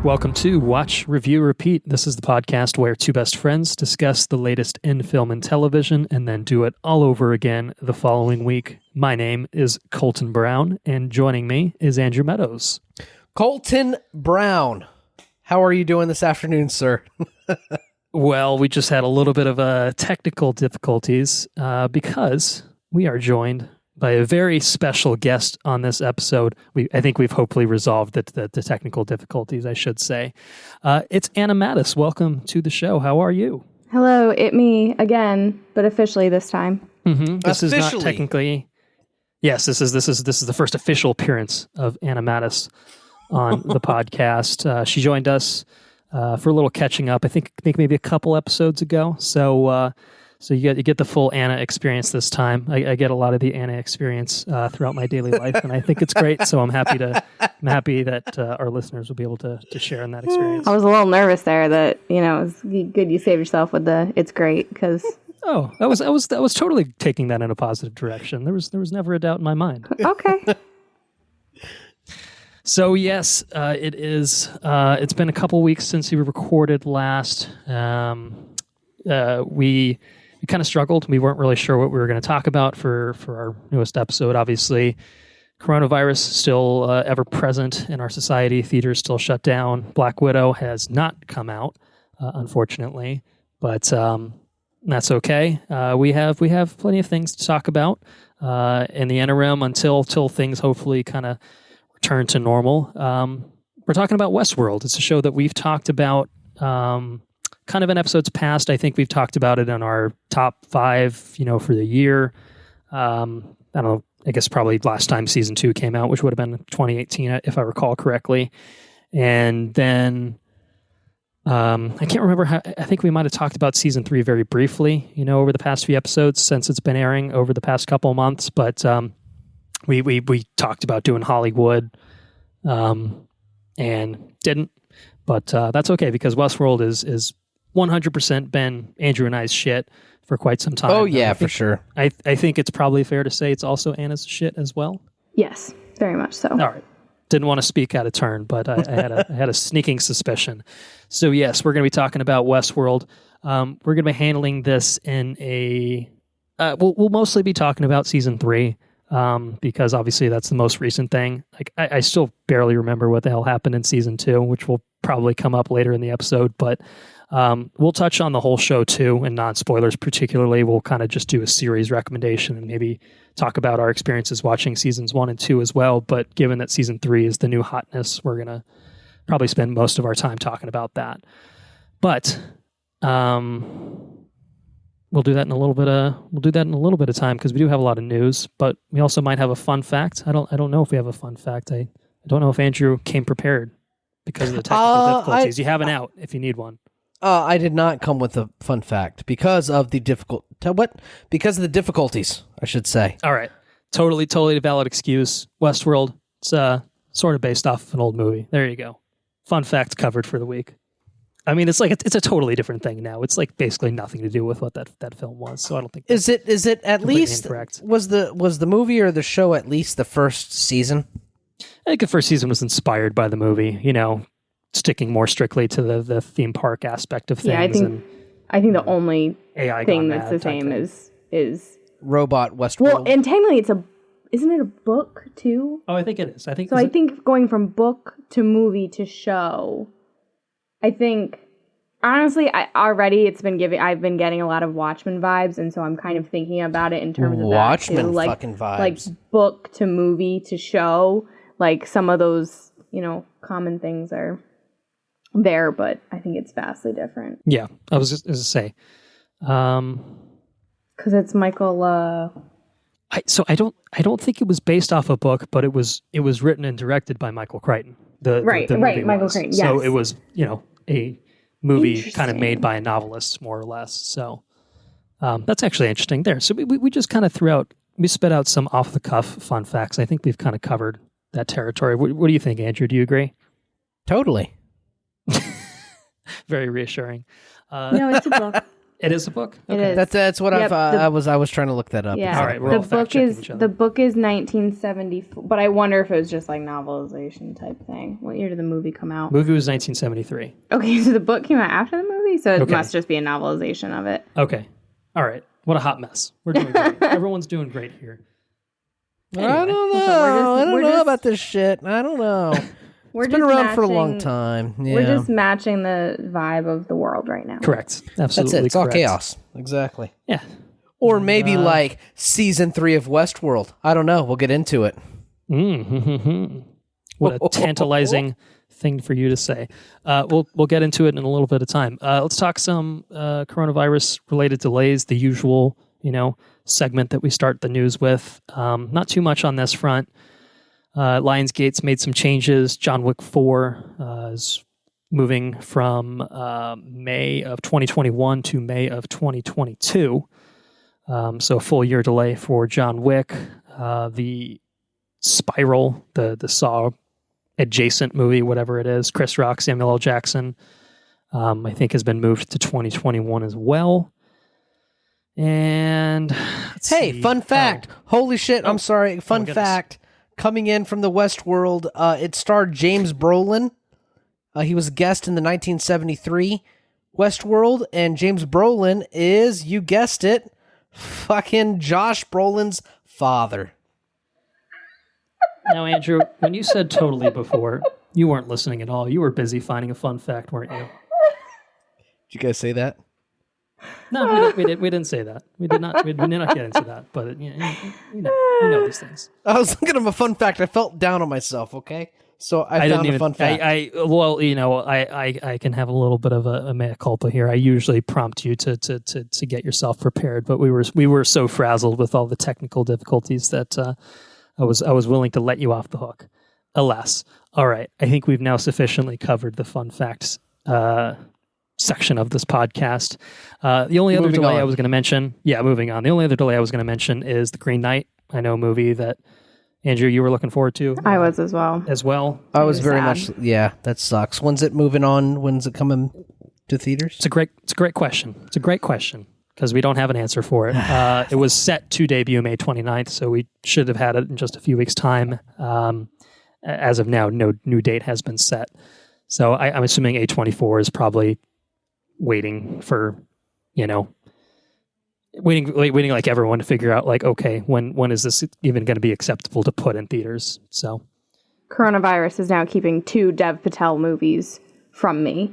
Welcome to Watch, Review, Repeat. This is the podcast where two best friends discuss the latest in film and television and then do it all over again the following week. My name is Colton Brown, and joining me is Andrew Meadows. Colton Brown, how are you doing this afternoon, sir? Well, we just had a little bit of technical difficulties because we are joined by a very special guest on this episode. I think we've hopefully resolved the technical difficulties, I should say. It's Anna Mattis. Welcome to the show. How are you? Hello, it me again, but officially this time. Mm-hmm. This is not technically. Yes, this is the first official appearance of Anna Mattis on the podcast. She joined us for a little catching up. I think maybe a couple episodes ago. So you get the full Anna experience this time. I get a lot of the Anna experience throughout my daily life, and I think it's great. So I'm happy that our listeners will be able to share in that experience. I was a little nervous there that it's good you saved yourself with the "it's great" because. Oh, I was totally taking that in a positive direction. There was never a doubt in my mind. Okay. So yes, it is. It's been a couple weeks since we recorded last. We kind of struggled. We weren't really sure what we were going to talk about for our newest episode. Obviously, coronavirus still ever present in our society. Theaters still shut down. Black Widow has not come out, unfortunately, but that's okay. We have plenty of things to talk about in the interim until things hopefully kind of return to normal. We're talking about Westworld. It's a show that we've talked about kind of in episodes past. I think we've talked about it in our top 5, for the year. I don't know, I guess probably last time season 2 came out, which would have been 2018, if I recall correctly. And then I can't remember how, I think we might have talked about season 3 very briefly, over the past few episodes since it's been airing over the past couple of months. But we talked about doing Hollywood and didn't. But that's okay because Westworld is 100% been Andrew and I's shit for quite some time. Oh, yeah, for sure. I think it's probably fair to say it's also Anna's shit as well. Yes, very much so. All right. Didn't want to speak out of turn, but I had a sneaking suspicion. So, yes, we're going to be talking about Westworld. We're going to be handling this in a... we'll mostly be talking about season 3 because obviously that's the most recent thing. Like I still barely remember what the hell happened in season 2, which will probably come up later in the episode, but we'll touch on the whole show too, and non-spoilers particularly. We'll kind of just do a series recommendation and maybe talk about our experiences watching seasons 1 and 2 as well. But given that season 3 is the new hotness, we're going to probably spend most of our time talking about that. But we'll do that in a little bit of time because we do have a lot of news, but we also might have a fun fact. I don't know if we have a fun fact. I don't know if Andrew came prepared because of the technical difficulties. You have an out if you need one. I did not come with a fun fact because of the Because of the difficulties, I should say. All right, totally valid excuse. Westworld. It's sort of based off an old movie. There you go. Fun fact covered for the week. I mean, it's a totally different thing now. It's like basically nothing to do with what that film was. So I don't think is it at least incorrect. Was the movie or the show at least the first season? I think the first season was inspired by the movie. Sticking more strictly to the theme park aspect of things. Yeah, I think the only AI thing that's the same is Robot Westworld. Well, and technically isn't it a book too? Oh, I think it is. I think going from book to movie to show. I think, honestly, I've been getting a lot of Watchmen vibes, and so I'm kind of thinking about it in terms of Watchmen that too, fucking vibes. like book to movie to show, like some of those, common things are there, but I think it's vastly different. Yeah, I was just going to say. Because it's Michael... I don't think it was based off a book, but it was written and directed by Michael Crichton. Michael Crichton, yes. So it was, a movie kind of made by a novelist, more or less. So that's actually interesting there. So we just kind of we spit out some off-the-cuff fun facts. I think we've kind of covered that territory. What do you think, Andrew? Do you agree? Totally. Very reassuring. No, it's a book. It is a book? It Okay. is. That's what Yep, I was trying to look that up. Yeah. All right, we're the all fact-checking each other. The book is 1974, but I wonder if it was just like novelization type thing. What year did the movie come out? Movie was 1973. Okay, so the book came out after the movie, so it Okay. must just be a novelization of it. Okay. All right. What a hot mess. We're doing great. Everyone's doing great here. I don't know. So I don't we're know just- about this shit. I don't know. We're It's been just around for a long matching- time. Yeah. We're just matching the vibe of the world right now. Correct. That's Absolutely it. It's all correct. chaos. Exactly. Yeah. Or maybe like season 3 of Westworld. I don't know. We'll get into it. Mm-hmm. What a tantalizing thing for you to say. We'll get into it in a little bit of time. Let's talk some coronavirus related delays, the usual, segment that we start the news with. Not too much on this front. Lionsgate's made some changes. John Wick 4 is moving from May of 2021 to May of 2022. So a full year delay for John Wick. The Spiral, the Saw adjacent movie, whatever it is, Chris Rock, Samuel L. Jackson, I think has been moved to 2021 as well. And let's Hey, see. fun fact. Holy shit. I'm sorry. Fun goodness. fact. Coming in from the Westworld, it starred James Brolin. He was a guest in the 1973 Westworld, and James Brolin is, you guessed it, fucking Josh Brolin's father. Now, Andrew, when you said totally before, you weren't listening at all. You were busy finding a fun fact, weren't you? Did you guys say that? No, we didn't say that. We did not. We did not get into that. But you know these things. I was looking at a fun fact. I felt down on myself, okay? So I found a fun fact. I can have a little bit of a mea culpa here. I usually prompt you to get yourself prepared, but we were so frazzled with all the technical difficulties that I was willing to let you off the hook. Alas, all right. I think we've now sufficiently covered the fun facts section of this podcast. The only other delay I was going to mention, moving on. The only other delay I was going to mention is the Green Knight. I know movie that Andrew, you were looking forward to. I was as well. I was very sad. much. Yeah, that sucks. When's it moving on? When's it coming to theaters? It's a great question. It's a great question because we don't have an answer for it. It was set to debut May 29th, so we should have had it in just a few weeks' time. As of now, no new date has been set. So I'm assuming A24 is probably waiting for, waiting like everyone to figure out like, okay, when is this even going to be acceptable to put in theaters? So Coronavirus is now keeping 2 Dev Patel movies from me,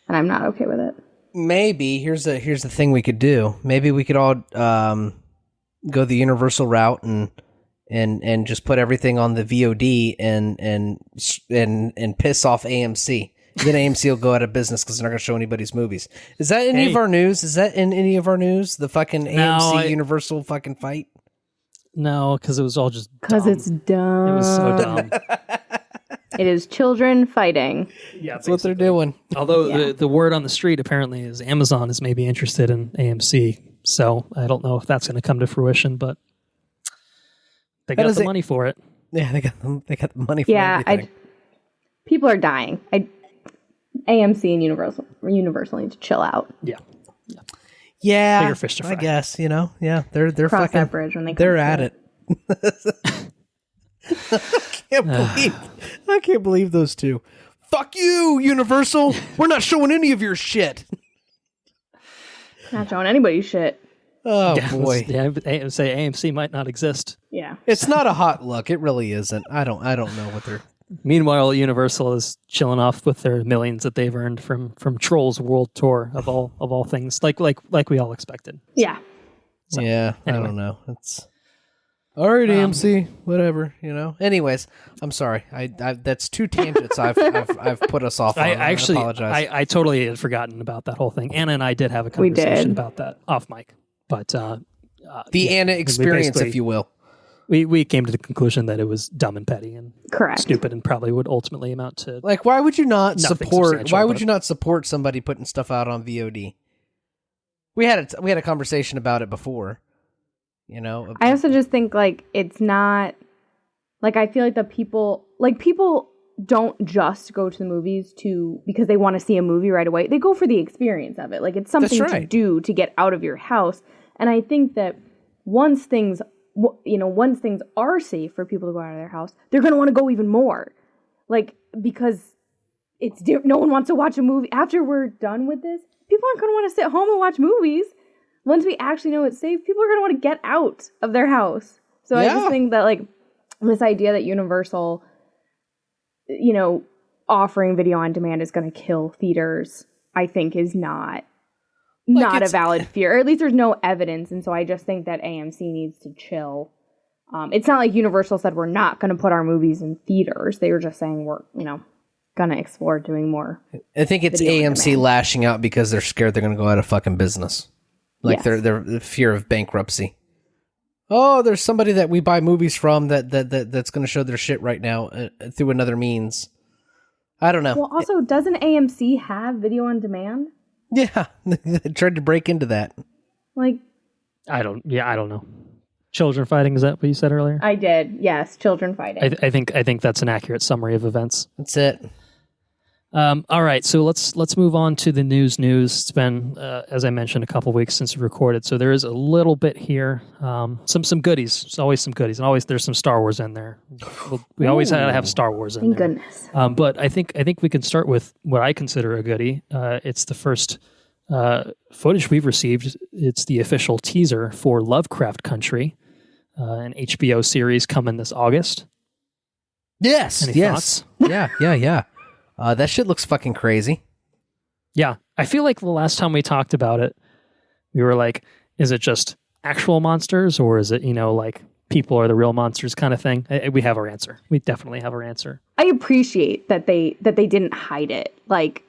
and I'm not okay with it. Maybe here's the thing we could do. Maybe we could all go the Universal route and just put everything on the VOD and piss off AMC. Then AMC will go out of business because they're not going to show anybody's movies. Is that any of our news? Is that in any of our news? The fucking AMC Universal fucking fight? no, because it was all just Because dumb. it's dumb. It was so dumb. It is children fighting. Yeah, That's what they're doing. Although the word on the street apparently is Amazon is maybe interested in AMC. So I don't know if that's going to come to fruition, but they got the money for it. Yeah, they got the money for Yeah, everything. people are dying. AMC and Universal need to chill out. Yeah. Yeah, Bigger fish to fry. I guess, yeah, they're Cross fucking that bridge when they come they're to at it. I can't believe those two. Fuck you, Universal. We're not showing any of your shit. Not showing anybody shit. Oh Yeah, boy. Say AMC might not exist. Yeah. It's not a hot look. It really isn't. I don't know what they're. Meanwhile, Universal is chilling off with their millions that they've earned from Trolls World Tour of all things, like we all expected. Yeah. Yeah, anyway. I don't know. It's all right, AMC, whatever, Anyways, I'm sorry. I that's 2 tangents I've put us off on. I actually apologize. I totally had forgotten about that whole thing. Anna and I did have a conversation did. about that off mic, but the Anna experience, basically- if you will. we came to the conclusion that it was dumb and petty and Correct. stupid and probably would ultimately amount to Like, why would you not Nothing support? substantial, Why would but- you not support somebody putting stuff out on VOD? We had a conversation about it before. I also just think like it's not like I feel like people don't just go to the movies because they want to see a movie right away. They go for the experience of it. Like, it's something to do to get out of your house. And I think that once things are safe for people to go out of their house, they're going to want to go even more. Like, because no one wants to watch a movie. After we're done with this, people aren't going to want to sit home and watch movies. Once we actually know it's safe, people are going to want to get out of their house. So I just think that, like, this idea that Universal, offering video on demand is going to kill theaters, I think is not a valid fear. Or at least there's no evidence. And so I just think that AMC needs to chill. It's not like Universal said we're not going to put our movies in theaters. They were just saying we're, going to explore doing more. I think it's AMC lashing out because they're scared they're going to go out of fucking business. Like their fear of bankruptcy. Oh, there's somebody that we buy movies from that's going to show their shit right now through another means. I don't know. Well, also, doesn't AMC have video on demand? Yeah, they tried to break into that. Like, I don't know. Children fighting, is that what you said earlier? I did. Yes, children fighting. I think that's an accurate summary of events. That's it. All right, so let's move on to the news. It's been, as I mentioned, a couple weeks since we recorded, so there is a little bit here. Some goodies. There's always some goodies, and always there's some Star Wars in there. We always had to have Star Wars in there. Thank goodness. But I think we can start with what I consider a goodie. It's the first footage we've received. It's the official teaser for Lovecraft Country, an HBO series coming this August. Yes. Any thoughts? Yeah. That shit looks fucking crazy. Yeah. I feel like the last time we talked about it, we were like, is it just actual monsters or is it, like people are the real monsters kind of thing? We have our answer. We definitely have our answer. I appreciate that they didn't hide it. Like,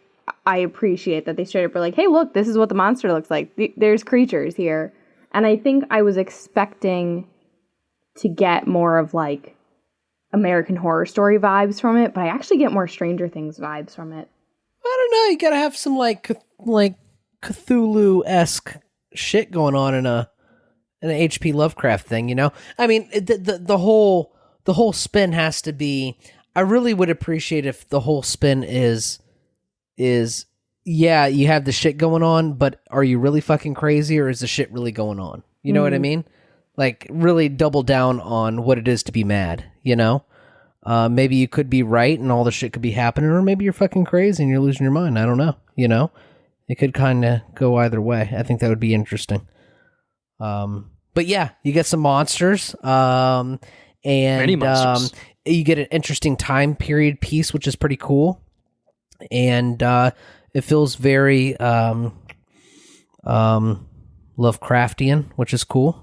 I appreciate that they straight up were like, hey, look, this is what the monster looks like. There's creatures here. And I think I was expecting to get more of like American Horror Story vibes from it, but I actually get more Stranger Things vibes from it. I don't know. You gotta have some like Cthulhu-esque shit going on in an H.P. Lovecraft thing, I mean, the whole spin has to be. I really would appreciate if the whole spin is yeah, you have the shit going on, but are you really fucking crazy or is the shit really going on? You know what I mean? Like, really double down on what it is to be mad, Maybe you could be right and all the shit could be happening, or maybe you're fucking crazy and you're losing your mind. I don't know, It could kind of go either way. I think that would be interesting. But yeah, you get some monsters. And many monsters. You get an interesting time period piece, which is pretty cool. And it feels very Lovecraftian, which is cool.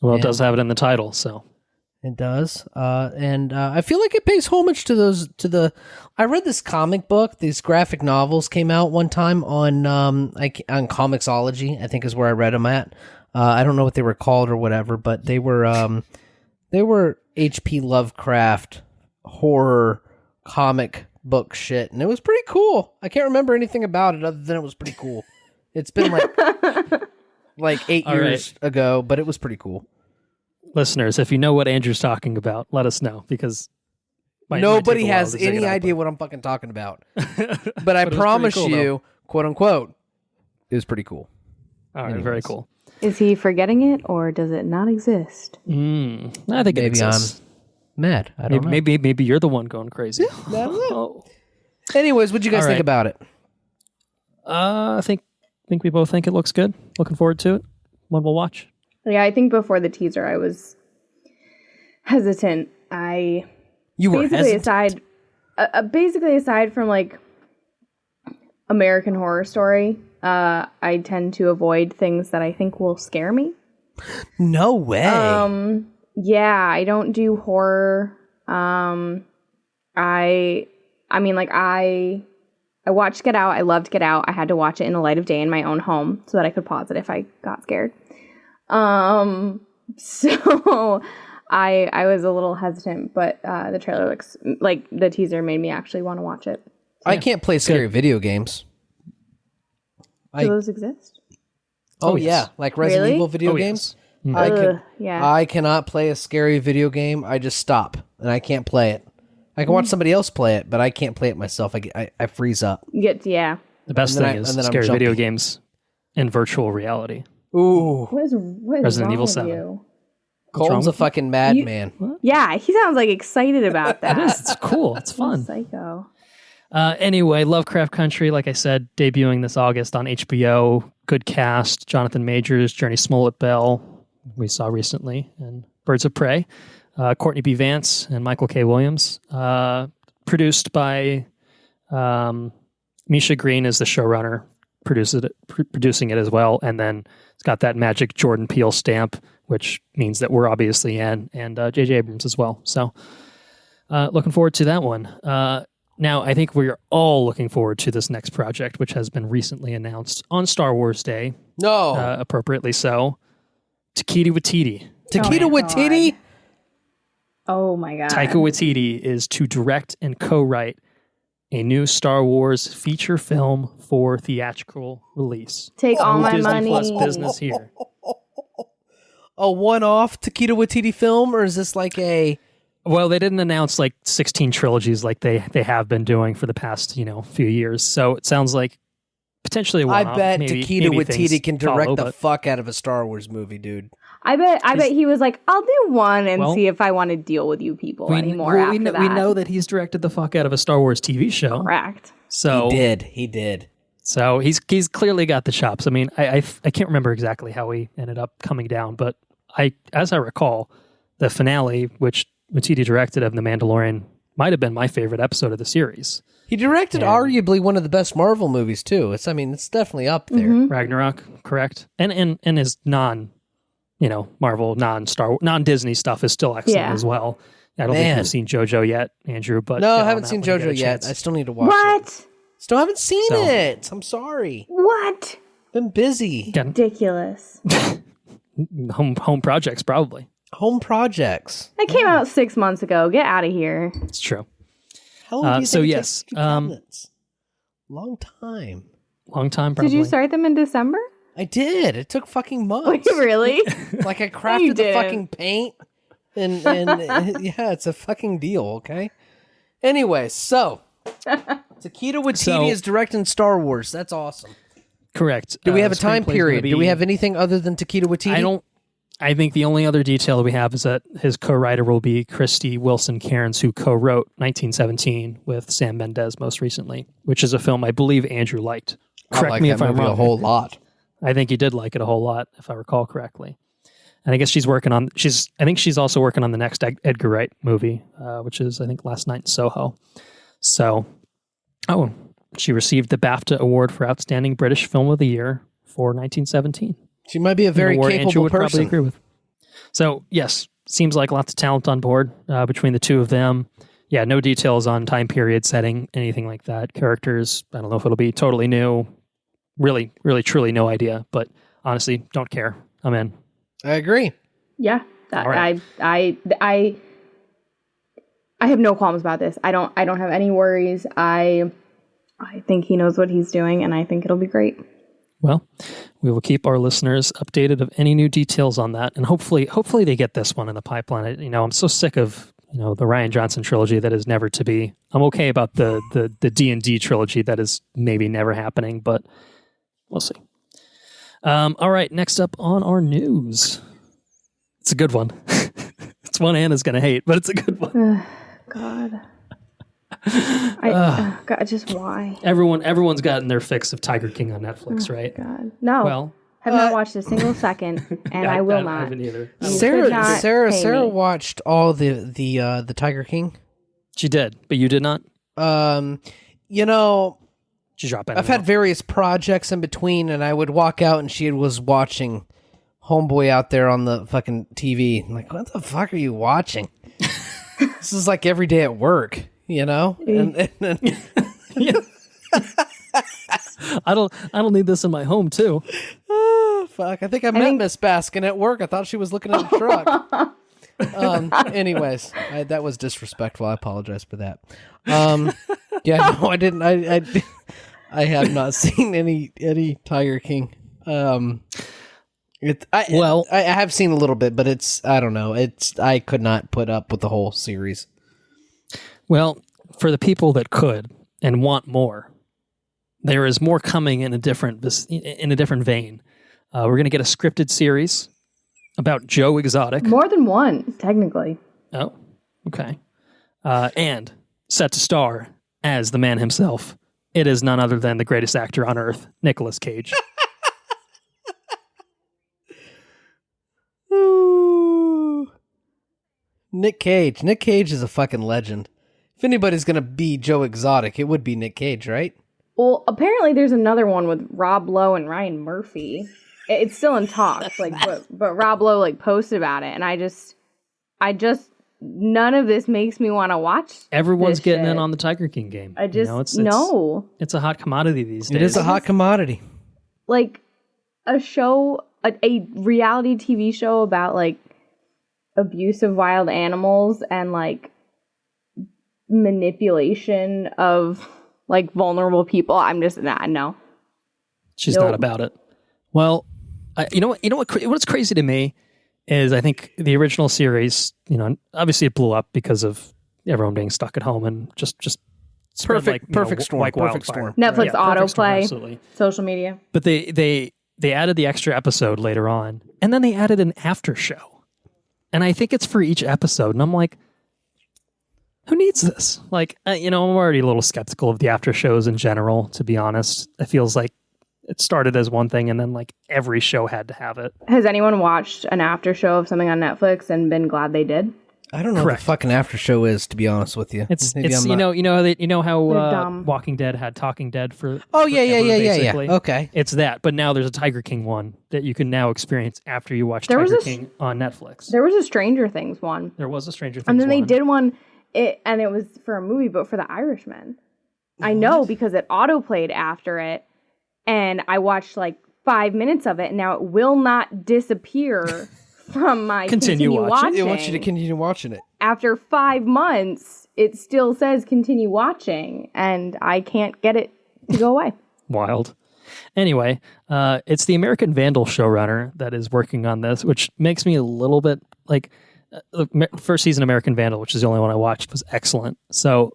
Well, it does have it in the title, so. It does. And I feel like it pays homage to I read this comic book, these graphic novels came out one time on Comixology, I think is where I read them at. I don't know what they were called or whatever, but they were H.P. Lovecraft horror comic book shit, and it was pretty cool. I can't remember anything about it other than it was pretty cool. It's been like 8 years ago, but it was pretty cool. Listeners, if you know what Andrew's talking about, let us know, because nobody has any idea what I'm fucking talking about. But I promise you, quote unquote, it was pretty cool. All right, very cool. Is he forgetting it, or does it not exist? I think it exists. I'm mad. I don't know. Maybe you're the one going crazy. Anyways, what'd you guys think about it? I think we both think it looks good. Looking forward to it. When we'll watch. Yeah, I think before the teaser, I was hesitant. You were hesitant? Basically, aside from like American Horror Story, I tend to avoid things that I think will scare me. No way. Yeah, I don't do horror. I watched Get Out. I loved Get Out. I had to watch it in the light of day in my own home so that I could pause it if I got scared. So I was a little hesitant, but the trailer looks like the teaser made me actually want to watch it. So, I can't play scary video games. Do those exist? Oh yeah, like Resident Evil video games. Yes. I cannot play a scary video game. I just stop and I can't play it. I can watch somebody else play it, but I can't play it myself. I freeze up. Yeah. The best thing is scary video games in virtual reality. Ooh. What is Resident wrong Evil with 7. you? Colton's a fucking madman. Yeah, he sounds like excited about that. It is. It's cool. It's fun. Psycho. Anyway, Lovecraft Country, like I said, debuting this August on HBO. Good cast. Jonathan Majors, Journey Smollett-Bell, we saw recently, and Birds of Prey. Courtney B. Vance and Michael K. Williams. Produced by Misha Green is the showrunner, producing it as well. And then it's got that magic Jordan Peele stamp, which means that we're obviously in, and J.J. Abrams as well. So looking forward to that one. Now, I think we're all looking forward to this next project, which has been recently announced on Star Wars Day. No. Appropriately so. Taika Waititi. Taika Waititi? Oh my God. Taika Waititi is to direct and co-write a new Star Wars feature film for theatrical release. Take all my Disney money. Plus business here. A one-off Taika Waititi film, or is this like a... Well, they didn't announce like 16 trilogies like they have been doing for the past, few years. So it sounds like potentially a one-off. I bet maybe Waititi can direct the but fuck out of a Star Wars movie, dude. I bet he was like, I'll do one and see if I want to deal with you people anymore after that. We know that he's directed the fuck out of a Star Wars TV show. Correct. So He did. So he's clearly got the chops. I mean, I can't remember exactly how he ended up coming down, but as I recall, the finale, which Waititi directed of The Mandalorian, might have been my favorite episode of the series. He directed arguably one of the best Marvel movies too. It's definitely up there. Mm-hmm. Ragnarok, correct? And his Marvel, non-Disney stuff is still excellent as well. I don't think you've seen JoJo yet, Andrew, but no, I haven't seen JoJo yet. I still need to watch it. What? Still haven't seen it. I'm sorry. What? Been busy. Ridiculous. Home projects, probably. Home projects. That came out 6 months ago. Get out of here. It's true. How long do you so think yes, it takes to do cabinets? Long time. Long time, probably. Did you start them in December? I did. It took fucking months. Wait, really? Like I crafted the fucking paint, and yeah, it's a fucking deal. Okay. Anyway, so Taika Waititi is directing Star Wars. That's awesome. Correct. Do we have a time period? Do we have anything other than Taika Waititi? I think the only other detail we have is that his co-writer will be Christy Wilson Cairns, who co-wrote 1917 with Sam Mendes most recently, which is a film I believe Andrew liked. Correct me if I'm wrong. A whole lot. I think he did like it a whole lot, if I recall correctly. And I guess she's also working on the next Edgar Wright movie, which is, I think, Last Night in Soho. So, she received the BAFTA Award for Outstanding British Film of the Year for 1917. She might be a very capable would person. Probably agree with. So, yes, seems like lots of talent on board between the two of them. Yeah, no details on time period, setting, anything like that. Characters, I don't know if it'll be totally new. Really, really, truly no idea. But honestly, don't care. I'm in. I agree. Yeah. All right. I have no qualms about this. I don't have any worries. I think he knows what he's doing, and I think it'll be great. Well, we will keep our listeners updated of any new details on that, and hopefully they get this one in the pipeline. I'm so sick of the Rian Johnson trilogy that is never to be. I'm okay about the D&D trilogy that is maybe never happening, but we'll see. All right, next up on our news, it's a good one. It's one Anna's going to hate, but it's a good one. God. God, just why? Everyone's gotten their fix of Tiger King on Netflix, right? God, no. Well, have not watched a single second, and I will not. I haven't either. Sarah watched all the Tiger King. She did, but you did not. She dropped it. I've had various projects in between, and I would walk out, and she was watching Homeboy out there on the fucking TV. I'm like, what the fuck are you watching? This is like every day at work. And Yeah. I don't need this in my home too. Oh, fuck. I think I met Miss Baskin at work. I thought she was looking at the truck. Anyways, that was disrespectful. I apologize for that. Yeah, no, I didn't. I have not seen any Tiger King. I have seen a little bit, but I don't know. I could not put up with the whole series. Well, for the people that could and want more, there is more coming in a different vein. We're going to get a scripted series about Joe Exotic. More than one, technically. Oh, okay. And set to star as the man himself. It is none other than the greatest actor on earth, Nicolas Cage. Ooh. Nick Cage. Nick Cage is a fucking legend. If anybody's going to be Joe Exotic, it would be Nick Cage, right? Well, apparently there's another one with Rob Lowe and Ryan Murphy. It's still in talks, but Rob Lowe posted about it, and I just none of this makes me want to watch. Everyone's getting shit. in on the Tiger King game. I just no. It's a hot commodity these days. It is a hot commodity. Like a show, a reality TV show about abuse of wild animals and manipulation of vulnerable people. I'm just no. She's not about it. Well, you know what's crazy to me is I think the original series, obviously it blew up because of everyone being stuck at home and just perfect storm. Netflix autoplay, social media. But they added the extra episode later on, and then they added an after show, and I think it's for each episode, and I'm like, who needs this? I'm already a little skeptical of the after shows in general, to be honest. It feels like it started as one thing and then every show had to have it. Has anyone watched an after show of something on Netflix and been glad they did? I don't know what the fucking after show is, to be honest with you. It's how Walking Dead had Talking Dead for yeah. Okay. It's that, but now there's a Tiger King one that you can now experience after you watch Tiger King on Netflix. There was a Stranger Things one. There was a Stranger Things one. And then they did one and it was for a movie, but for The Irishman. I know because it autoplayed after it. And I watched 5 minutes of it, and now it will not disappear from my continue watching. It wants you to continue watching it. After 5 months, it still says continue watching, and I can't get it to go away. Wild. Anyway, it's the American Vandal showrunner that is working on this, which makes me a little bit first season American Vandal, which is the only one I watched, was excellent. So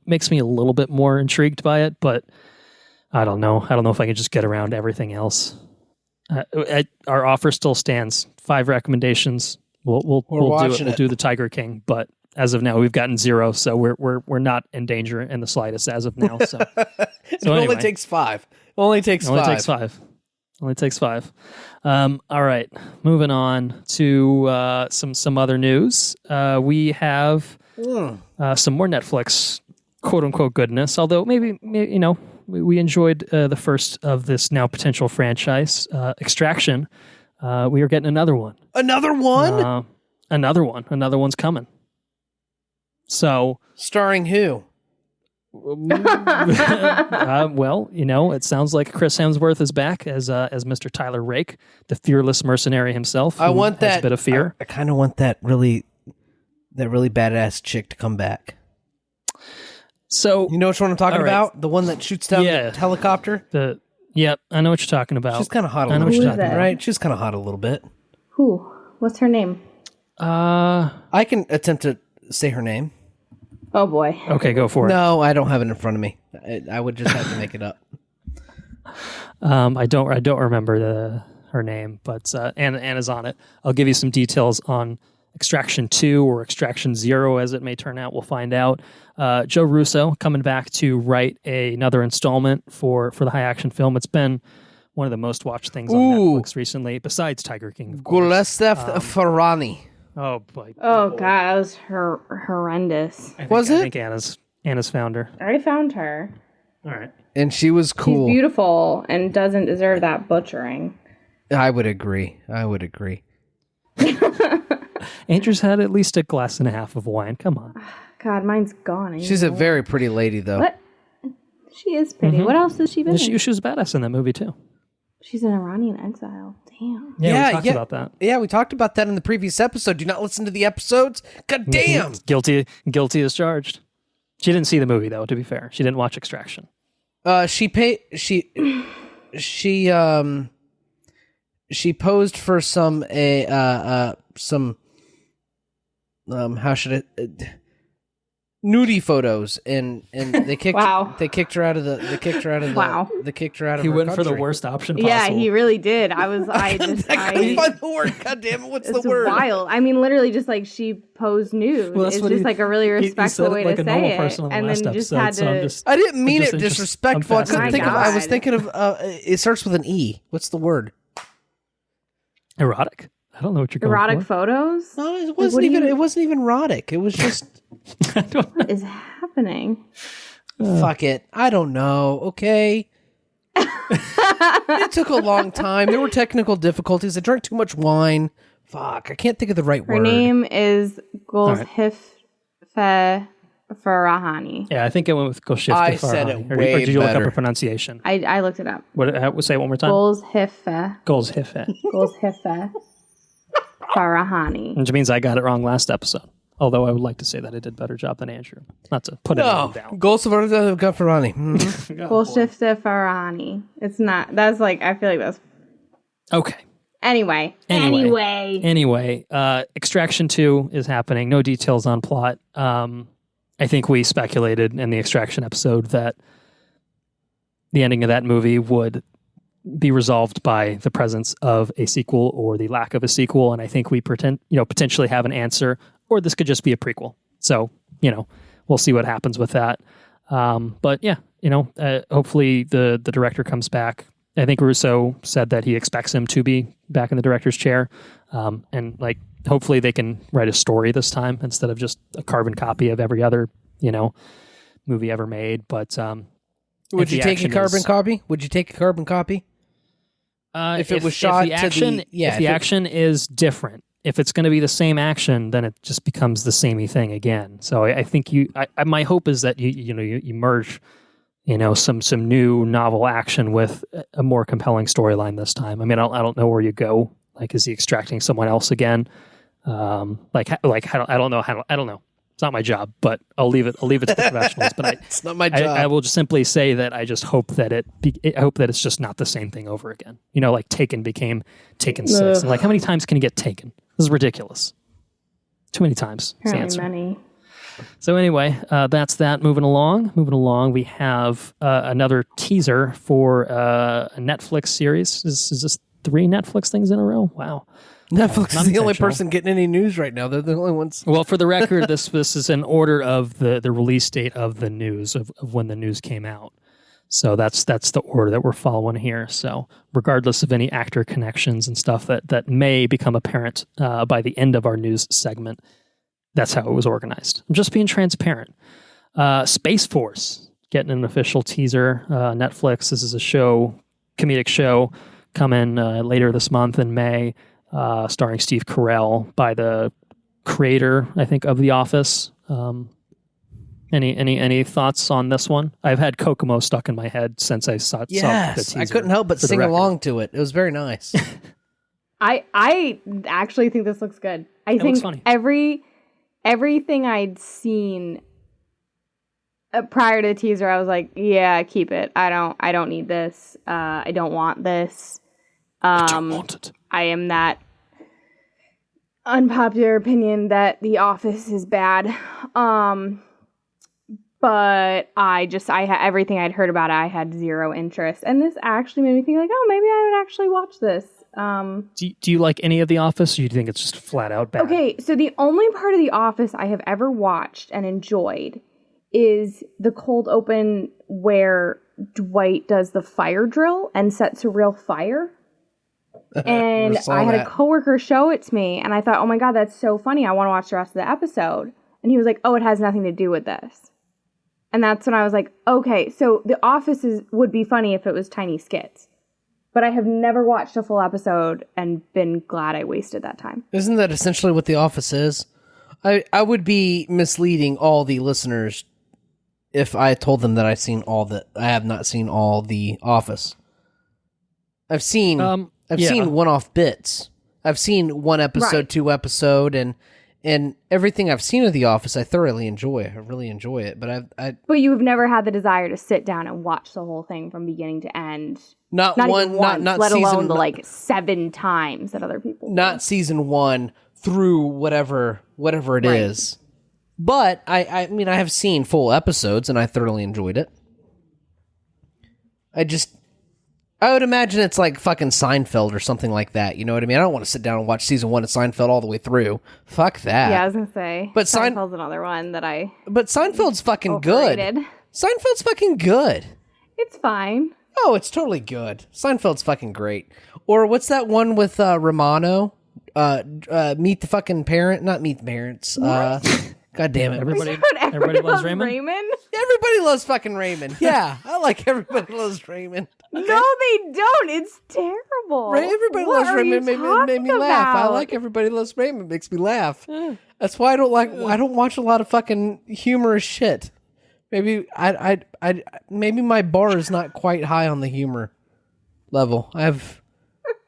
makes me a little bit more intrigued by it, but I don't know. I don't know if I can just get around everything else. Our offer still stands. 5 recommendations. We'll do it. We'll do the Tiger King, but as of now, we've gotten 0, so we're not in danger in the slightest as of now. So, it only takes 5. Only takes 5. Only takes 5. All right, moving on to some other news. We have some more Netflix quote unquote goodness. Although maybe we enjoyed the first of this now potential franchise, Extraction. We are getting another one. Another one? Another one. Another one's coming. So, starring who? Well, it sounds like Chris Hemsworth is back as Mr. Tyler Rake, the fearless mercenary himself. I want that. Has a bit of fear. I kind of want that really badass chick to come back. So you know which one I'm talking about? The one that shoots down the helicopter? Yep, I know what you're talking about. She's kind of hot a little bit, right? She's kind of hot a little bit. Who? What's her name? I can attempt to say her name. Oh boy. Okay, go for it. No, I don't have it in front of me. I would just have to make it up. I don't remember her name, but Anna's on it. I'll give you some details on Extraction 2 or Extraction 0 as it may turn out. We'll find out. Joe Russo coming back to write another installment for the high action film. It's been one of the most watched things on Netflix recently, besides Tiger King, of course. Gulestev Farhani. Oh boy! Oh god, that was horrendous. I think Anna's found her. I found her. All right, and she was cool. She's beautiful and doesn't deserve that butchering. I would agree. Andrew's had at least a glass and a half of wine. Come on. God, mine's gone. She's a very pretty lady, though. What? She is pretty. Mm-hmm. What else has she been in? She was badass in that movie, too. She's an Iranian exile. Damn. Yeah, we talked about that. Yeah, we talked about that in the previous episode. Do not listen to the episodes? God damn! Guilty as charged. She didn't see the movie, though, to be fair. She didn't watch Extraction. She posed for some how should it nudie photos, and they kicked Wow. they kicked her out of the Wow. they kicked her out of He her went for country. the worst option possible. Yeah, he really did. I couldn't find the word. God damn it! What's the It's word? wild. I mean, literally, just like she posed nude. Well, that's it's what just he- like a really he respectful said it way like to a normal say person it, on the and last then just episode, had so I'm to. just- I didn't mean just it interest- disrespectful. I I'm couldn't think of. fascinated. I was thinking of. It starts with an E. What's the word? Erotic. I don't know what you're going Erotic for. photos. No, it what wasn't do even. you- It wasn't even erotic. It was just. I don't know. What is happening? Fuck it. I don't know. Okay. It took a long time. There were technical difficulties. I drank too much wine. Fuck. I can't think of the right Her word. name is right. Golshifeh Farahani. Yeah, I think I went with Golshifte I said Farahani. it Or way did you look up better. a pronunciation? I looked it up. Say it one more time. Golshifeh Golshifte. Farahani. Which means I got it wrong last episode. Although I would like to say that I did a better job than Andrew. Not to put anyone down. Goals of Gafarani. Golshifeh Farahani. It's not. That's like. I feel like that's. Okay. Anyway. Extraction 2 is happening. No details on plot. I think we speculated in the Extraction episode that the ending of that movie would be resolved by the presence of a sequel or the lack of a sequel, and I think we potentially have an answer, or this could just be a prequel. So, we'll see what happens with that. But yeah, hopefully the director comes back. I think Russo said that he expects him to be back in the director's chair. And hopefully they can write a story this time instead of just a carbon copy of every other, movie ever made. But Would you take a carbon copy? Would you take a carbon copy? If it was shot if the action is different, if it's going to be the same action, then it just becomes the samey thing again. So I think my hope is that you merge, some new novel action with a more compelling storyline this time. I mean, I don't know where you go. Like, is he extracting someone else again? I don't know. It's not my job, but I'll leave it to the professionals. But it's not my job. I will just simply say that I just hope that it's just not the same thing over again. Like Taken became Taken 6. And how many times can you get Taken? This is ridiculous. Too many times. Apparently many. So anyway, that's that. Moving along, we have another teaser for a Netflix series. Is this 3 Netflix things in a row? Wow. Netflix is the only person getting any news right now. They're the only ones. Well, for the record, this is in order of the release date of the news, of when the news came out. So that's the order that we're following here. So regardless of any actor connections and stuff that may become apparent by the end of our news segment, that's how it was organized. I'm just being transparent. Space Force getting an official teaser. Netflix. This is a comedic show, coming later this month in May, starring Steve Carell, by the creator, I think, of The Office. Any thoughts on this one? I've had Kokomo stuck in my head since I saw the teaser. I couldn't help but sing along to it. It was very nice. I actually think this looks good. I think looks funny. Everything I'd seen prior to the teaser, I was like, yeah, keep it. I don't need this. I don't want this. I don't want it. I am that unpopular opinion that The Office is bad. But everything I'd heard about it, I had zero interest. And this actually made me think like, oh, maybe I would actually watch this. Do you like any of The Office, or do you think it's just flat out bad? Okay, so the only part of The Office I have ever watched and enjoyed is the cold open where Dwight does the fire drill and sets a real fire. And I had a coworker show it to me, and I thought, oh my God, that's so funny. I want to watch the rest of the episode. And he was like, oh, it has nothing to do with this. And that's when I was like, okay, so The Office would be funny if it was tiny skits. But I have never watched a full episode and been glad I wasted that time. Isn't that essentially what The Office is? I would be misleading all the listeners if I told them that I have not seen all The Office. I've seen one-off bits. I've seen one episode, right. 2 episode, and everything I've seen of The Office, I thoroughly enjoy. I really enjoy it. But you've never had the desire to sit down and watch the whole thing from beginning to end. Not even once, let alone the 7 times that other people. Not do. season 1 through whatever it is. But I mean, I have seen full episodes and I thoroughly enjoyed it. I would imagine it's like fucking Seinfeld or something like that. You know what I mean? I don't want to sit down and watch season 1 of Seinfeld all the way through. Fuck that. Yeah, I was gonna say. But Seinfeld's another one that I. But Seinfeld's fucking overrated. good. Seinfeld's fucking good. It's fine. Oh, it's totally good. Seinfeld's fucking great. Or what's that one with Romano? Meet the fucking parent, not Meet the Parents. God damn it! Everybody loves Raymond. Everybody loves fucking Raymond. Yeah, I like Everybody Loves Raymond. No, they don't. It's terrible. Everybody Loves Raymond made me laugh. I like Everybody Loves Raymond. Makes me laugh. That's why I don't watch a lot of fucking humorous shit. Maybe maybe my bar is not quite high on the humor level. I have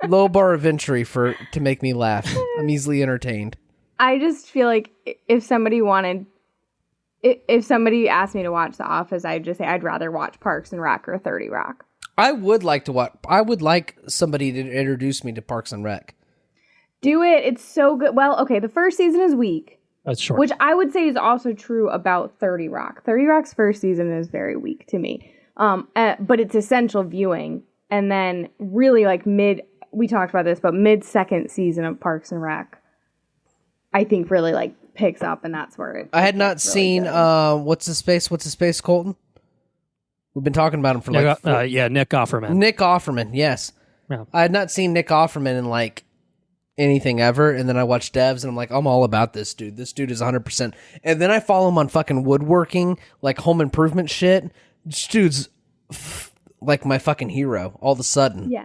low bar of entry to make me laugh. I'm easily entertained. I just feel like if somebody asked me to watch The Office, I'd just say I'd rather watch Parks and Rec or 30 Rock. I would like to watch. I would like somebody to introduce me to Parks and Rec. Do it. It's so good. Well, okay, the first season is weak. That's short. Which I would say is also true about 30 Rock. 30 Rock's first season is very weak to me. But it's essential viewing. And then really like we talked about this, but mid-second season of Parks and Rec, I think really like picks up, and that's where it. I had not seen what's his space, Colton. We've been talking about him for Nick Offerman. Nick Offerman, yes. Yeah. I had not seen Nick Offerman in like anything ever, and then I watched Devs, and I'm like, I'm all about this dude. This dude is 100%. And then I follow him on fucking woodworking, like home improvement shit. This dude's like my fucking hero. All of a sudden, yeah,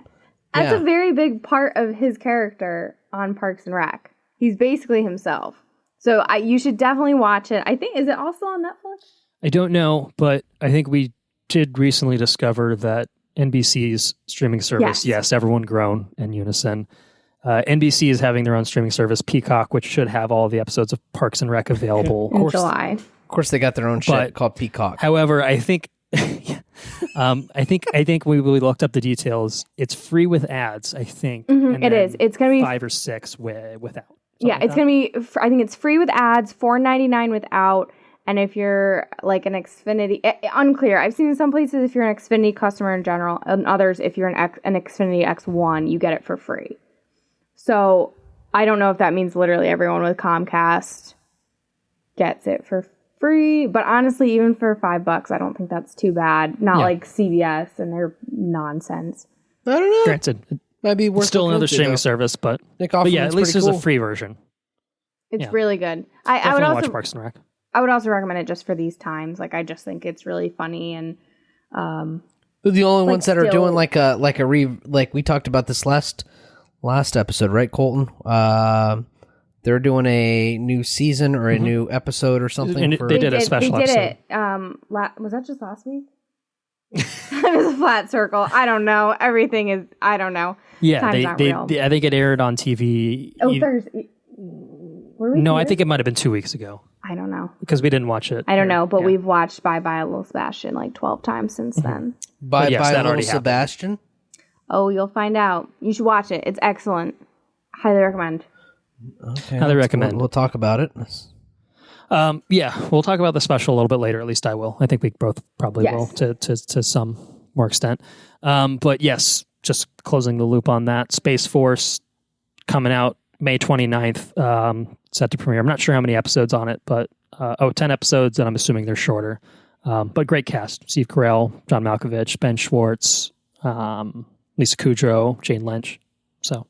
that's a very big part of his character on Parks and Rec. He's basically himself. So you should definitely watch it. I think, is it also on Netflix? I don't know, but I think we did recently discover that NBC's streaming service, yes everyone groan in unison. NBC is having their own streaming service, Peacock, which should have all the episodes of Parks and Rec available. In July. Of course, they got their own shit called Peacock. However, I think... I think we looked up the details. It's free with ads, I think. Mm-hmm, it is. It's going to be 5 or 6 without. Yeah, it's going to be. I think it's free with ads, $4.99 without. And if you're like an Xfinity, unclear. I've seen in some places if you're an Xfinity customer in general, and others if you're an Xfinity X1, you get it for free. So I don't know if that means literally everyone with Comcast gets it for free, but honestly, even for $5, I don't think that's too bad. Not like CBS and their nonsense. I don't know. Granted, might be worth still another streaming service, but yeah, at least there's a free version. It's really good. I would also watch Parks and Rec. I would also recommend it just for these times. Like, I just think it's really funny, and they're the only ones that are doing like we talked about this last episode, right, Colton? They're doing a new season or a new episode or something. And they did a special episode. They did it. Was that just last week? It was a flat circle. I don't know. Everything is. I don't know. Yeah, I think it aired on TV. Oh, Thursday. No, I think it might have been 2 weeks ago. I don't know. Because we didn't watch it. I don't know, but we've watched Bye Bye Little Sebastian like 12 times since then. Bye Bye Little Sebastian? Oh, you'll find out. You should watch it. It's excellent. Highly recommend. Okay. Highly recommend. We'll talk about it. Yeah, we'll talk about the special a little bit later. At least I will. I think we both probably will to some more extent. But yes, just closing the loop on that. Space Force coming out May 29th, set to premiere. I'm not sure how many episodes on it, but 10 episodes, and I'm assuming they're shorter. But great cast. Steve Carell, John Malkovich, Ben Schwartz, Lisa Kudrow, Jane Lynch. So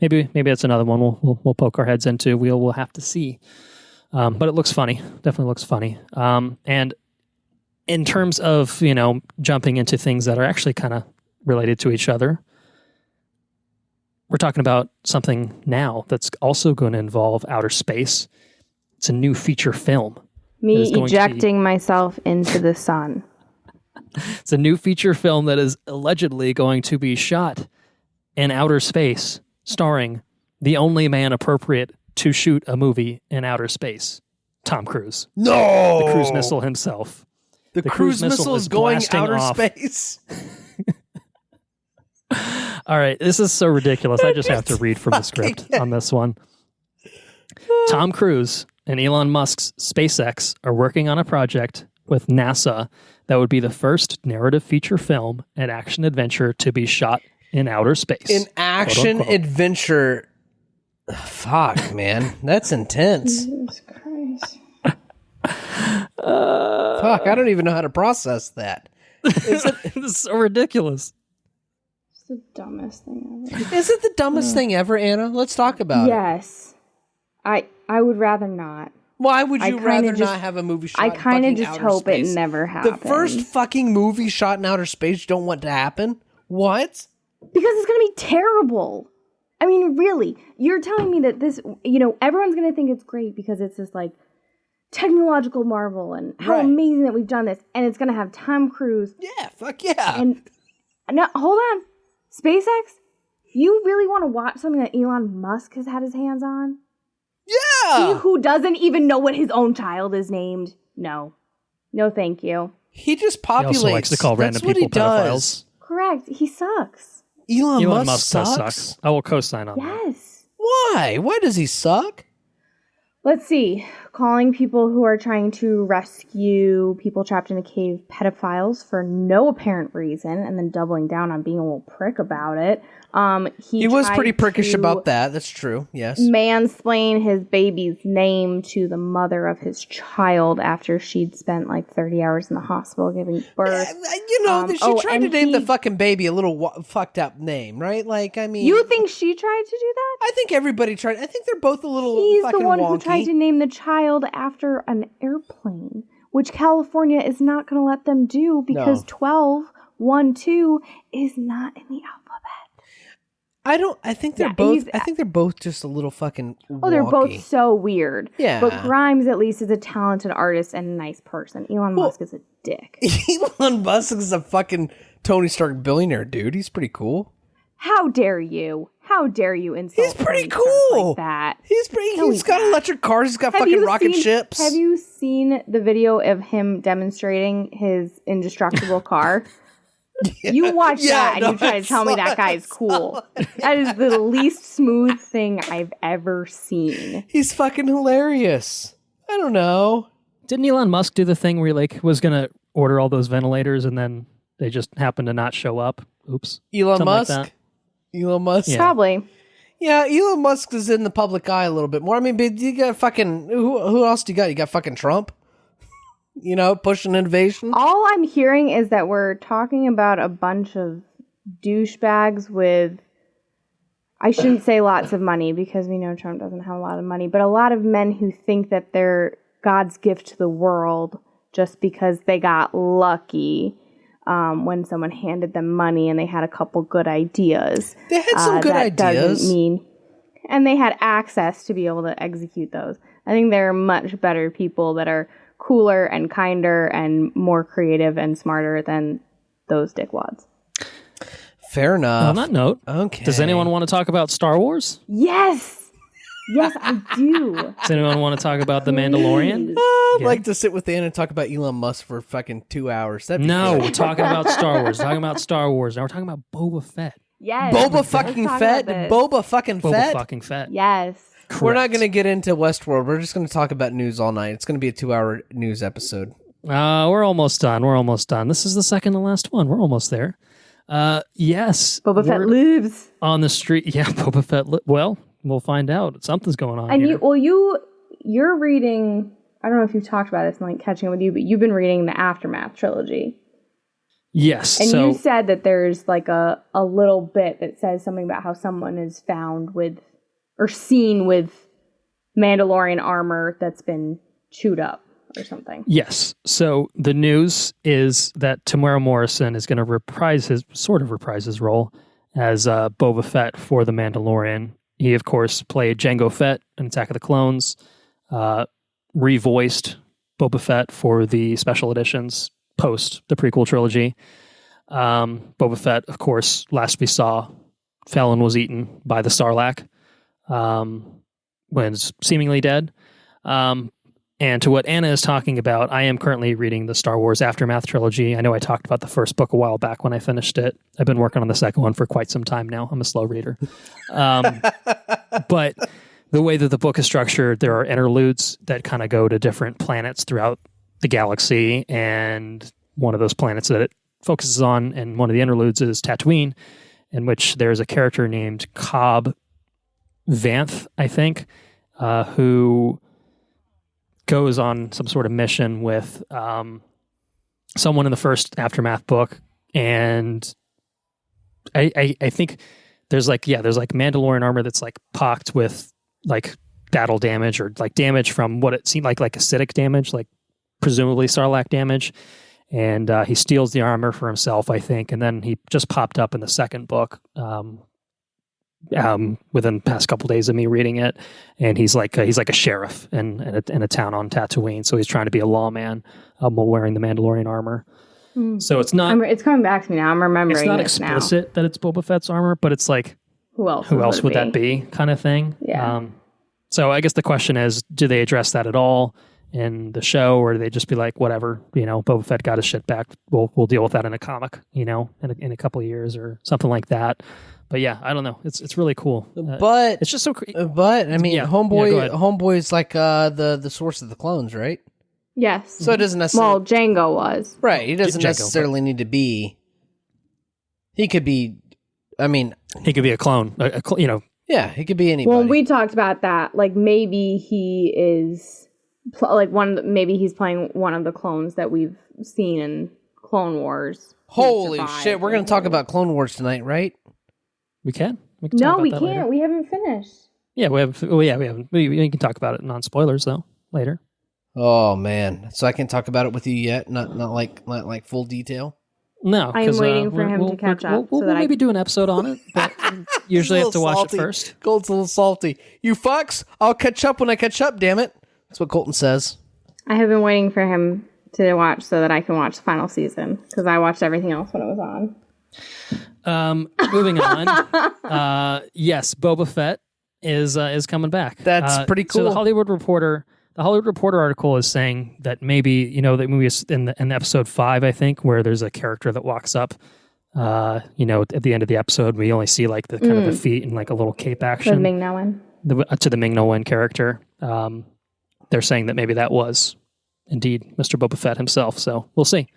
maybe that's another one we'll poke our heads into. We'll have to see. But it looks funny. Definitely looks funny. And in terms of, jumping into things that are actually kind of related to each other, we're talking about something now that's also going to involve outer space. It's a new feature film. Me ejecting myself into the sun. It's a new feature film that is allegedly going to be shot in outer space, starring the only man appropriate to shoot a movie in outer space, Tom Cruise. No! The cruise missile himself. The cruise missile is going outer space. All right, this is so ridiculous. I just have to read from the script on this one. Tom Cruise and Elon Musk's SpaceX are working on a project with NASA that would be the first narrative feature film and action adventure to be shot in outer space. An action adventure. Fuck, man. That's intense. Jesus Christ. Fuck, I don't even know how to process that. This is so ridiculous. It's the dumbest thing ever. Is it the dumbest thing ever, Anna? Let's talk about it. Yes. I would rather not. Why would you rather not have a movie shot in fucking outer space? I kind of just hope it never happens. The first fucking movie shot in outer space you don't want to happen? What? Because it's going to be terrible. I mean, really. You're telling me that this, everyone's going to think it's great because it's this, like, technological marvel and how amazing that we've done this. And it's going to have Tom Cruise. Yeah, fuck yeah. And now, hold on. SpaceX? You really want to watch something that Elon Musk has had his hands on? Yeah. He who doesn't even know what his own child is named? No. No, thank you. He just populates. He also likes to call random people pedophiles. Correct. He sucks. Elon Musk does sucks? suck. I will co-sign on that. Yes. Why? Why does he suck? Let's see. Calling people who are trying to rescue people trapped in a cave pedophiles for no apparent reason, and then doubling down on being a little prick about it. He was pretty prickish about that. That's true. Yes. Mansplain his baby's name to the mother of his child after she'd spent like 30 hours in the hospital giving birth. She tried to name the fucking baby a little fucked up name, right? Like, I mean, you think she tried to do that? I think everybody tried. I think they're both a little He's fucking the one wonky. who tried to name the child after an airplane, which California is not going to let them do because 12-1-2 is not in the alphabet. I think they're both. I think they're both just a little fucking. Oh, they're both so weird. Yeah. But Grimes at least is a talented artist and a nice person. Elon Musk is a dick. Elon Musk is a fucking Tony Stark billionaire dude. He's pretty cool. How dare you? How dare you insult? He's pretty Tony Stark cool. like that. He's got electric cars. He's got fucking rocket ships. Have you seen the video of him demonstrating his indestructible car? You watch that and you try to tell me that guy is cool. That is the least smooth thing I've ever seen. He's fucking hilarious. I don't know. Didn't Elon Musk do the thing where he was going to order all those ventilators and then they just happened to not show up? Oops. Elon Musk? Like Elon Musk? Yeah. Probably. Yeah, Elon Musk is in the public eye a little bit more. I mean, but you got fucking... Who else do you got? You got fucking Trump? Pushing innovation? All I'm hearing is that we're talking about a bunch of douchebags with, I shouldn't say lots of money because we know Trump doesn't have a lot of money, but a lot of men who think that they're God's gift to the world just because they got lucky when someone handed them money and they had a couple good ideas. They had some good ideas. And they had access to be able to execute those. I think there are much better people that are cooler and kinder and more creative and smarter than those dickwads. Fair enough. On that note, okay. Does anyone want to talk about Star Wars? Yes! Yes, I do. Does anyone want to talk about The Mandalorian? I'd like to sit with Anna and talk about Elon Musk for fucking 2 hours. No, we're talking about Star Wars. We're talking about Star Wars. Now we're talking about Boba Fett. Yes. Boba fucking Fett? Boba fucking Fett? Boba fucking Fett. Yes. Correct. We're not going to get into Westworld. We're just going to talk about news all night. It's going to be a 2-hour news episode. We're almost done. This is the second to last one. We're almost there. Yes. Boba Fett lives. On the street. Yeah, Boba Fett. Well, we'll find out. Something's going on and here. You're reading, I don't know if you've talked about this, I'm like catching up with you, but you've been reading the Aftermath trilogy. Yes. And you said that there's like a little bit that says something about how someone is found with or seen with Mandalorian armor that's been chewed up or something. Yes. So the news is that Temuera Morrison is going to reprise his role as Boba Fett for The Mandalorian. He, of course, played Jango Fett in Attack of the Clones, revoiced Boba Fett for the special editions post the prequel trilogy. Boba Fett, of course, last we saw, fell and was eaten by the Sarlacc. When seemingly dead. And to what Anna is talking about, I am currently reading the Star Wars Aftermath trilogy. I know I talked about the first book a while back when I finished it. I've been working on the second one for quite some time now. I'm a slow reader. But the way that the book is structured, there are interludes that kind of go to different planets throughout the galaxy, and one of those planets that it focuses on, and one of the interludes is Tatooine, in which there's a character named Cobb Vanth, I think, who goes on some sort of mission with someone in the first Aftermath book, and I think there's like Mandalorian armor that's like pocked with like battle damage or like damage from what it seemed like acidic damage, like presumably Sarlacc damage. And he steals the armor for himself, I think. And then he just popped up in the second book within the past couple days of me reading it. And he's like a sheriff in a town on Tatooine. So he's trying to be a lawman while wearing the Mandalorian armor. So it's not. It's coming back to me now. I'm remembering. It's not explicit that it's Boba Fett's armor, but it's like, who else would that be? Kind of thing. Yeah. So I guess the question is, do they address that at all in the show, or do they just be like, whatever, Boba Fett got his shit back. We'll deal with that in a comic, in a couple of years or something like that. But yeah, I don't know. It's really cool. But it's just so. But I mean, Homeboy's like the source of the clones, right? Yes. So it doesn't necessarily. Well, Django was right. He doesn't necessarily need to be. He could be. I mean, he could be a clone. Yeah, he could be anybody. Well, we talked about that. Like maybe he is. Maybe he's playing one of the clones that we've seen in Clone Wars. Holy shit! We're going to talk about Clone Wars tonight, right? We can. No, we can't. Later. We haven't finished. Yeah, we haven't. Well, yeah, we haven't. We can talk about it non-spoilers though later. Oh man! So I can talk about it with you yet? Not like full detail. No, I'm waiting for him to catch up. We'll maybe do an episode on it, but usually I have to watch salty. It first. Colton's a little salty. You fucks! I'll catch up when I catch up. Damn it! That's what Colton says. I have been waiting for him to watch so that I can watch the final season because I watched everything else when it was on. Moving on. Yes, Boba Fett is coming back. That's pretty cool. So the Hollywood Reporter article is saying that maybe the movie is in episode 5, I think, where there's a character that walks up. At the end of the episode, we only see like the kind of the feet and like a little cape action. The Ming-Na Wen. To the Ming-Na Wen character. They're saying that maybe that was indeed Mr. Boba Fett himself. So we'll see,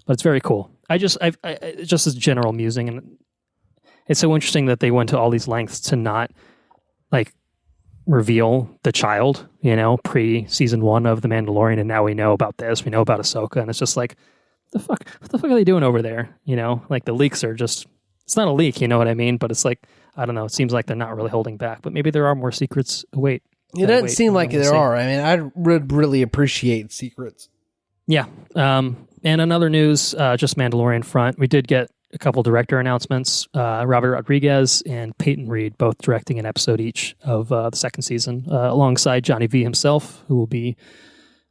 but it's very cool. I just as general musing, and it's so interesting that they went to all these lengths to not like reveal the child, pre season 1 of The Mandalorian, and now we know about this. We know about Ahsoka, and it's just like, what the fuck are they doing over there? Like the leaks are just. It's not a leak, you know what I mean? But it's like, I don't know. It seems like they're not really holding back, but maybe there are more secrets await. It doesn't seem like there are. I mean, I would really appreciate secrets. Yeah. And another news, just Mandalorian front, we did get a couple director announcements. Robert Rodriguez and Peyton Reed both directing an episode each of the second season, alongside Johnny V himself, who will be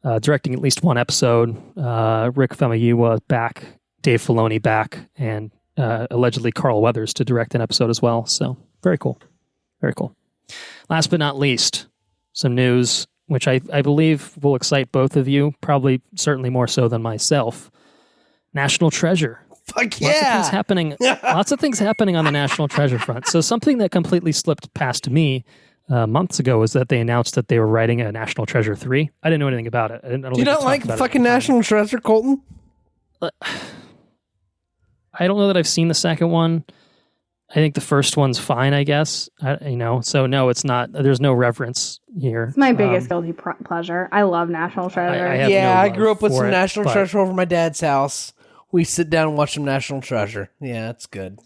directing at least one episode. Rick Famuyiwa back, Dave Filoni back, and allegedly Carl Weathers to direct an episode as well. So very cool. Very cool. Last but not least, some news, which I believe will excite both of you, probably certainly more so than myself. National Treasure. Fuck yeah! Lots of things happening on the National Treasure front. So something that completely slipped past me months ago was that they announced that they were writing a National Treasure 3. I didn't know anything about it. Do you not like fucking National Treasure, Colton? I don't know that I've seen the second one. I think the first one's fine, I guess. So no, it's not. There's no reverence here. It's my biggest guilty pleasure. I love National Treasure. I grew up with some National Treasure over my dad's house. We sit down and watch some National Treasure. Yeah, it's good.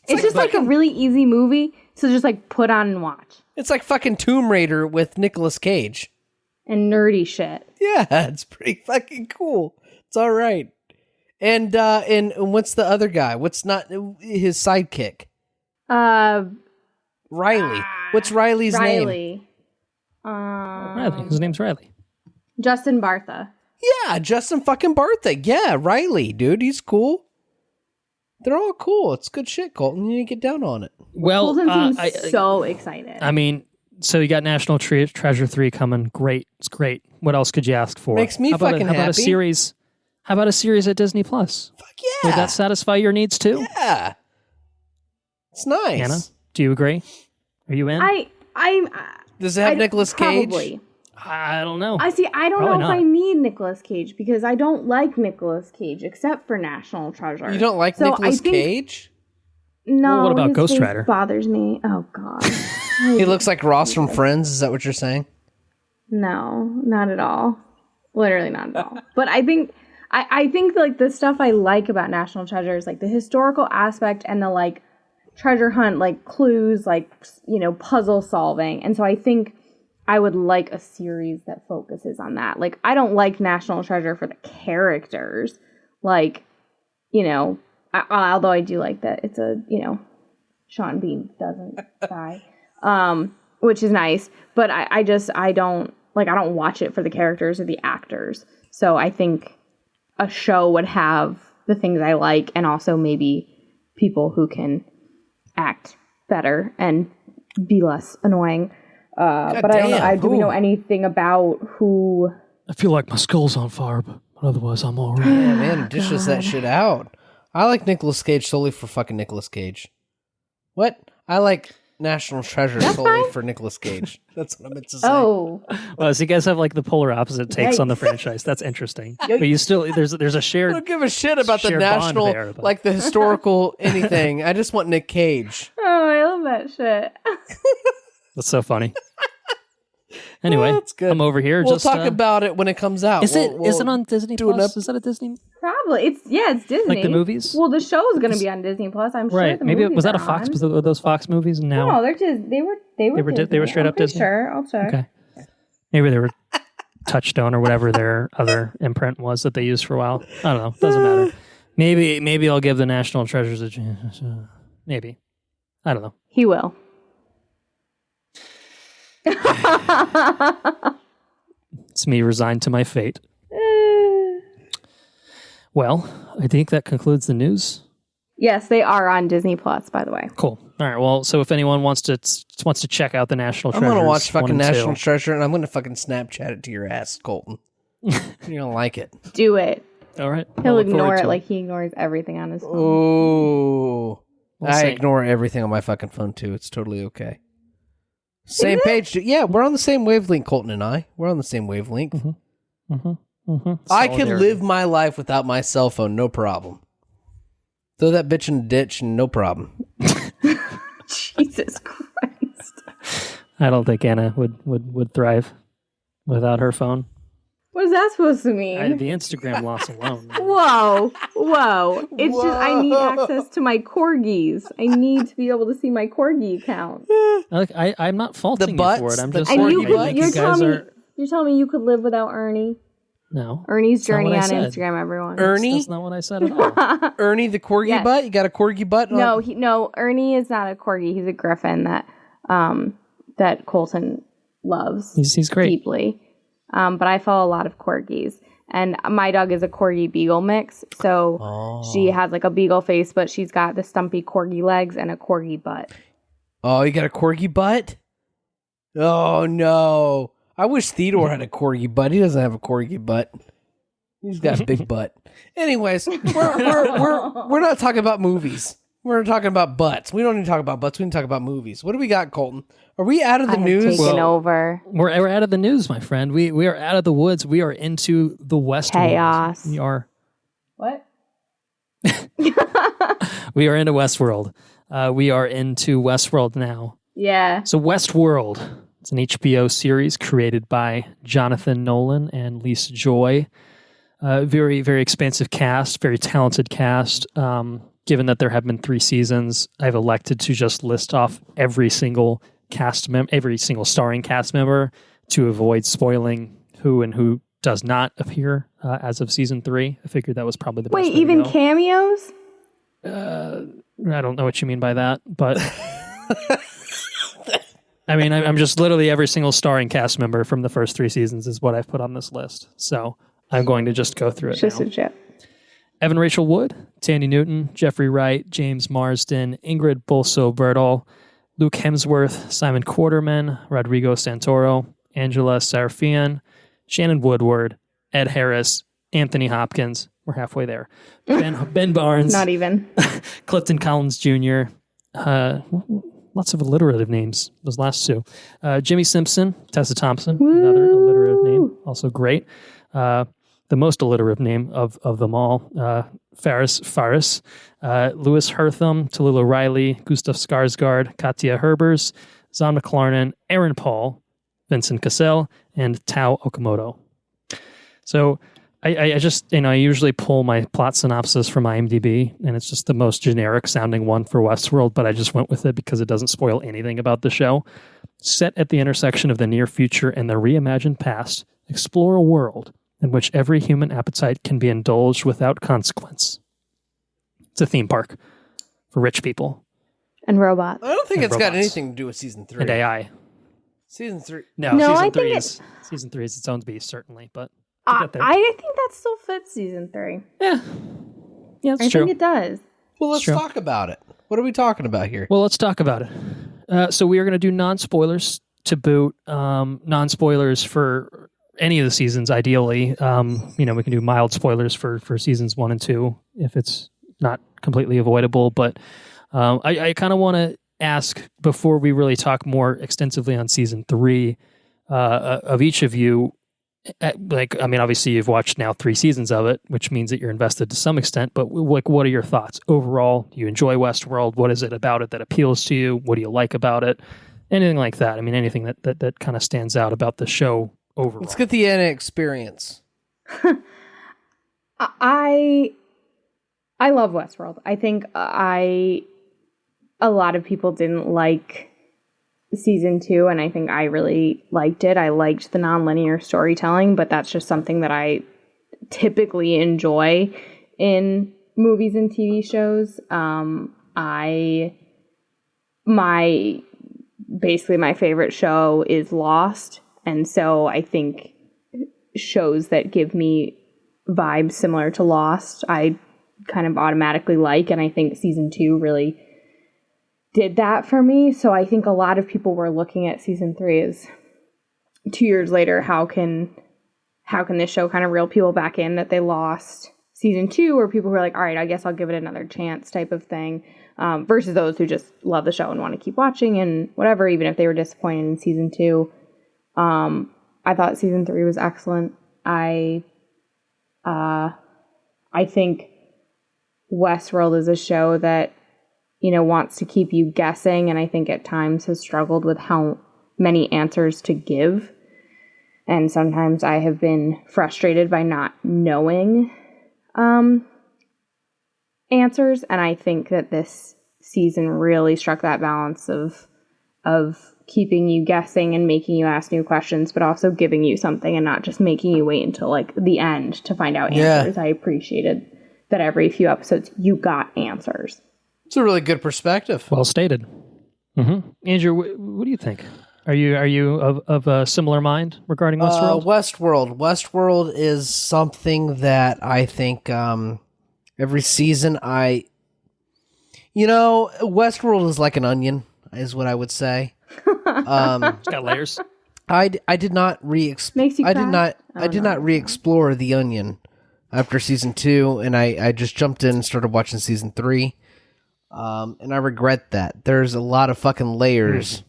It's just like a really easy movie to just like put on and watch. It's like fucking Tomb Raider with Nicolas Cage. And nerdy shit. Yeah, it's pretty fucking cool. It's all right. And what's the other guy? What's not his sidekick? Riley. What's Riley's name? Riley. His name's Riley. Justin Bartha. Yeah, Justin fucking Bartha. Yeah, Riley, dude. He's cool. They're all cool. It's good shit, Colton. You need to get down on it. Well, Colton seems so excited. I mean, so you got National Treasure 3 coming. Great. It's great. What else could you ask for? Makes me fucking happy. How about a series at Disney Plus? Fuck yeah. Would that satisfy your needs too? Yeah. It's nice. Anna, do you agree? Are you in? Does it have Nicolas Cage? Probably. I don't know. I don't Probably know if not. I need Nicolas Cage because I don't like Nicolas Cage except for National Treasure. You don't like Nicolas Cage? No. Well, what about his Ghost face Rider? bothers me. Oh God. He looks like Ross from Friends. Is that what you're saying? No, not at all. Literally not at all. But I think like the stuff I like about National Treasure is like the historical aspect and the like treasure hunt, like clues, like, puzzle solving. And so I think I would like a series that focuses on that. Like, I don't like National Treasure for the characters. Like, although I do like that it's a, Sean Bean doesn't die, which is nice. But I don't watch it for the characters or the actors. So I think a show would have the things I like and also maybe people who can act better and be less annoying. But I don't know. Do we know anything about who? I feel like my skull's on fire, but otherwise I'm all right. Yeah, man, dishes that shit out. I like Nicolas Cage solely for fucking Nicolas Cage. What? I like National Treasure solely for Nicolas Cage. That's what I meant to say. Oh, Well, so you guys have like the polar opposite takes on the franchise. That's interesting. But you still there's a I shared. don't give a shit about the shared bond national, there, but- like the historical anything. I just want Nick Cage. I love that shit. That's so funny. Anyway, That's good. I'm over here. We'll just talk about it when it comes out. Is it We'll is it on Disney do an Plus? Is that a Disney? Probably. It's Disney. Like the movies? Well, the show's going to be on Disney Plus. I'm sure. Right. The Maybe movies was that a are Fox? on. Were those Fox movies? And now No, they were Disney. straight I'm up pretty Disney? Sure, I'll check. Okay. Maybe they were Touchstone or whatever their other imprint was that they used for a while. I don't know. Doesn't matter. Maybe I'll give the National Treasures a chance. Maybe. I don't know. He will. It's me resigned to my fate. Well, I think that concludes the news. Yes, they are on Disney Plus, by the way. Cool. All right. Well, so if anyone wants to check out the National I'm Treasures, gonna watch fucking 1 and National 2, Treasure, and I'm gonna fucking Snapchat it to your ass, Colton. You're gonna like it. Do it. All right. He'll I'll look ignore forward it to like he ignores everything on his phone. Oh, We'll I see. ignore everything on my fucking phone too. It's totally okay. Same page. Yeah, we're on the same wavelength, Colton and I. We're on the same wavelength. I can Solidarity. live my life without my cell phone, no problem. Throw that bitch in the ditch, and no problem. Jesus Christ. I don't think Anna would thrive without her phone. What is that supposed to mean? The Instagram loss alone. Whoa. It's just I need access to my corgis. I need to be able to see my corgi account. I'm not faulting The you for butts, it. I'm the just And corgi you saying, could, butts. you're you guys telling me are you're telling me you could live without Ernie. no. Ernie's not what journey I on said. Instagram, everyone. Ernie? That's not what I said at all. Ernie the corgi Yes. butt? You got a corgi butt? No, Ernie is not a corgi. He's a griffin that Colton loves He's great. deeply. But I follow a lot of corgis. And my dog is a corgi beagle mix. So she has like a beagle face, but she's got the stumpy corgi legs and a corgi butt. Oh, you got a corgi butt? Oh, no. I wish Theodore had a corgi butt. He doesn't have a corgi butt. He's got a big butt. Anyways, we're not talking about movies. We're talking about butts. We don't need to talk about butts. We need to talk about movies. What do we got, Colton? Are we out of the I have news? taken over. We're out of the news, my friend. We are out of the woods. We are into the Westworld. Chaos. We are What? we are into Westworld. We are into Westworld now. Yeah. So Westworld, it's an HBO series created by Jonathan Nolan and Lisa Joy. Very, very expansive cast, very talented cast. Given that there have been 3 seasons, I've elected to just list off every single every single starring cast member to avoid spoiling who and who does not appear as of season 3. I figured that was probably the best way Wait, to even go. cameos? I don't know what you mean by that, but I mean, I'm just literally every single starring cast member from the first 3 seasons is what I've put on this list. So I'm going to just go through it Just now. a chip. Evan Rachel Wood, Tandy Newton, Jeffrey Wright, James Marsden, Ingrid Bolso-Bertel, Luke Hemsworth, Simon Quarterman, Rodrigo Santoro, Angela Sarafian, Shannon Woodward, Ed Harris, Anthony Hopkins. We're halfway there. Ben Barnes. Not even. Clifton Collins Jr., Lots of alliterative names, those last two. Jimmy Simpson, Tessa Thompson, another alliterative name, also great. The most alliterative name of them all, Faris, Louis Hertham, Tallulah Riley, Gustav Skarsgård, Katja Herbers, Zahn McClarnon, Aaron Paul, Vincent Cassell, and Tao Okamoto. So I just, I usually pull my plot synopsis from IMDb, and it's just the most generic sounding one for Westworld, but I just went with it because it doesn't spoil anything about the show. Set at the intersection of the near future and the reimagined past, explore a world in which every human appetite can be indulged without consequence. It's a theme park for rich people. And robots. I don't think it's got anything to do with season 3. And AI. Season 3. No, season 3 is its own beast, certainly, but I think that still fits season 3. Yeah, that's true. I think it does. Well, let's talk about it. What are we talking about here? Well, let's talk about it. So we are going to do non-spoilers to boot. Non-spoilers for any of the seasons, ideally. We can do mild spoilers for seasons 1 and 2 if it's not completely avoidable. But I kind of want to ask, before we really talk more extensively on season 3, of each of you, obviously you've watched now 3 seasons of it, which means that you're invested to some extent, but what are your thoughts overall? Do you enjoy Westworld? What is it about it that appeals to you? What do you like about it? Anything like that. I mean, anything that kind of stands out about the show overall. Let's get the Anna experience. I love Westworld. I think a lot of people didn't like season 2, and I think I really liked it. I liked the nonlinear storytelling, but that's just something that I typically enjoy in movies and TV shows. My favorite show is Lost, and so I think shows that give me vibes similar to Lost, I kind of automatically like, and I think season 2 really did that for me. So I think a lot of people were looking at season 3 as 2 years later, how can this show kind of reel people back in that they lost season 2, or people who are like, all right, I guess I'll give it another chance type of thing, versus those who just love the show and want to keep watching and whatever, even if they were disappointed in season 2. I thought season 3 was excellent. I think Westworld is a show that, wants to keep you guessing, and I think at times has struggled with how many answers to give. And sometimes I have been frustrated by not knowing answers, and I think that this season really struck that balance of keeping you guessing and making you ask new questions, but also giving you something and not just making you wait until like the end to find out answers. I appreciated that every few episodes you got answers. It's a really good perspective. Well stated. Mm-hmm. Andrew, what do you think? Are you of a similar mind regarding Westworld? Westworld is something that I think every season Westworld is like an onion, is what I would say. It's got layers. I did not re-explore the onion after season 2, and I just jumped in and started watching season 3. And I regret that. There's a lot of fucking layers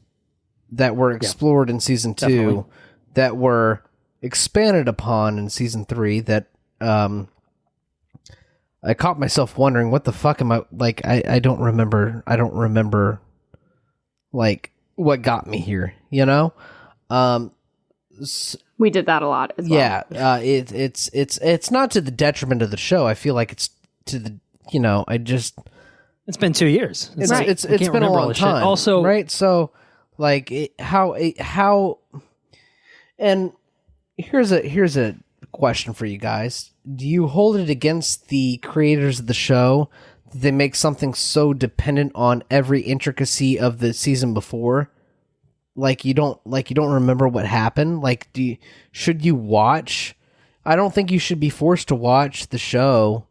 that were explored in season 2 definitely. That were expanded upon in season 3 that I caught myself wondering, what the fuck am I like? I don't remember like what got me here, we did that a lot as well. Yeah, it's not to the detriment of the show. I feel like it's to the it's been 2 years. It's been a long time. Also, right? So, like, and here's a question for you guys: do you hold it against the creators of the show that they make something so dependent on every intricacy of the season before? Like you don't remember what happened? Like, should you watch? I don't think you should be forced to watch the show.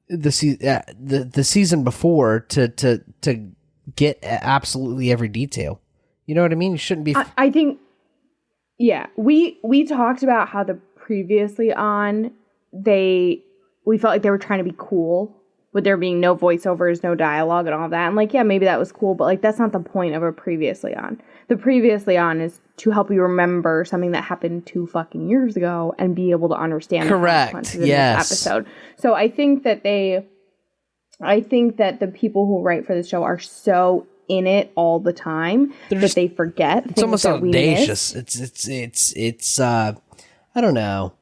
The season before to get absolutely every detail. You know what I mean? You shouldn't be. I think, we talked about how the previously on we felt like they were trying to be cool with there being no voiceovers, no dialogue, and all that. And like, yeah, maybe that was cool, but like that's not the point of a Previously On. The Previously On is to help you remember something that happened 2 fucking years ago and be able to understand the consequences in this episode. So I think that the people who write for the show are so in it all the time that they forget. It's almost audacious. It's I don't know.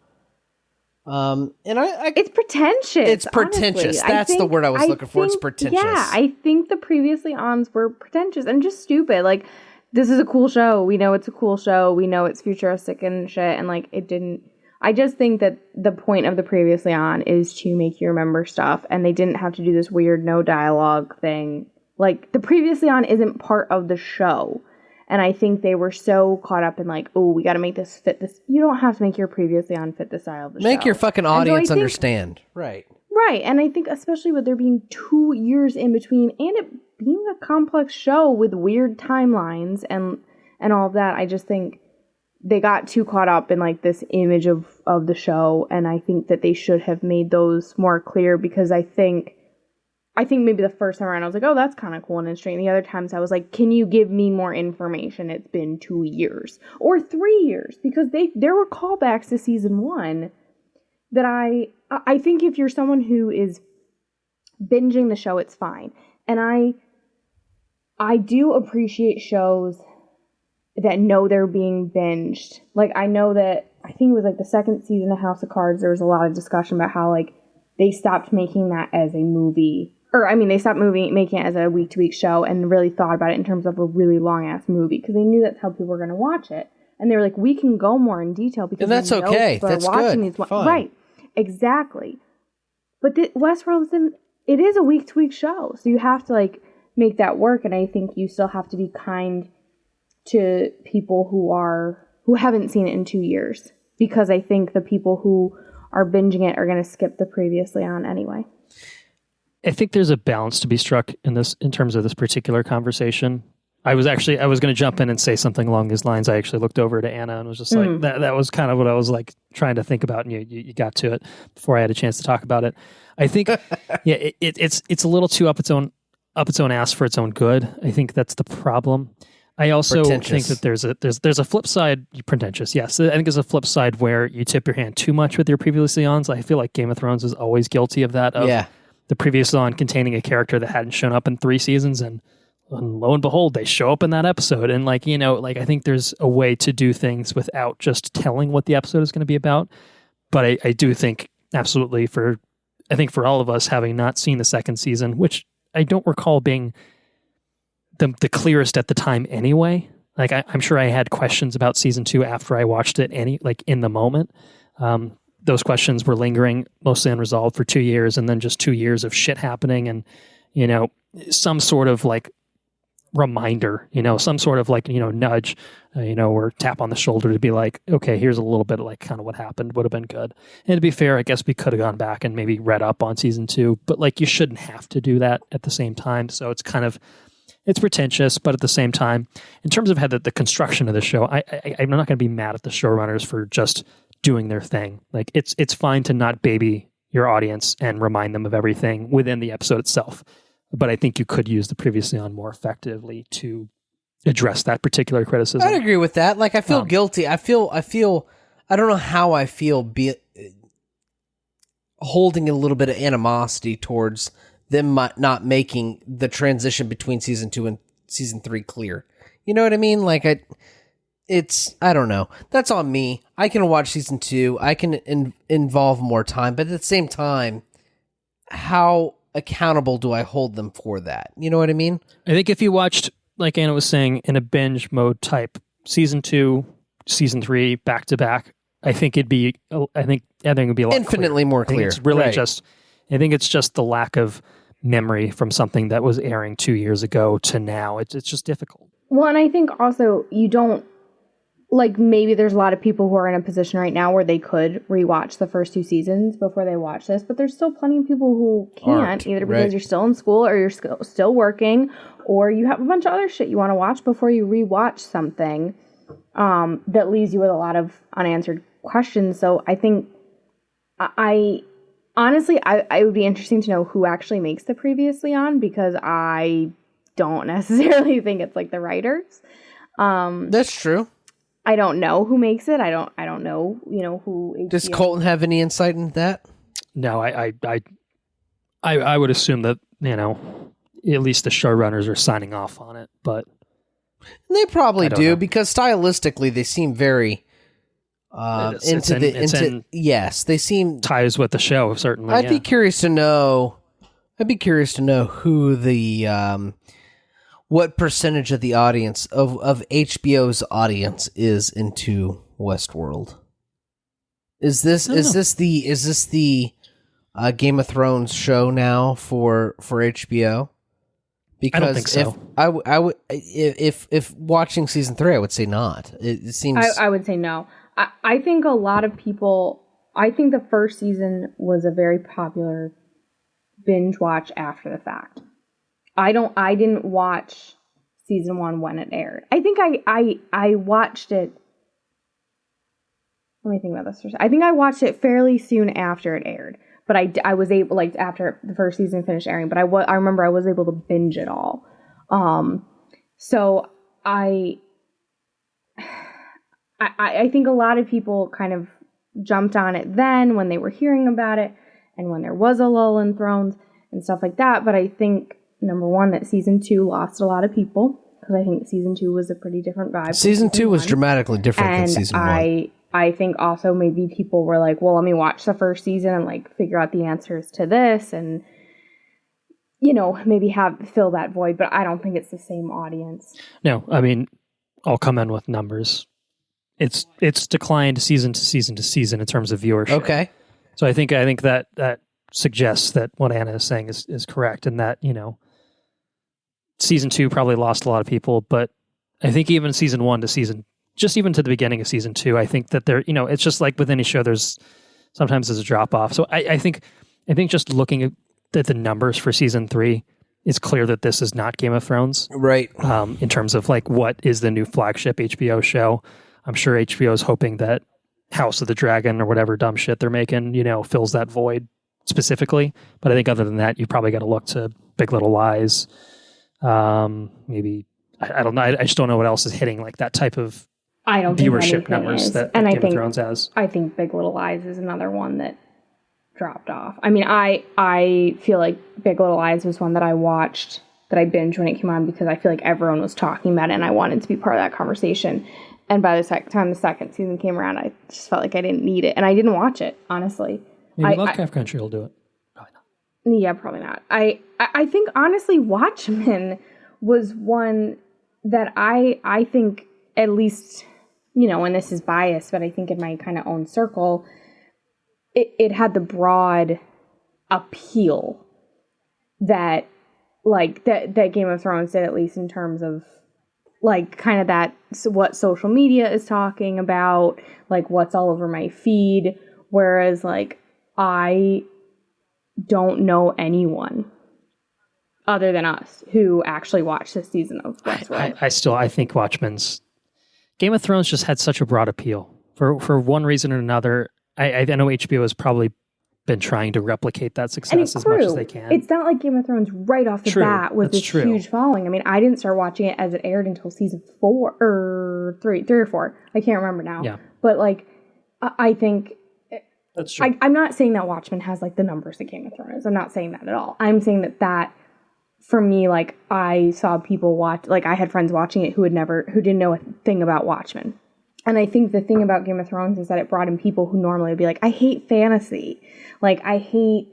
And it's pretentious. It's pretentious. Honestly. That's the word I was looking for. It's pretentious. Yeah, I think the Previously Ons were pretentious and just stupid. Like, this is a cool show. We know it's a cool show. We know it's futuristic and shit. And like, it didn't. I just think that the point of the Previously On is to make you remember stuff, and they didn't have to do this weird no dialogue thing. Like, the Previously On isn't part of the show. And I think they were so caught up in like, oh, we got to make this fit this. You don't have to make your Previously On fit the style of the show. Make your fucking audience understand. Right. Right. And I think especially with there being 2 years in between and it being a complex show with weird timelines and all of that, I just think they got too caught up in like this image of the show. And I think that they should have made those more clear, because I think maybe the first time around I was like, oh, that's kind of cool and interesting. The other times I was like, can you give me more information? It's been 2 years or 3 years, because there were callbacks to season 1 that I think if you're someone who is binging the show, it's fine. And I do appreciate shows that know they're being binged. Like, I know that, I think it was like the second season of House of Cards, there was a lot of discussion about how like they stopped making that as a movie. Or, I mean, they stopped making it as a week-to-week show and really thought about it in terms of a really long-ass movie, because they knew that's how people were going to watch it. And they were like, we can go more in detail because and that's okay. That's watching good. These right. Exactly. But Westworld it is a week-to-week show, so you have to like make that work. And I think you still have to be kind to people who haven't seen it in 2 years, because I think the people who are binging it are going to skip the Previously On anyway. I think there's a balance to be struck in terms of this particular conversation. I was going to jump in and say something along these lines. I actually looked over to Anna and was just like, that was kind of what I was like trying to think about, and you got to it before I had a chance to talk about it. I think, yeah, it's a little too up its own ass for its own good. I think that's the problem. I also think that there's a flip side. Pretentious, yes. I think there's a flip side where you tip your hand too much with your Previously Ons. I feel like Game of Thrones is always guilty of that. The Previously On containing a character that hadn't shown up in 3 seasons, and lo and behold, they show up in that episode. And like, I think there's a way to do things without just telling what the episode is going to be about. But I do think absolutely for all of us, having not seen the second season, which I don't recall being the clearest at the time anyway. Like, I'm sure I had questions about season 2 after I watched it in the moment. Those questions were lingering mostly unresolved for 2 years, and then just 2 years of shit happening, and some sort of like reminder, some sort of like nudge, or tap on the shoulder to be like, okay, here's a little bit of like kind of what happened would have been good. And to be fair, I guess we could have gone back and maybe read up on season 2, but like you shouldn't have to do that at the same time. So it's kind of, it's pretentious, but at the same time, in terms of how the construction of the show, I'm not going to be mad at the showrunners for just doing their thing. Like, it's fine to not baby your audience and remind them of everything within the episode itself. But I think you could use the Previously On more effectively to address that particular criticism. I'd agree with that. Like, I feel guilty. I feel. I don't know how I feel. Holding a little bit of animosity towards them not making the transition between season 2 and season 3 clear. You know what I mean? Like, I don't know. That's on me. I can watch season 2. I can involve more time, but at the same time, how accountable do I hold them for that? You know what I mean? I think if you watched, like Anna was saying, in a binge mode type, season 2, season 3, back to back, I think it'd be a lot infinitely more clear. It's really I think it's just the lack of memory from something that was airing 2 years ago to now. It's just difficult. Well, and I think also you don't, like, maybe there's a lot of people who are in a position right now where they could rewatch the first 2 seasons before they watch this, but there's still plenty of people who can't, either because you're still in school or you're still working, or you have a bunch of other shit you want to watch before you rewatch something that leaves you with a lot of unanswered questions. So I think honestly, I would be interesting to know who actually makes the Previously On, because I don't necessarily think it's like the writers. That's true. I don't know who makes it. I don't know, who HBO. Does Colton have any insight into that? No, I would assume that, at least the showrunners are signing off on it, but they probably do, because stylistically they seem very yes, they seem ties with the show, certainly. I'd be curious to know who the what percentage of the audience of HBO's audience is into Westworld. Is this the Game of Thrones show now for HBO? Because I don't think so. If watching season 3, I would say not. It seems I would say no. I think a lot of people. I think the first season was a very popular binge watch after the fact. I didn't watch season 1 when it aired. I think I watched it. Let me think about this for a second. I think I watched it fairly soon after it aired, but I was able, like, after the first season finished airing. But I remember I was able to binge it all. So I think a lot of people kind of jumped on it then when they were hearing about it, and when there was a lull in Thrones and stuff like that. But I think, number one, that season 2 lost a lot of people, because I think season 2 was a pretty different vibe. Season 2 was dramatically different than season 1. I think also maybe people were like, well, let me watch the first season and like figure out the answers to this, and maybe fill that void. But I don't think it's the same audience. No, I mean, I'll come in with numbers. It's declined season to season to season in terms of viewership. Okay. So I think that suggests that what Anna is saying is correct, and that, season 2 probably lost a lot of people, but I think even season 1 to even to the beginning of season 2, I think that there, it's just like with any show, there's a drop off. So I think just looking at the numbers for season 3, it's clear that this is not Game of Thrones. Right. In terms of like what is the new flagship HBO show. I'm sure HBO is hoping that House of the Dragon or whatever dumb shit they're making, fills that void specifically. But I think other than that, you probably got to look to Big Little Lies. Maybe, I don't know. I just don't know what else is hitting like that type of viewership numbers that Game of Thrones has. I think Big Little Lies is another one that dropped off. I mean, I feel like Big Little Lies was one that I watched, that I binged when it came on, because I feel like everyone was talking about it and I wanted to be part of that conversation. And by the time the second season came around, I just felt like I didn't need it. And I didn't watch it, honestly. Maybe Lovecraft Country will do it. Probably not. Yeah, probably not. I think, honestly, Watchmen was one that I think, at least, and this is biased, but I think in my kind of own circle, it had the broad appeal that Game of Thrones did, at least in terms of like kind of that, what social media is talking about, like what's all over my feed. Whereas like I don't know anyone other than us who actually watched this season of Westworld. I think Watchmen's Game of Thrones just had such a broad appeal for one reason or another. I know HBO has probably been trying to replicate that success as much as they can. It's not like Game of Thrones right off the bat with this huge following. I mean, I didn't start watching it as it aired until season 4 or 3 or 4. I can't remember now. Yeah. But like, I think that's true. I'm not saying that Watchmen has like the numbers that Game of Thrones is. I'm not saying that at all. I'm saying that for me, like I saw people watch, like I had friends watching it who didn't know a thing about Watchmen. And I think the thing about Game of Thrones is that it brought in people who normally would be like, I hate fantasy. Like, I hate,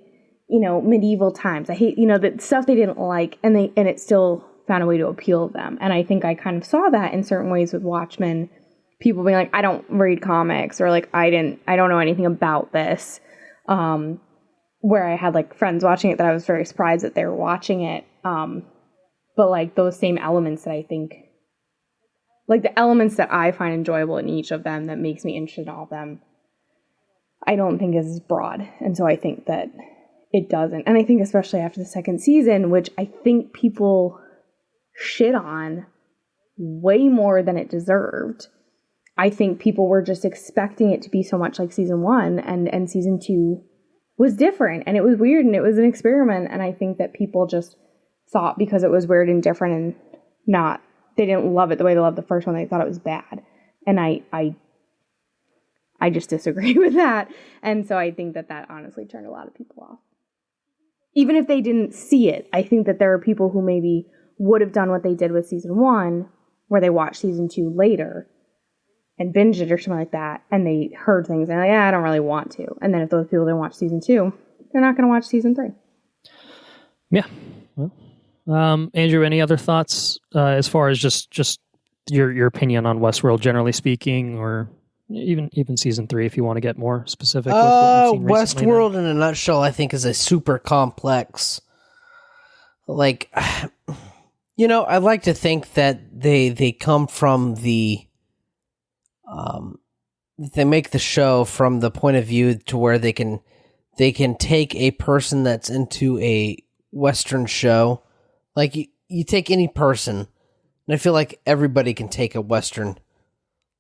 medieval times. I hate, the stuff they didn't like. And it still found a way to appeal to them. And I think I kind of saw that in certain ways with Watchmen. People being like, I don't read comics, or like, I don't know anything about this. Where I had like friends watching it that I was very surprised that they were watching it. But like those same elements that I think, like the elements that I find enjoyable in each of them that makes me interested in all of them, I don't think is as broad. And so I think that it doesn't. And I think especially after the second season, which I think people shit on way more than it deserved. I think people were just expecting it to be so much like season 1, and season 2 was different and it was weird and it was an experiment. And I think that people just thought because it was weird and different and they didn't love it the way they loved the first one, they thought it was bad. And I just disagree with that. And so I think that honestly turned a lot of people off. Even if they didn't see it, I think that there are people who maybe would have done what they did with season 1, where they watched season 2 later and binged it or something like that, and they heard things and they're like, I don't really want to. And then if those people didn't watch season 2, they're not going to watch season 3. Yeah. Well, Andrew, any other thoughts as far as just your opinion on Westworld, generally speaking, or even season 3, if you want to get more specific? Westworld in a nutshell, I think, is a super complex. Like, I like to think that they come from the. They make the show from the point of view to where they can take a person that's into a Western show, like you take any person, and I feel like everybody can take a Western,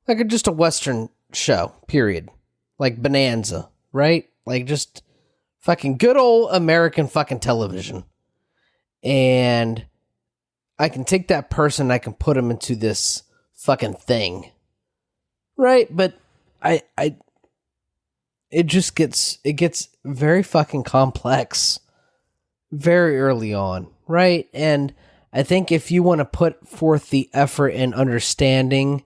like just a Western show, period. Like Bonanza, right? Like just fucking good old American fucking television. And I can take that person, I can put them into this fucking thing. Right? But it gets very fucking complex very early on, right? And I think if you want to put forth the effort in understanding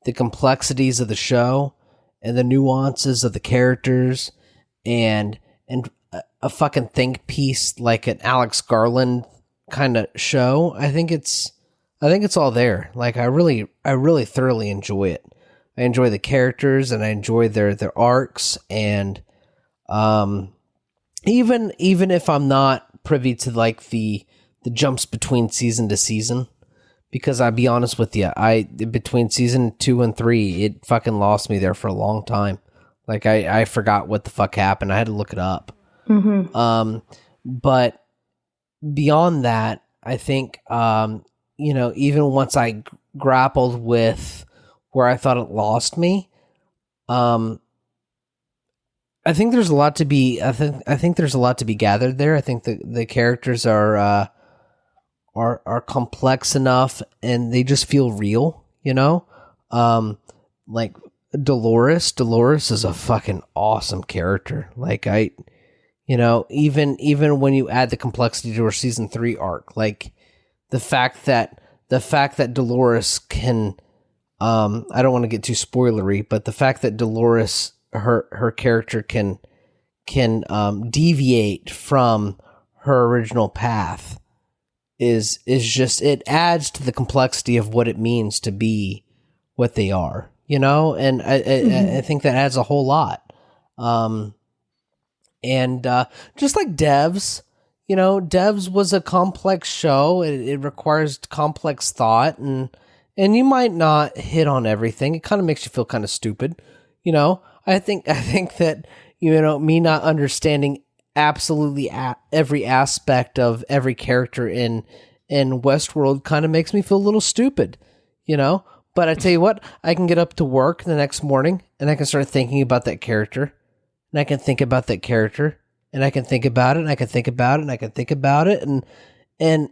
the complexities of the show and the nuances of the characters and a fucking think piece like an Alex Garland kind of show, I think it's all there. Like I really thoroughly enjoy it. I enjoy the characters and I enjoy their arcs, and even if I'm not privy to like the jumps between season to season, because I'll be honest with you, between season 2 and 3, it fucking lost me there for a long time. Like I forgot what the fuck happened. I had to look it up. Mm-hmm. But beyond that, I think even once I grappled with where I thought it lost me, I think there's a lot to be. I think there's a lot to be gathered there. I think the characters are complex enough, and they just feel real. Like Dolores. Dolores is a fucking awesome character. Like even when you add the complexity to her season 3 arc, like the fact that Dolores can. I don't want to get too spoilery, but the fact that Dolores, her character can deviate from her original path is just, it adds to the complexity of what it means to be what they are, and I think that adds a whole lot. And just like Devs, Devs was a complex show. It requires complex thought, and you might not hit on everything. It kind of makes you feel kind of stupid. I think that, me not understanding absolutely every aspect of every character in Westworld kind of makes me feel a little stupid, But I tell you what, I can get up to work the next morning and I can start thinking about that character, and I can think about that character, and I can think about it, and I can think about it, and I can think about it. And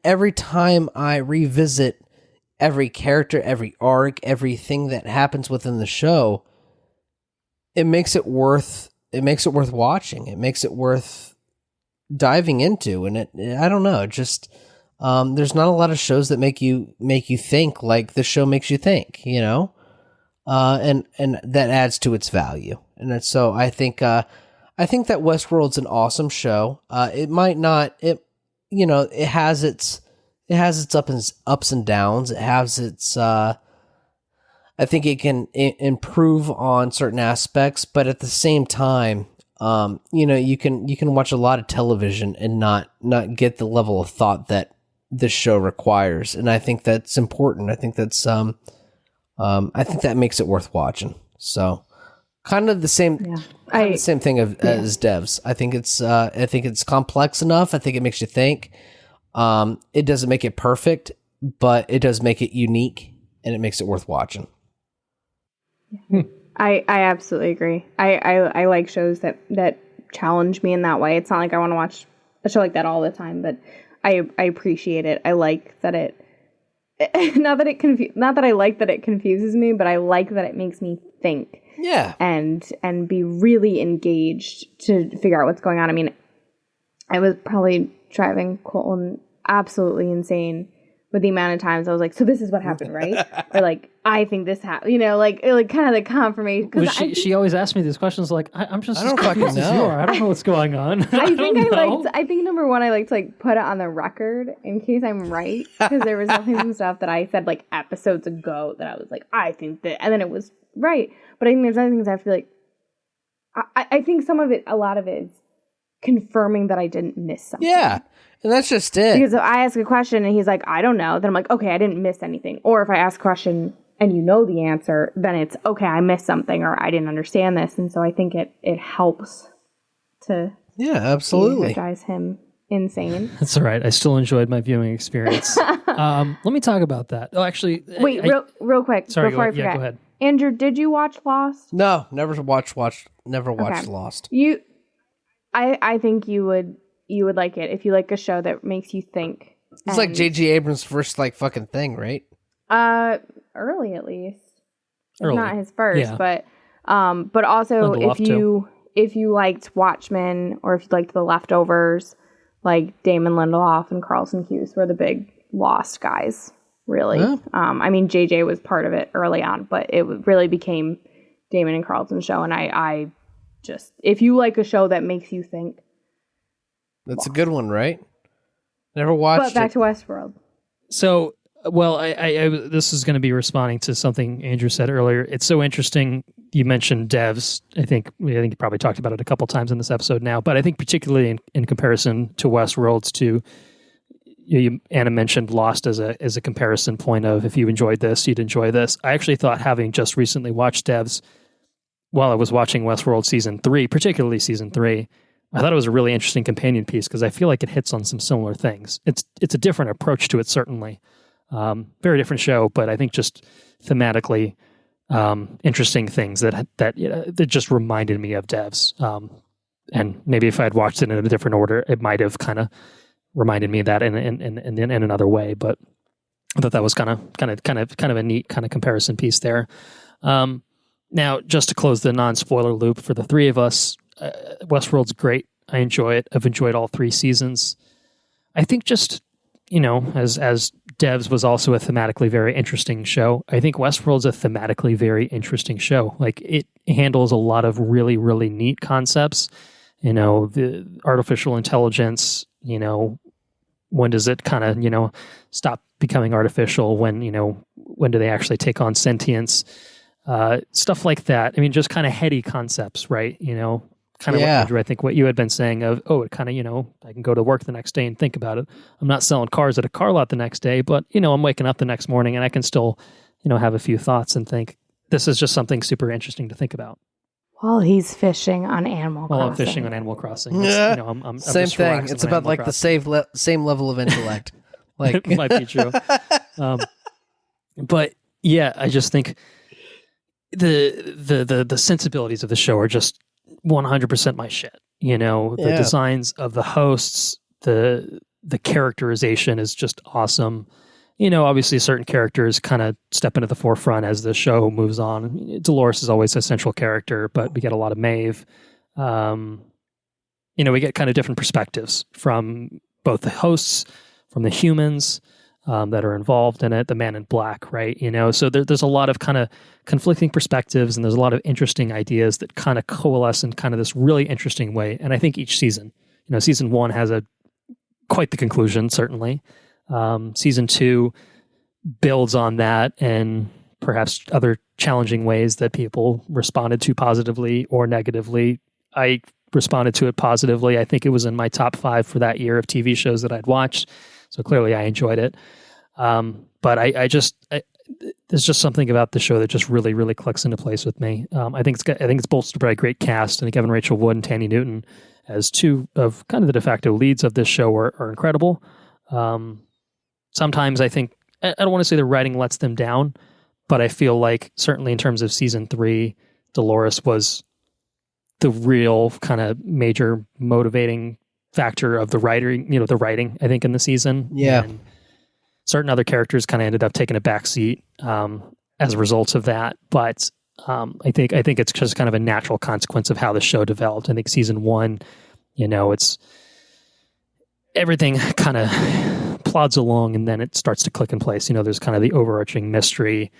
every time I revisit every character, every arc, everything that happens within the show, it makes it worth watching. It makes it worth diving into. And I don't know, just there's not a lot of shows that make you think like this show makes you think, and that adds to its value. And so I think that Westworld's an awesome show. It might not, it has its ups and downs. It has its, I think it can improve on certain aspects, but at the same time, you can watch a lot of television and not get the level of thought that this show requires. And I think that's important. I think that's, I think that makes it worth watching. So kind of the same, same thing as Devs. I think it's complex enough. I think it makes you think. It doesn't make it perfect, but it does make it unique, and it makes it worth watching. I absolutely agree. I like shows that challenge me in that way. It's not like I want to watch a show like that all the time, but I appreciate it. I like that it not that I like that it confuses me, but I like that it makes me think. Yeah. And be really engaged to figure out what's going on. I mean, I was probably driving Colton absolutely insane with the amount of times I was like, so this is what happened, right? Or like, I think this happened, like kind of the confirmation. Well, she always asks me these questions like, I'm just I don't fucking know. I don't know what's going on. I think number one, I like to like put it on the record in case I'm right. Because there was definitely some stuff that I said like episodes ago that I was like, I think that, and then it was right. But I think there's other things I feel like, I think a lot of it is confirming that I didn't miss something. Yeah. And that's just it. Because if I ask a question and he's like, I don't know, then I'm like, okay, I didn't miss anything. Or if I ask a question and you know the answer, then it's, okay, I missed something or I didn't understand this. And so I think it helps to energize him insane. That's all right. I still enjoyed my viewing experience. Let me talk about that. Oh, actually. Wait, real quick. Sorry, before I forget. Yeah, go ahead. Andrew, did you watch Lost? No, never watched Lost. I think you would like it if you like a show that makes you think. It's like J.J. Abrams' first like fucking thing, right? Early at least. Early. Not his first, Yeah. but also Lindelof, if you liked Watchmen or if you liked The Leftovers, like Damon Lindelof and Carlton Cuse were the big Lost guys, really. Yeah. I mean, JJ was part of it early on, but it really became Damon and Carlton's show, and I just, if you like a show that makes you think. That's a good one, right? Never watched it. But back to Westworld. So, well, I this is going to be responding to something Andrew said earlier. It's so interesting. You mentioned devs. I think you probably talked about it a couple times in this episode now, but I think particularly in comparison to Westworld, Anna mentioned Lost as a comparison point of if you enjoyed this, you'd enjoy this. I actually thought, having just recently watched devs while I was watching Westworld season 3, particularly season 3, I thought it was a really interesting companion piece because I feel like it hits on some similar things. It's a different approach to it, certainly. Very different show, but I think just thematically interesting things that just reminded me of devs. And maybe if I had watched it in a different order, it might have kind of reminded me of that in another way. But I thought that was kind of a neat kind of comparison piece there. Now, just to close the non-spoiler loop for the three of us, Westworld's great. I enjoy it. I've enjoyed all 3 seasons. I think just, as Devs was also a thematically very interesting show, I think Westworld's a thematically very interesting show. Like, it handles a lot of really, really neat concepts. The artificial intelligence, when does it kind of, stop becoming artificial? When do they actually take on sentience? Stuff like that. I mean, just kind of heady concepts, right? Kind of what, Andrew, I think what you had been saying of, it kind of, I can go to work the next day and think about it. I'm not selling cars at a car lot the next day, but, I'm waking up the next morning and I can still, have a few thoughts and think, this is just something super interesting to think about. While he's fishing on Animal Crossing. While I'm fishing on Animal Crossing. Yeah. I'm same just thing. It's about like Crossing. the same level of intellect. Like It might be true. But yeah, I just think the sensibilities of the show are just 100% my shit. The designs of the hosts, the characterization is just awesome. Obviously certain characters kind of step into the forefront as the show moves on. Dolores is always a central character, but we get a lot of Maeve. We get kind of different perspectives from both the hosts, from the humans that are involved in it, the Man in Black, right? So there's a lot of kind of conflicting perspectives, and there's a lot of interesting ideas that kind of coalesce in kind of this really interesting way. And I think each season, season 1 has quite the conclusion, certainly. Season 2 builds on that and perhaps other challenging ways that people responded to positively or negatively. I responded to it positively. I think it was in my top 5 for that year of TV shows that I'd watched. So clearly I enjoyed it. But there's just something about the show that just really, really clicks into place with me. I think it's bolstered by a great cast. I think Evan Rachel Wood and Tandy Newton as 2 of kind of the de facto leads of this show are incredible. Sometimes I think, I don't want to say the writing lets them down, but I feel like certainly in terms of season 3, Dolores was the real kind of major motivating factor of the writing, I think, in the season. Yeah. And certain other characters kind of ended up taking a backseat as a result of that. But I think it's just kind of a natural consequence of how the show developed. I think season 1, it's everything kind of plods along and then it starts to click in place. There's kind of the overarching mystery.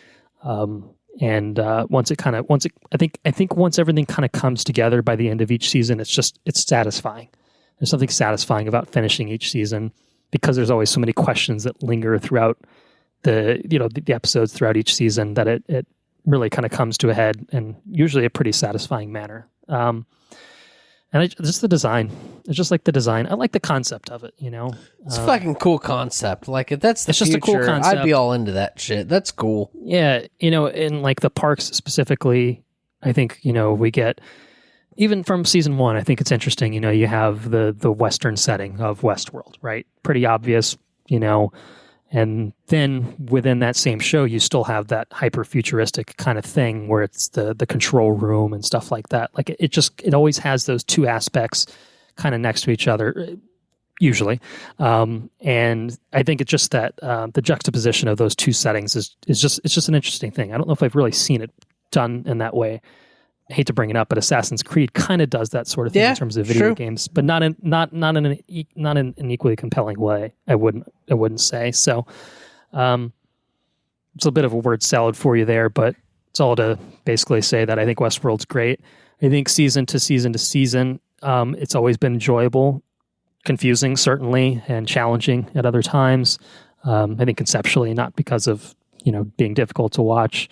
And once everything kind of comes together by the end of each season, it's satisfying. There's something satisfying about finishing each season because there's always so many questions that linger throughout the episodes throughout each season that it really kind of comes to a head in usually a pretty satisfying manner. And just the design. It's just like the design. I like the concept of it, It's a fucking cool concept. Like, if that's the future, just a cool concept. I'd be all into that shit. That's cool. Yeah, in like the parks specifically, I think, we get, even from season 1, I think it's interesting, you have the Western setting of Westworld, right? Pretty obvious, and then within that same show, you still have that hyper futuristic kind of thing where it's the control room and stuff like that. Like it always has those two aspects kind of next to each other, usually. And I think it's just that the juxtaposition of those two settings is just an interesting thing. I don't know if I've really seen it done in that way. I hate to bring it up, but Assassin's Creed kind of does that sort of thing in terms of video games, but not in an equally compelling way. I wouldn't say so. It's a bit of a word salad for you there, but it's all to basically say that I think Westworld's great. I think season to season, it's always been enjoyable, confusing certainly, and challenging at other times. I think conceptually, not because of being difficult to watch.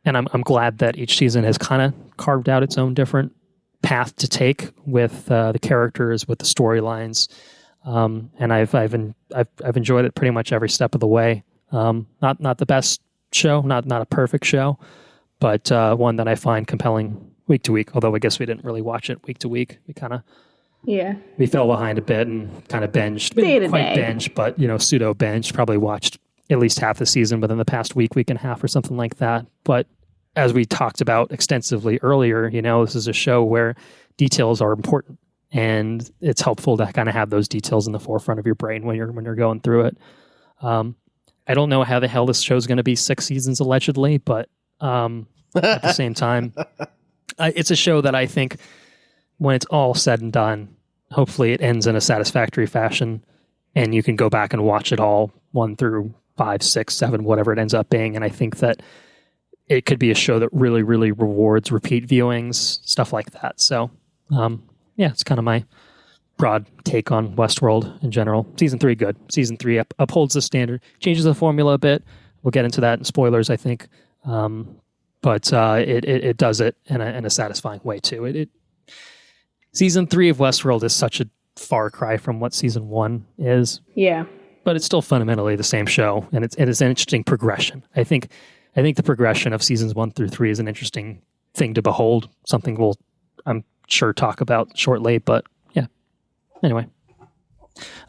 And I'm glad that each season has kind of carved out its own different path to take with the characters, with the storylines, and I've enjoyed it pretty much every step of the way. Not the best show, not a perfect show, but one that I find compelling week to week. Although I guess we didn't really watch it week to week. We fell behind a bit and kind of binged. Didn't quite binge, but pseudo binge. Probably watched at least half the season within the past week and a half or something like that. But as we talked about extensively earlier, this is a show where details are important and it's helpful to kind of have those details in the forefront of your brain when you're going through it. I don't know how the hell this show's going to be 6 seasons allegedly, but at the same time, it's a show that I think when it's all said and done, hopefully it ends in a satisfactory fashion and you can go back and watch it all 1 through 5, 6, 7, whatever it ends up being. And I think that it could be a show that really, really rewards repeat viewings, stuff like that. So, it's kind of my broad take on Westworld in general. Season 3, good. Season 3 upholds the standard, changes the formula a bit. We'll get into that in spoilers, I think. But it does it in a satisfying way too. Season 3 of Westworld is such a far cry from what season 1 is. Yeah. But it's still fundamentally the same show, and it's an interesting progression. I think the progression of seasons 1 through 3 is an interesting thing to behold. Something we'll, I'm sure, talk about shortly. But yeah. Anyway,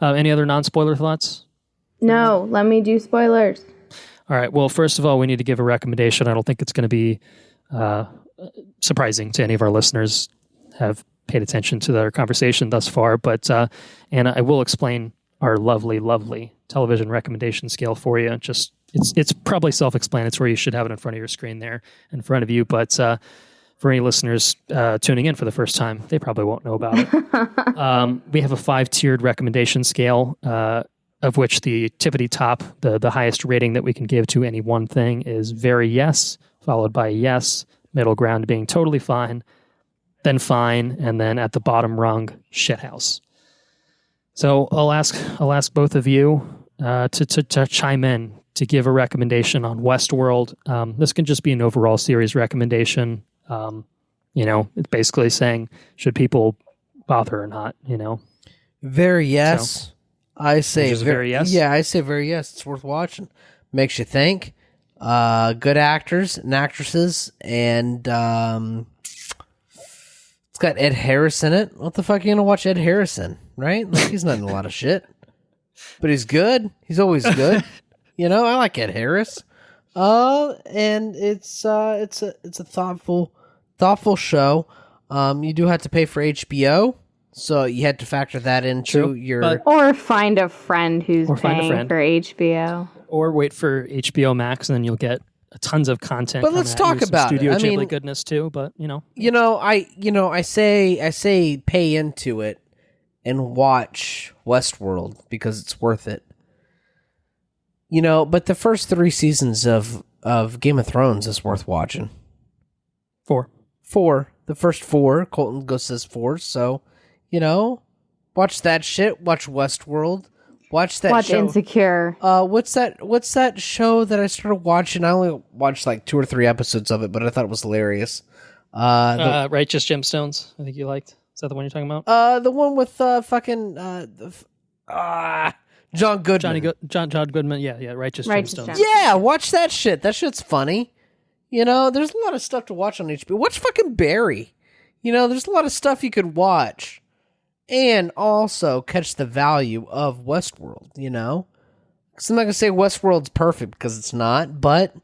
any other non-spoiler thoughts? No, let me do spoilers. All right. Well, first of all, we need to give a recommendation. I don't think it's going to be surprising to any of our listeners have paid attention to their conversation thus far. But Anna, I will explain our lovely, lovely television recommendation scale for you. It's probably self-explanatory. You should have it in front of your screen there in front of you. But for any listeners tuning in for the first time, they probably won't know about it. We have a 5-tiered recommendation scale, of which the tippity top, the highest rating that we can give to any one thing is very yes, followed by yes, middle ground being totally fine, then fine, and then at the bottom rung, shithouse. So I'll ask both of you to chime in to give a recommendation on Westworld. This can just be an overall series recommendation. It's basically saying, should people bother or not? Very yes. So, I say very yes. Yeah, I say very yes. It's worth watching. Makes you think. Good actors and actresses, and it's got Ed Harris in it. What the fuck are you gonna watch Ed Harris in? Right? Like, he's not in a lot of shit, but he's good. He's always good. I like Ed Harris. And it's a thoughtful show. You do have to pay for HBO, so you had to factor that into or find a friend who's paying for HBO, or wait for HBO Max, and then you'll get tons of content. But let's talk about Studio it. Ghibli goodness too. But I say pay into it and watch Westworld because it's worth it. But the first 3 seasons of Game of Thrones is worth watching. 4. The first 4. Colton says 4. So, watch that shit. Watch Westworld. Watch show. Insecure. What's that show that I started watching? I only watched like 2 or 3 episodes of it, but I thought it was hilarious. Righteous Gemstones. I think you liked. Is that the one you're talking about? The one with John Goodman. John Goodman. Yeah. Righteous Gemstones. Yeah, watch that shit. That shit's funny. There's a lot of stuff to watch on HBO. Watch fucking Barry. There's a lot of stuff you could watch. And also catch the value of Westworld, Because I'm not going to say Westworld's perfect because it's not, but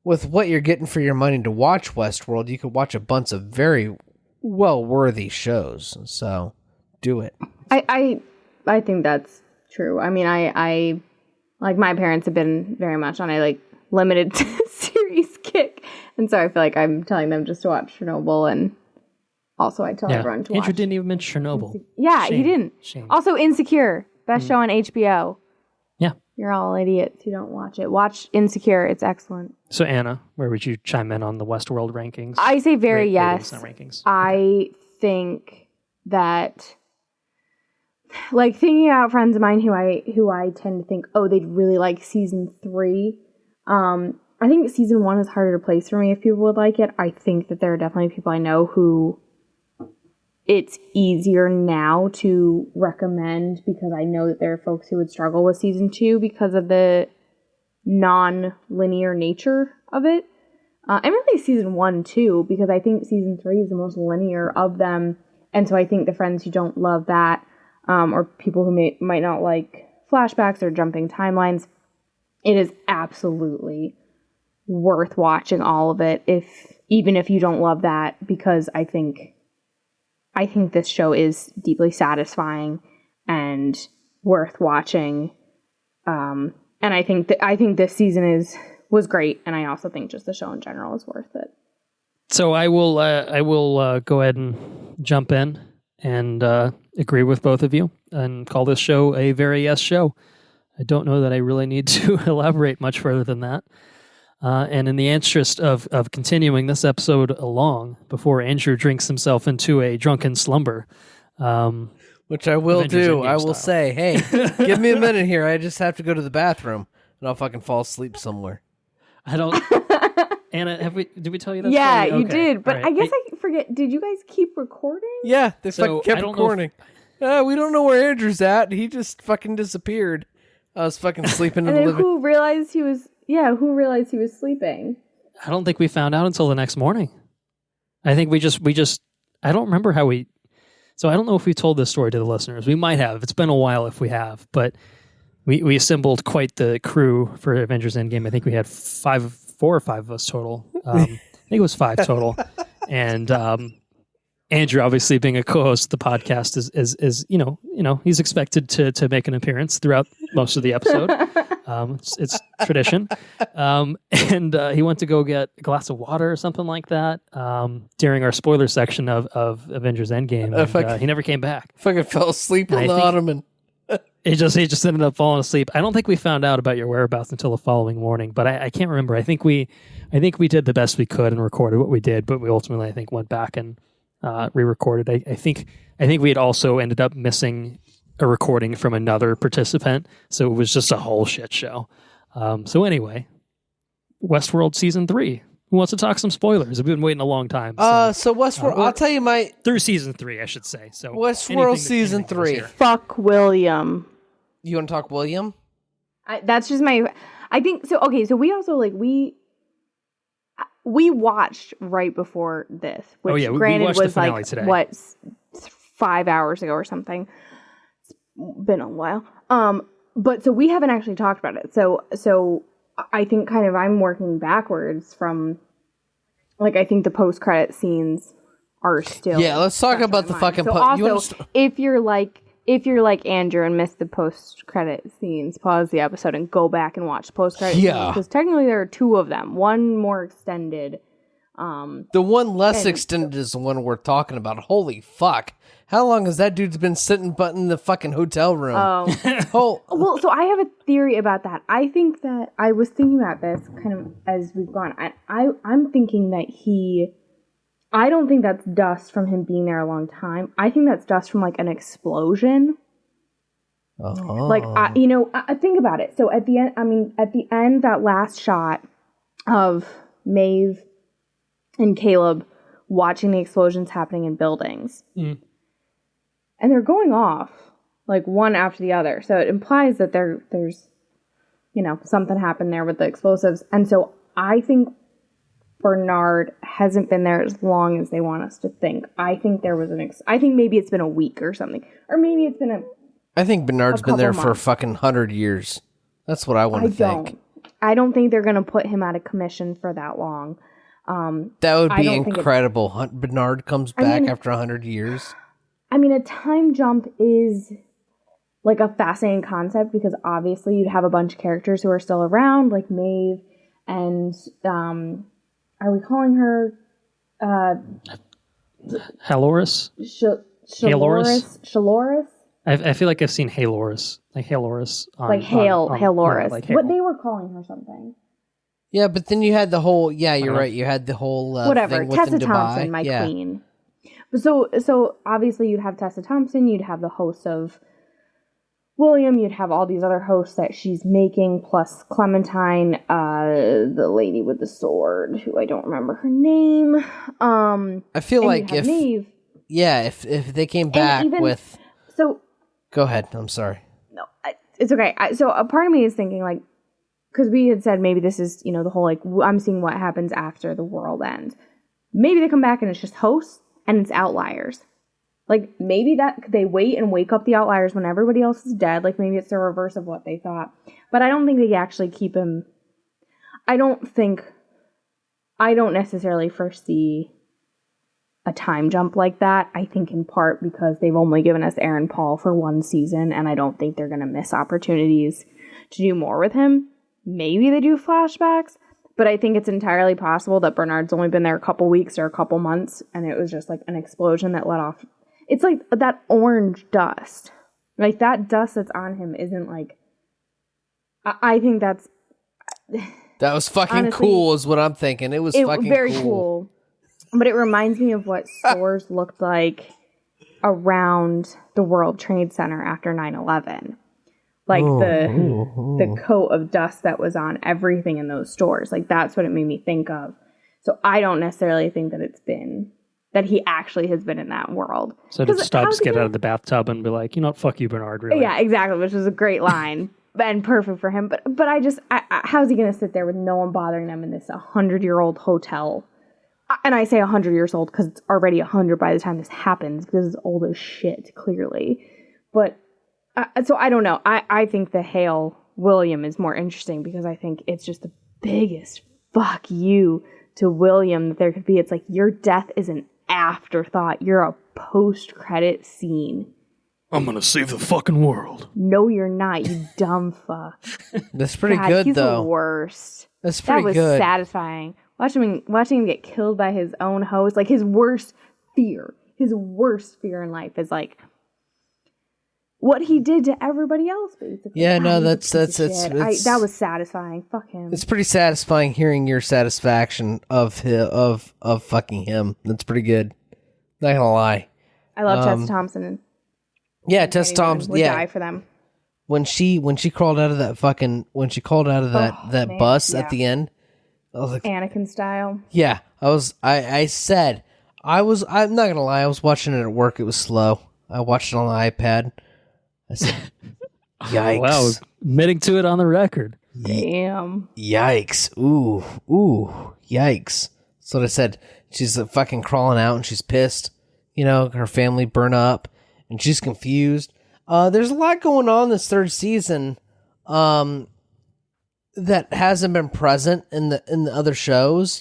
with what you're getting for your money to watch Westworld, you could watch a bunch of very well-worthy shows. So, do it. I think that's true. I mean, I like my parents have been very much on a limited series kick, and so I feel like I'm telling them just to watch Chernobyl, and also I tell everyone to watch. Andrew didn't even mention Chernobyl. Yeah, Shame. he didn't. Shame. Also, Insecure, best show on HBO. Yeah, you're all idiots who don't watch it. Watch Insecure; it's excellent. So Anna, where would you chime in on the Westworld rankings? I say yes. Rankings. I think that. Thinking about friends of mine who I tend to think, they'd really like season 3. I think season 1 is harder to place for me if people would like it. I think that there are definitely people I know who it's easier now to recommend because I know that there are folks who would struggle with season 2 because of the non-linear nature of it. And really season 1 too, because I think season 3 is the most linear of them. And so I think the friends who don't love that, or people who might not like flashbacks or jumping timelines, it is absolutely worth watching all of it, even if you don't love that, because I think this show is deeply satisfying and worth watching. And I think this season was great, and I also think just the show in general is worth it. So I will go ahead and jump in and agree with both of you and call this show a very yes show. I don't know that I really need to elaborate much further than that. And in the interest of continuing this episode along, before Andrew drinks himself into a drunken slumber, which I will do, I will say, hey, give me a minute here. I just have to go to the bathroom, and I'll fucking fall asleep somewhere. I don't... Anna, did we tell you that? Yeah, story? you did, but right. I guess I forget. Did you guys keep recording? Yeah, they fucking kept recording. We don't know where Andrew's at. He just fucking disappeared. I was fucking sleeping in the living room. Who realized he was sleeping? I don't think we found out until the next morning. I think we just I don't remember how we... So I don't know if we told this story to the listeners. We might have. It's been a while if we have, but we assembled quite the crew for Avengers Endgame. I think we had 4 or 5 of us total. I think it was 5 total. And Andrew, obviously being a co-host of the podcast, is he's expected to make an appearance throughout most of the episode. It's tradition. And he went to go get a glass of water or something like that during our spoiler section of Avengers Endgame. And, he never came back. Fucking fell asleep on the ottoman. He just ended up falling asleep. I don't think we found out about your whereabouts until the following morning, but I can't remember. I think we did the best we could and recorded what we did, but we ultimately, I think, went back and re-recorded. I think we had also ended up missing a recording from another participant, so it was just a whole shit show. So anyway, Westworld season 3. Who wants to talk some spoilers? We've been waiting a long time. So Westworld, I'll tell you through season 3, I should say. So Westworld season 3. Fuck William. You want to talk William? That's just my... I think... So, okay, so we also, we watched right before this, which granted was, today. What, 5 hours ago or something. It's been a while. But, so we haven't actually talked about it. So I think I'm working backwards from, I think the post-credit scenes are still. Yeah, let's talk about the fucking. So also, if you're like Andrew and missed the post-credit scenes, pause the episode and go back and watch the post-credit scenes, because technically there are two of them. One more extended. The one less extended is the one we're talking about. Holy fuck. How long has that dude's been sitting in the fucking hotel room? Well, so I have a theory about that. I think that I was thinking about this kind of as we've gone. I'm thinking that I don't think that's dust from him being there a long time. I think that's dust from like an explosion. Oh. Like, I think about it. So at the end, that last shot of Maeve and Caleb watching the explosions happening in buildings. Mm. And they're going off, like, one after the other. So it implies that there's, something happened there with the explosives. And so I think Bernard hasn't been there as long as they want us to think. I think there was I think maybe it's been a week or something. Or maybe it's been I think Bernard's been there for a fucking 100 years. That's what I want to think. I don't think they're going to put him out of commission for that long. That would be incredible. Bernard comes back after 100 years. I mean, a time jump is like a fascinating concept because obviously you'd have a bunch of characters who are still around, like Maeve and, are we calling her, Haloris? Shaloris? I feel like I've seen Haloris. Like Haloris. Haloris. Like But they were calling her something. Yeah, but then you had the whole, you're right, you had the whole whatever, thing Tessa with Thompson, my queen. So obviously you'd have Tessa Thompson, you'd have the host of William, you'd have all these other hosts that she's making, plus Clementine, the lady with the sword, who I don't remember her name. I feel like if Maeve. Yeah, if they came back with... So... Go ahead, I'm sorry. No, it's okay. So a part of me is thinking, like, because we had said maybe this is, the whole, like, I'm seeing what happens after the world ends. Maybe they come back and it's just hosts and it's outliers. Like, maybe that they wait and wake up the outliers when everybody else is dead. Like, maybe it's the reverse of what they thought. But I don't think they actually keep him... I don't necessarily foresee a time jump like that. I think in part because they've only given us Aaron Paul for one season, and I don't think they're going to miss opportunities to do more with him. Maybe they do flashbacks, but I think it's entirely possible that Bernard's only been there a couple weeks or a couple months, and it was just like an explosion that let off... It's like that orange dust. Like, that dust that's on him isn't like... I think that's... That was fucking honestly, cool is what I'm thinking. It was fucking very cool. But it reminds me of what stores looked like around the World Trade Center after 9/11. Like the coat of dust that was on everything in those stores. Like, that's what it made me think of. So I don't necessarily think that that he actually has been in that world. So did Stubbs get out of the bathtub and be like, fuck you, Bernard, really? Yeah, exactly, which was a great line. And perfect for him. But how's he going to sit there with no one bothering them in this 100-year-old hotel? And I say 100 years old because it's already 100 by the time this happens, because it's old as shit, clearly. But, so I don't know. I think the Hale William is more interesting because I think it's just the biggest fuck you to William that there could be. It's like, your death is an afterthought. You're a post-credit scene. I'm gonna save the fucking world. No, you're not, you dumb fuck. That's pretty good, he's though. The worst. That's pretty good. That was satisfying. Watching him get killed by his own host, like his worst fear in life is like what he did to everybody else, basically. Yeah, no, that's that was satisfying. Fuck him. It's pretty satisfying hearing your satisfaction of fucking him. That's pretty good. Not gonna lie. I love Tessa Thompson. Yeah, Tessa Thompson. Would die for them. When she crawled out of that bus at the end, I was like, Anakin style. Yeah, I'm not gonna lie, I was watching it at work. It was slow. I watched it on the iPad. I said, yikes. Wow, admitting to it on the record. Damn. Yikes. Ooh, yikes. That's what I said. She's fucking crawling out and she's pissed. Her family burn up and she's confused. There's a lot going on this third season that hasn't been present in the other shows,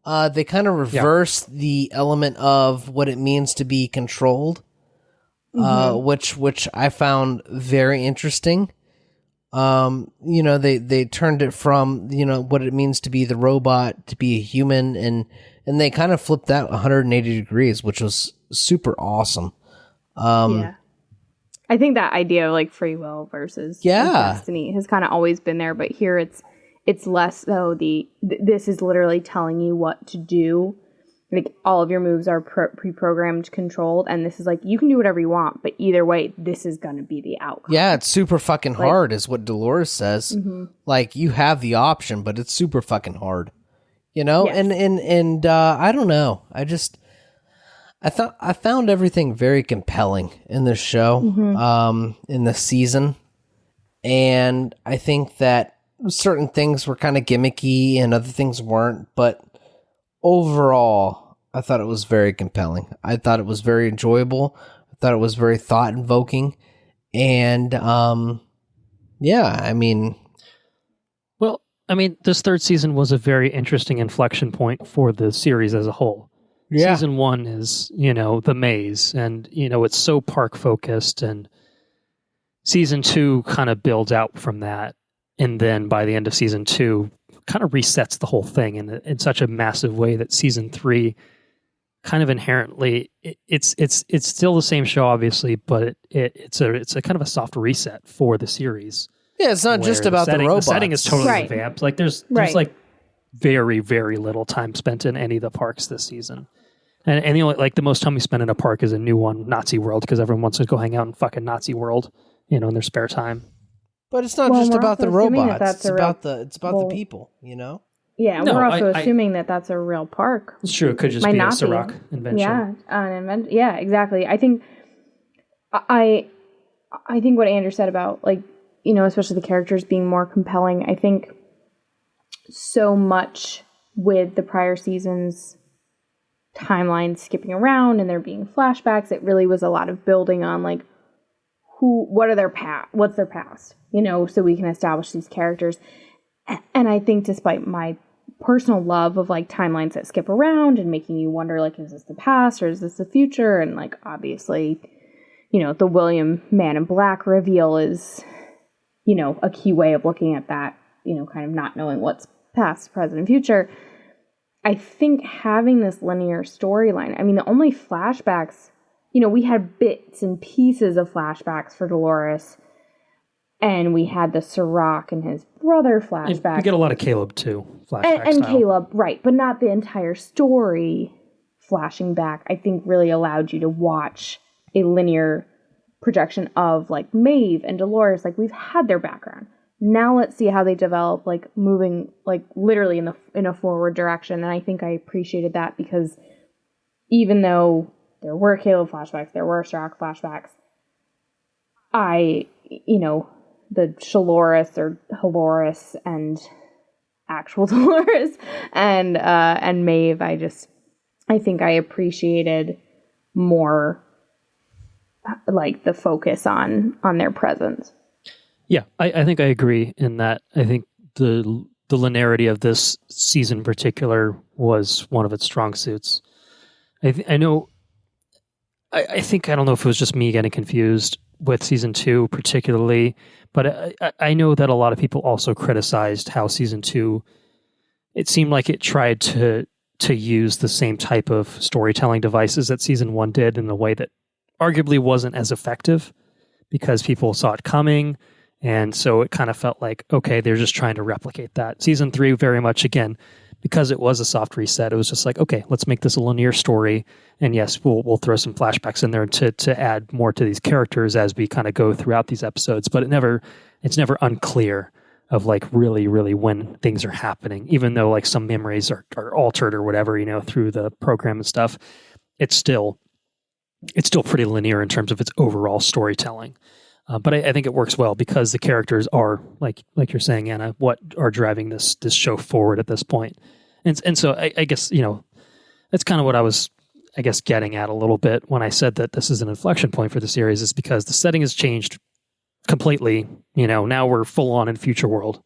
they kind of reverse the element of what it means to be controlled, which I found very interesting. They turned it from, what it means to be the robot to be a human, and they kind of flipped that 180 degrees, which was super awesome. I think that idea of like free will versus destiny has kind of always been there, but here it's less so this is literally telling you what to do. Like all of your moves are pre-programmed, controlled, and this is like you can do whatever you want, but either way, this is going to be the outcome. Yeah, it's super fucking hard, is what Dolores says. Mm-hmm. Like you have the option, but it's super fucking hard, Yes. And I don't know. I found everything very compelling in this show, in this season, and I think that certain things were kind of gimmicky and other things weren't, but overall, I thought it was very compelling. I thought it was very enjoyable. I thought it was very thought-invoking. And, this third season was a very interesting inflection point for the series as a whole. Yeah. Season 1 is, the maze, and, it's so park-focused, and season 2 kind of builds out from that. And then by the end of season 2, kind of resets the whole thing in such a massive way that season 3 kind of inherently it's still the same show, obviously, but it's a kind of a soft reset for the series. Yeah, it's not just about the robots. The setting is totally revamped. Like there's like very, very little time spent in any of the parks this season. And the only, like the most time we spend in a park is a new one, Nazi World, because everyone wants to go hang out in fucking Nazi World, in their spare time. But it's not just about the robots. It's about the people, Yeah, no, we're also assuming that that's a real park. It's true. It could just be a Ciroc invention. Yeah, yeah, exactly. I think what Andrew said about especially the characters being more compelling. I think so much with the prior seasons timeline skipping around and there being flashbacks, it really was a lot of building on what's their past, so we can establish these characters. And I think despite my personal love of timelines that skip around and making you wonder, is this the past or is this the future? And obviously, the William Man in Black reveal is, a key way of looking at that, kind of not knowing what's past, present, and future. I think having this linear storyline, the only flashbacks, we had bits and pieces of flashbacks for Dolores, and we had the Ciroc and his brother flashback. We get a lot of Caleb, too, flashback and Caleb, right, but not the entire story flashing back, I think really allowed you to watch a linear projection of, Maeve and Dolores. We've had their background. Now let's see how they develop, moving, literally in a forward direction. And I think I appreciated that because even though there were Caleb flashbacks, there were Ciroc flashbacks, the Shaloris or Haloris and actual Dolores and Maeve, I think I appreciated more the focus on their presence. Yeah, I think I agree in that. I think the linearity of this season in particular was one of its strong suits. I don't know if it was just me getting confused with season 2 particularly, but I know that a lot of people also criticized how season 2, it seemed like it tried to use the same type of storytelling devices that season 1 did in a way that arguably wasn't as effective because people saw it coming. And so it kind of felt like, okay, they're just trying to replicate that. Season 3, very much, again, because it was a soft reset, it was just like, okay, let's make this a linear story. And yes, we'll throw some flashbacks in there to add more to these characters as we kind of go throughout these episodes. But it's never unclear of really, really when things are happening, even though some memories are altered or whatever, through the program and stuff. It's still pretty linear in terms of its overall storytelling. But I think it works well because the characters are, like you're saying, Anna, what are driving this show forward at this point. And so I guess, that's kind of what I was, getting at a little bit when I said that this is an inflection point for the series, is because the setting has changed completely. Now we're full on in future world.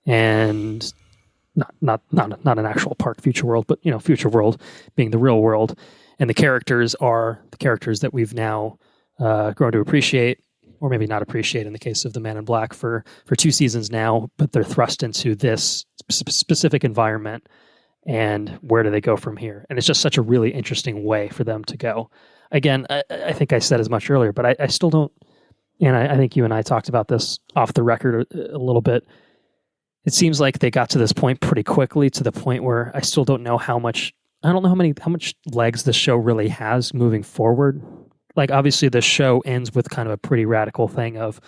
And not an actual park future world, but future world being the real world, and the characters are the characters that we've now grown to appreciate, or maybe not appreciate in the case of the Man in Black for 2 seasons now, but they're thrust into this specific environment, and where do they go from here? And it's just such a really interesting way for them to go. Again, I think I said as much earlier, but I still don't, and I think you and I talked about this off the record a little bit. It seems like they got to this point pretty quickly, to the point where I still don't know how much legs the show really has moving forward. Like, obviously the show ends with kind of a pretty radical thing of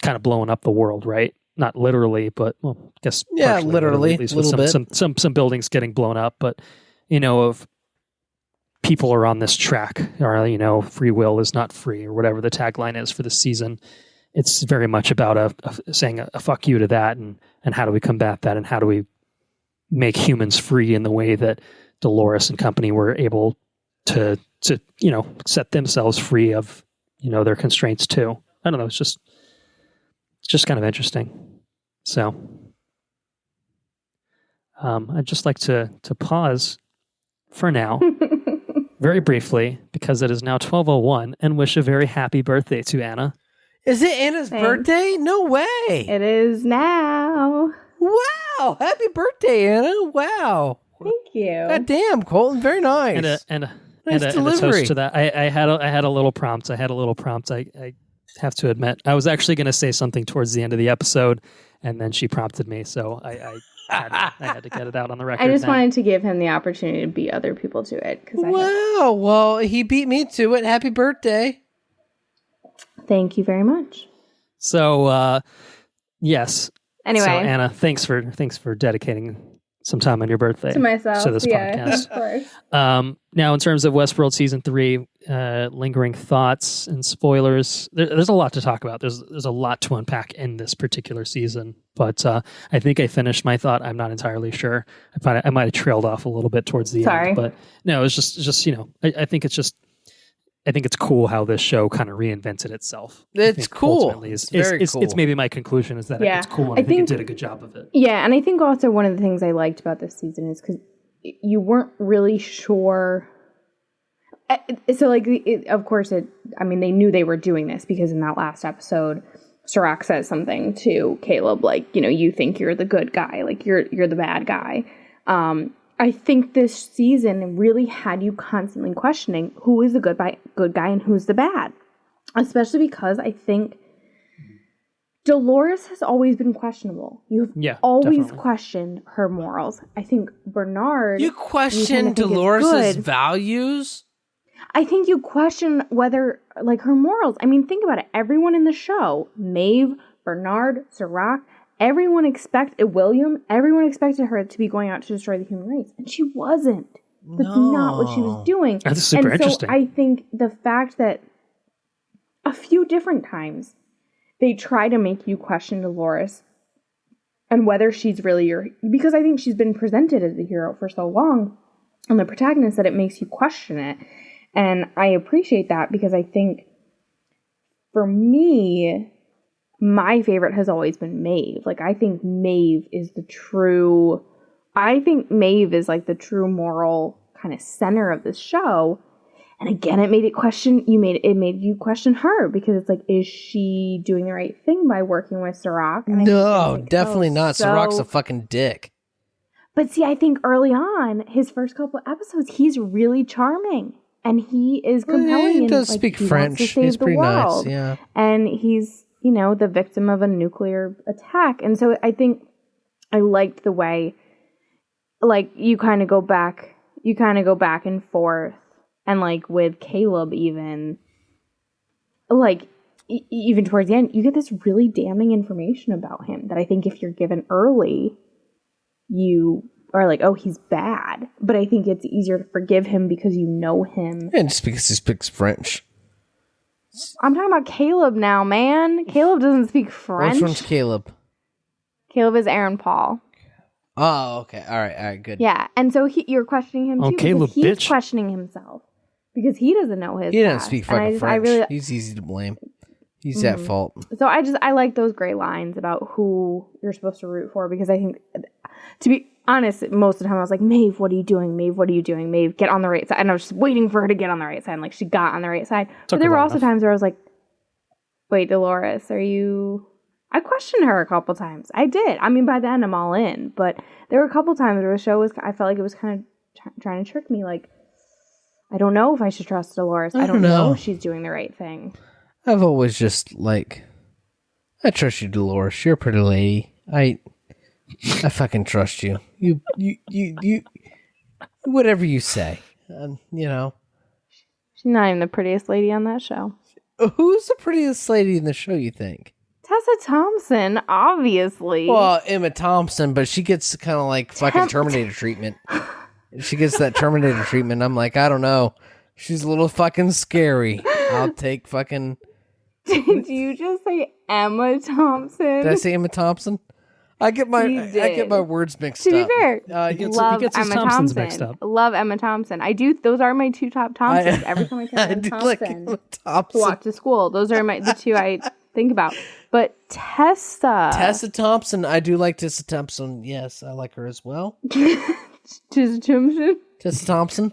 kind of blowing up the world, right? Not literally, but I guess literally, at least with some buildings getting blown up, but of people are on this track, or free will is not free, or whatever the tagline is for the season. It's very much about saying a fuck you to that, and how do we combat that, and how do we make humans free in the way that Dolores and company were able to set themselves free of their constraints too. I don't know. It's just kind of interesting. So I'd just like to pause for now, very briefly, because it is now 12:01, and wish a very happy birthday to Anna. Is it Anna's birthday? No way. It is now. Wow. Happy birthday, Anna. Wow. Thank you. God damn, Colton. Very nice. And a delivery. toast to that. I had a little prompt. I have to admit, I was actually going to say something towards the end of the episode, and then she prompted me, so I had to get it out on the record. I just wanted to give him the opportunity to beat other people to it. Well, he beat me to it. Happy birthday. Thank you very much. So, yes. Anyway, so Anna, thanks for dedicating some time on your birthday to myself, to this podcast. Of course. Now, in terms of Westworld season 3, lingering thoughts and spoilers, there's a lot to talk about. There's a lot to unpack in this particular season, but I think I finished my thought. I'm not entirely sure. I might have trailed off a little bit towards the end, but no, it's just I think it's cool how this show kind of reinvented itself. It's cool. It's very cool. It's maybe my conclusion is that it's cool, and I think it did a good job of it. Yeah, and I think also one of the things I liked about this season is because you weren't really sure. So, of course, they knew they were doing this because in that last episode, Serac says something to Caleb, you think you're the good guy, you're the bad guy. I think this season really had you constantly questioning who is the good guy and who's the bad. Especially because I think Dolores has always been questionable. You've always definitely questioned her morals. I think Bernard... You question Dolores' values? I think you question whether, her morals. I mean, think about it. Everyone in the show, Maeve, Bernard, Serac... Everyone expected her to be going out to destroy the human race, and she wasn't. That's not what she was doing. That's super interesting. So I think the fact that a few different times they try to make you question Dolores and whether she's really because I think she's been presented as a hero for so long, and the protagonist, that it makes you question it. And I appreciate that, because I think for me, my favorite has always been Maeve. I think Maeve is the true moral kind of center of this show. And again, it made you question her, because it's is she doing the right thing by working with Serac? And no, definitely not. Serac's a fucking dick. But see, I think early on, his first couple episodes, he's really charming. And he is compelling. He does speak French. He's pretty nice, yeah. And he's the victim of a nuclear attack. And so I think I liked the way, you kind of go back and forth. And with Caleb, even even towards the end, you get this really damning information about him that I think if you're given early, you are oh, he's bad. But I think it's easier to forgive him because you know him. And just because he speaks French. I'm talking about Caleb now, man. Caleb doesn't speak French. Which one's Caleb? Caleb is Aaron Paul. Oh, okay. All right, good. Yeah, and so you're questioning him too. Caleb, he's bitch. Questioning himself because he doesn't know his. He doesn't speak fucking French. He's easy to blame. He's at fault. So I like those gray lines about who you're supposed to root for, because I think honestly, most of the time I was like, Maeve, what are you doing? Maeve, what are you doing? Maeve, get on the right side. And I was just waiting for her to get on the right side. And like, she got on the right side. But there were also times where I was like, wait, Dolores, are you... I questioned her a couple times. I did. I mean, by then I'm all in. But there were a couple times where the show was... I felt like it was kind of trying to trick me. Like, I don't know if I should trust Dolores. I don't know if she's doing the right thing. I've always just, like... I trust you, Dolores. You're a pretty lady. I fucking trust you. You, whatever you say, you know. She's not even the prettiest lady on that show. Who's the prettiest lady in the show, you think? Tessa Thompson, obviously. Well, Emma Thompson, but she gets kind of like fucking Terminator treatment. She gets that Terminator treatment. I'm like, I don't know. She's a little fucking scary. I'll take fucking... Did you just say Emma Thompson? Did I say Emma Thompson? I get my words mixed up. To be fair, love Emma Thompson. Mixed up. Love Emma Thompson. I do. Those are my two top Thompsons. Every time I think Emma Thompson like Emma Thompson to walk to school, those are the two I think about. But Tessa Thompson, I do like Tessa Thompson. Yes, I like her as well. Tessa Thompson.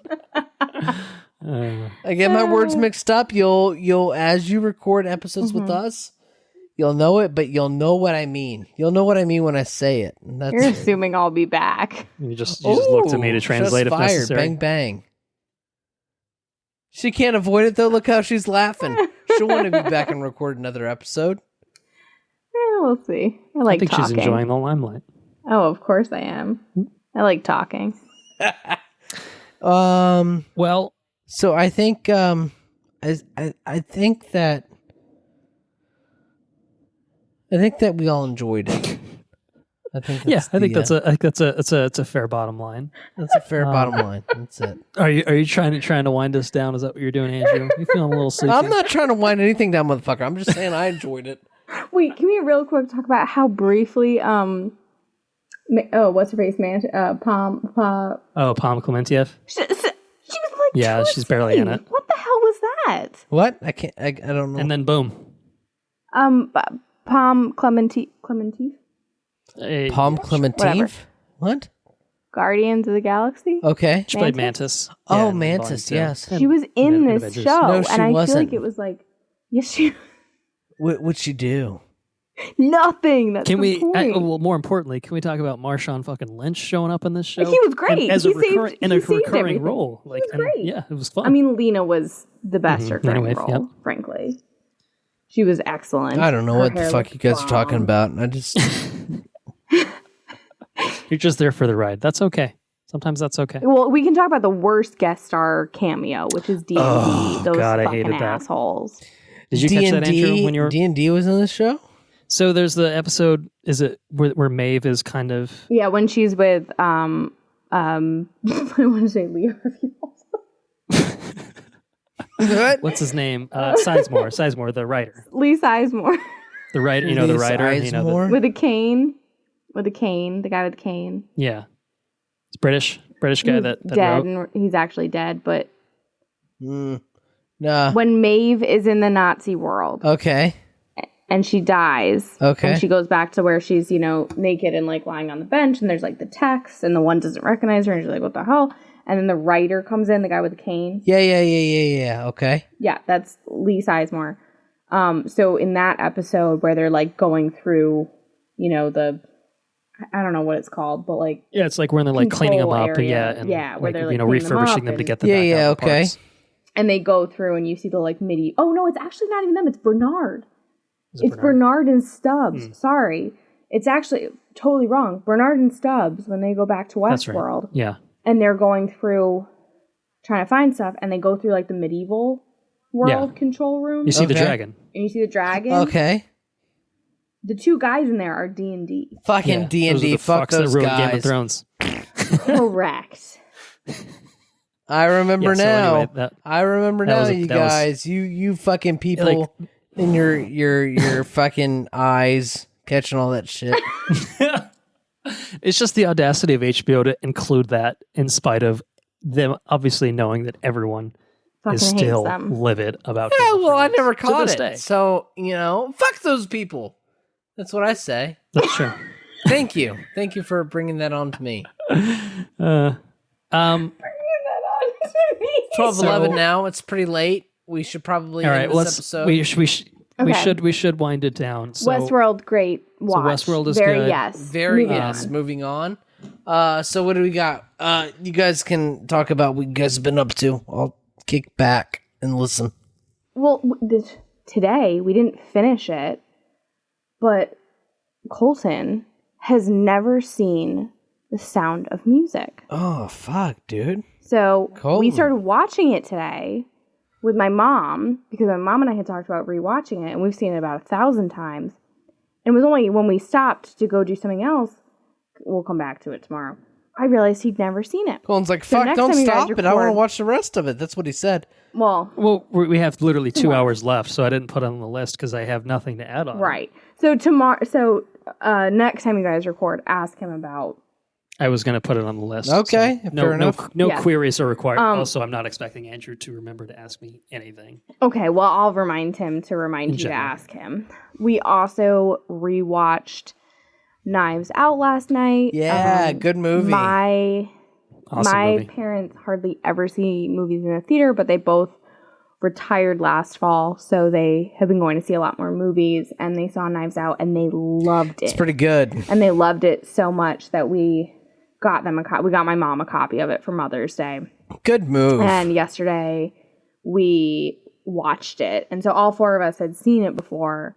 I get my words mixed up. You'll as you record episodes with us, you'll know it, but you'll know what I mean. You'll know what I mean when I say it. You're assuming I'll be back. You just looked at me to translate if necessary. Bang bang. She can't avoid it though. Look how she's laughing. She'll want to be back and record another episode. We'll see. I think talking. She's enjoying the limelight. Oh, of course I am. I like talking. Well. So I think I think that we all enjoyed it. I think that's a fair bottom line. That's a fair bottom line. That's it. Are you trying to wind us down? Is that what you're doing, Andrew? You feeling a little sleepy? I'm not trying to wind anything down, motherfucker. I'm just saying I enjoyed it. Wait, can we real quick talk about how briefly what's her face, man? Palm Clementieff. She was like, yeah, she's barely in it. What the hell was that? What? I don't know. And then boom. Palm Clementieff. Palm Clementieff? What? Guardians of the Galaxy? Okay. She played Mantis. Oh, Mantis, yes. She was in this show. No, she and I wasn't. feel like it was like, yes, she... What'd she do? Nothing. That's can the point. well, more importantly, can we talk about Marshawn fucking Lynch showing up in this show? He was great. As a recurring everything. role. He was great. Yeah, it was fun. I mean, Lena was the best recurring role, yep. frankly. She was excellent. I don't know what the fuck you guys are talking about. I just... You're just there for the ride. That's okay. Sometimes that's okay. Well, we can talk about the worst guest star cameo, which is D&D. Those God, I fucking hated that. assholes. Did you catch that, Andrew? When you were D&D was in this show? So there's the episode. Is it where Maeve is kind of? Yeah, when she's with I want to say Leo. What? What's his name? Sizemore, the writer. Lee Sizemore. The writer, the writer, with a cane, the guy with the cane. Yeah, it's British guy that dead, wrote. And he's actually dead, but nah. When Maeve is in the Nazi world, okay, and she dies, okay, and she goes back to where she's naked and like lying on the bench, and there's like the text, and the one doesn't recognize her, and she's like, what the hell? And then the writer comes in, the guy with the cane. Yeah. Okay. Yeah, that's Lee Sizemore. So in that episode where they're like going through, I don't know what it's called, but like it's like when they're like cleaning them up, area. Where they're like refurbishing them to get them back out the parts. And they go through and you see the like MIDI. Oh no, it's actually not even them. It's Bernard. It's Bernard and Stubbs. Sorry, it's actually totally wrong. Bernard and Stubbs when they go back to Westworld. Right. Yeah. And they're going through trying to find stuff, and they go through like the medieval world control room. You see the dragon. And you see the dragon. Okay. The two guys in there are D&D. Fucking D&D. Fuck those that guys. Game of Thrones. Correct. I remember now. Anyway, I remember now, you guys. You fucking people in your fucking eyes catching all that shit. It's just the audacity of HBO to include that in spite of them obviously knowing that everyone fucking is still livid about it. Yeah, well, I never caught it. Day. So, fuck those people. That's what I say. That's true. Thank you for bringing that on to me. 12:11 now. It's pretty late. We should probably end this episode. We should wind it down. So, Westworld, great watch. So Westworld is very good. yes, very yes. Moving on. So what do we got? You guys can talk about what you guys have been up to. I'll kick back and listen. Well, today we didn't finish it, but Colton has never seen The Sound of Music. Oh, fuck, dude. So Colton. We started watching it today with my mom, because my mom and I had talked about rewatching it, and we've seen it about 1,000 times. And it was only when we stopped to go do something else, we'll come back to it tomorrow, I realized he'd never seen it. Colton's like, fuck, don't stop it. I want to watch the rest of it. That's what he said. Well, we have literally 2 hours left, so I didn't put it on the list because I have nothing to add on. Right. So next time you guys record, ask him about. I was going to put it on the list. Okay, so fair enough. No queries are required. Also, I'm not expecting Andrew to remember to ask me anything. Okay, well, I'll remind him to remind you to ask him. We also rewatched Knives Out last night. Yeah, good movie. My movie. parents hardly ever see movies in the theater, but they both retired last fall, so they have been going to see a lot more movies, and they saw Knives Out, and they loved it. It's pretty good. And they loved it so much that we got them we got my mom a copy of it for Mother's Day. Good move. And yesterday we watched it, and so all four of us had seen it before,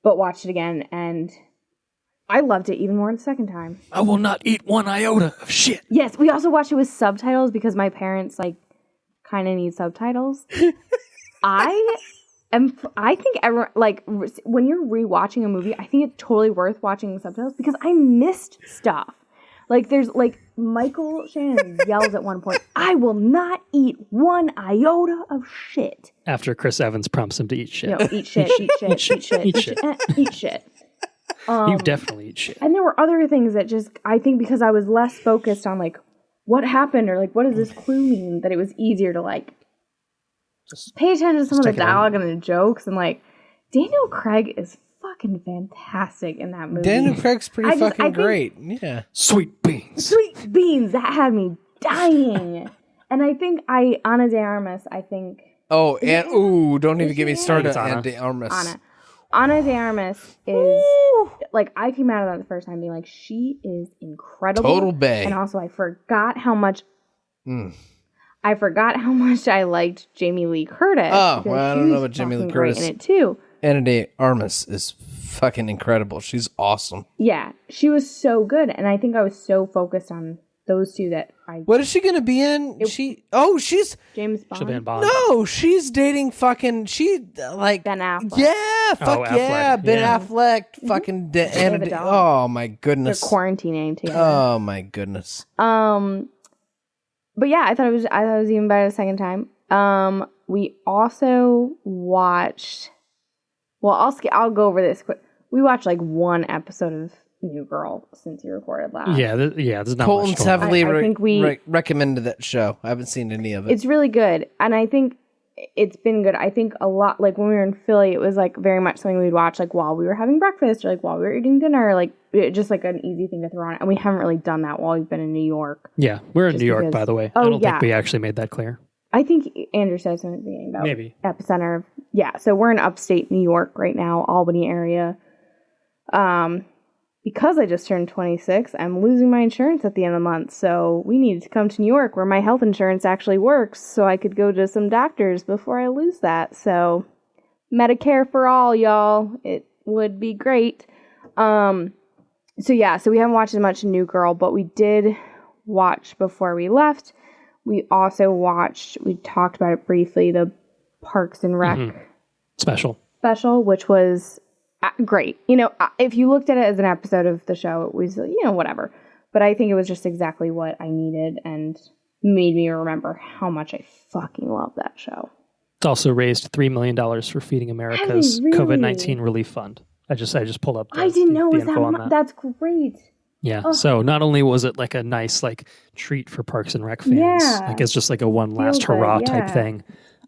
but watched it again, and I loved it even more the second time. I will not eat one iota of shit. Yes, we also watched it with subtitles because my parents kind of need subtitles. I think everyone, when you're rewatching a movie, I think it's totally worth watching the subtitles because I missed stuff. There's Michael Shannon yells at one point, "I will not eat one iota of shit." After Chris Evans prompts him to eat shit. Eat shit, eat shit, eat shit, eat shit, eat shit. You definitely eat shit. And there were other things that I think because I was less focused on what happened or what does this clue mean, that it was easier to just pay attention to some of the dialogue and the jokes. And Daniel Craig is fucking fantastic in that movie. Daniel Craig's pretty great. Yeah. Sweet beans. Sweet beans. That had me dying. And I think Anna de Armas, Oh, and don't even get me started on Anna de Armas. Anna de Armas is, I came out of that the first time being she is incredible. Total bae. And also I forgot how much I liked Jamie Lee Curtis. Oh, well, I don't know about Jamie Lee Curtis. In it too. Anna de Armas is fucking incredible. She's awesome. Yeah, she was so good. And I think I was so focused on those two that What is she going to be in? She's James Bond. She'll be in Bond. No, she's dating Ben Affleck. Yeah, fuck yeah. Ben Affleck, fucking oh my goodness. They're quarantining together. Oh my goodness. But yeah, I thought it was even better the second time. We also watched. Well, I'll go over this quick. We watched one episode of New Girl since you recorded last. Yeah, there's not Colton's much heavily I think we recommended that show. I haven't seen any of it. It's really good, and I think it's been good. I think a lot, when we were in Philly, it was very much something we'd watch while we were having breakfast or while we were eating dinner, just an easy thing to throw on. And we haven't really done that while we've been in New York. Yeah, we're in New York, by the way. I don't think we actually made that clear. I think Andrew said something at the beginning about maybe epicenter. Yeah, so we're in upstate New York right now, Albany area. Because I just turned 26, I'm losing my insurance at the end of the month, so we needed to come to New York where my health insurance actually works so I could go to some doctors before I lose that. So Medicare for all, y'all. It would be great. So we haven't watched as much New Girl, but we did watch before we left. We also we talked about it briefly, the Parks and Rec special, which was great. If you looked at it as an episode of the show, it was, whatever. But I think it was just exactly what I needed and made me remember how much I fucking love that show. It's also raised $3 million for Feeding America's COVID-19 relief fund. I just pulled up I didn't know it was that. That's great. Yeah. So not only was it a nice treat for Parks and Rec fans, it's just a one last hurrah type thing.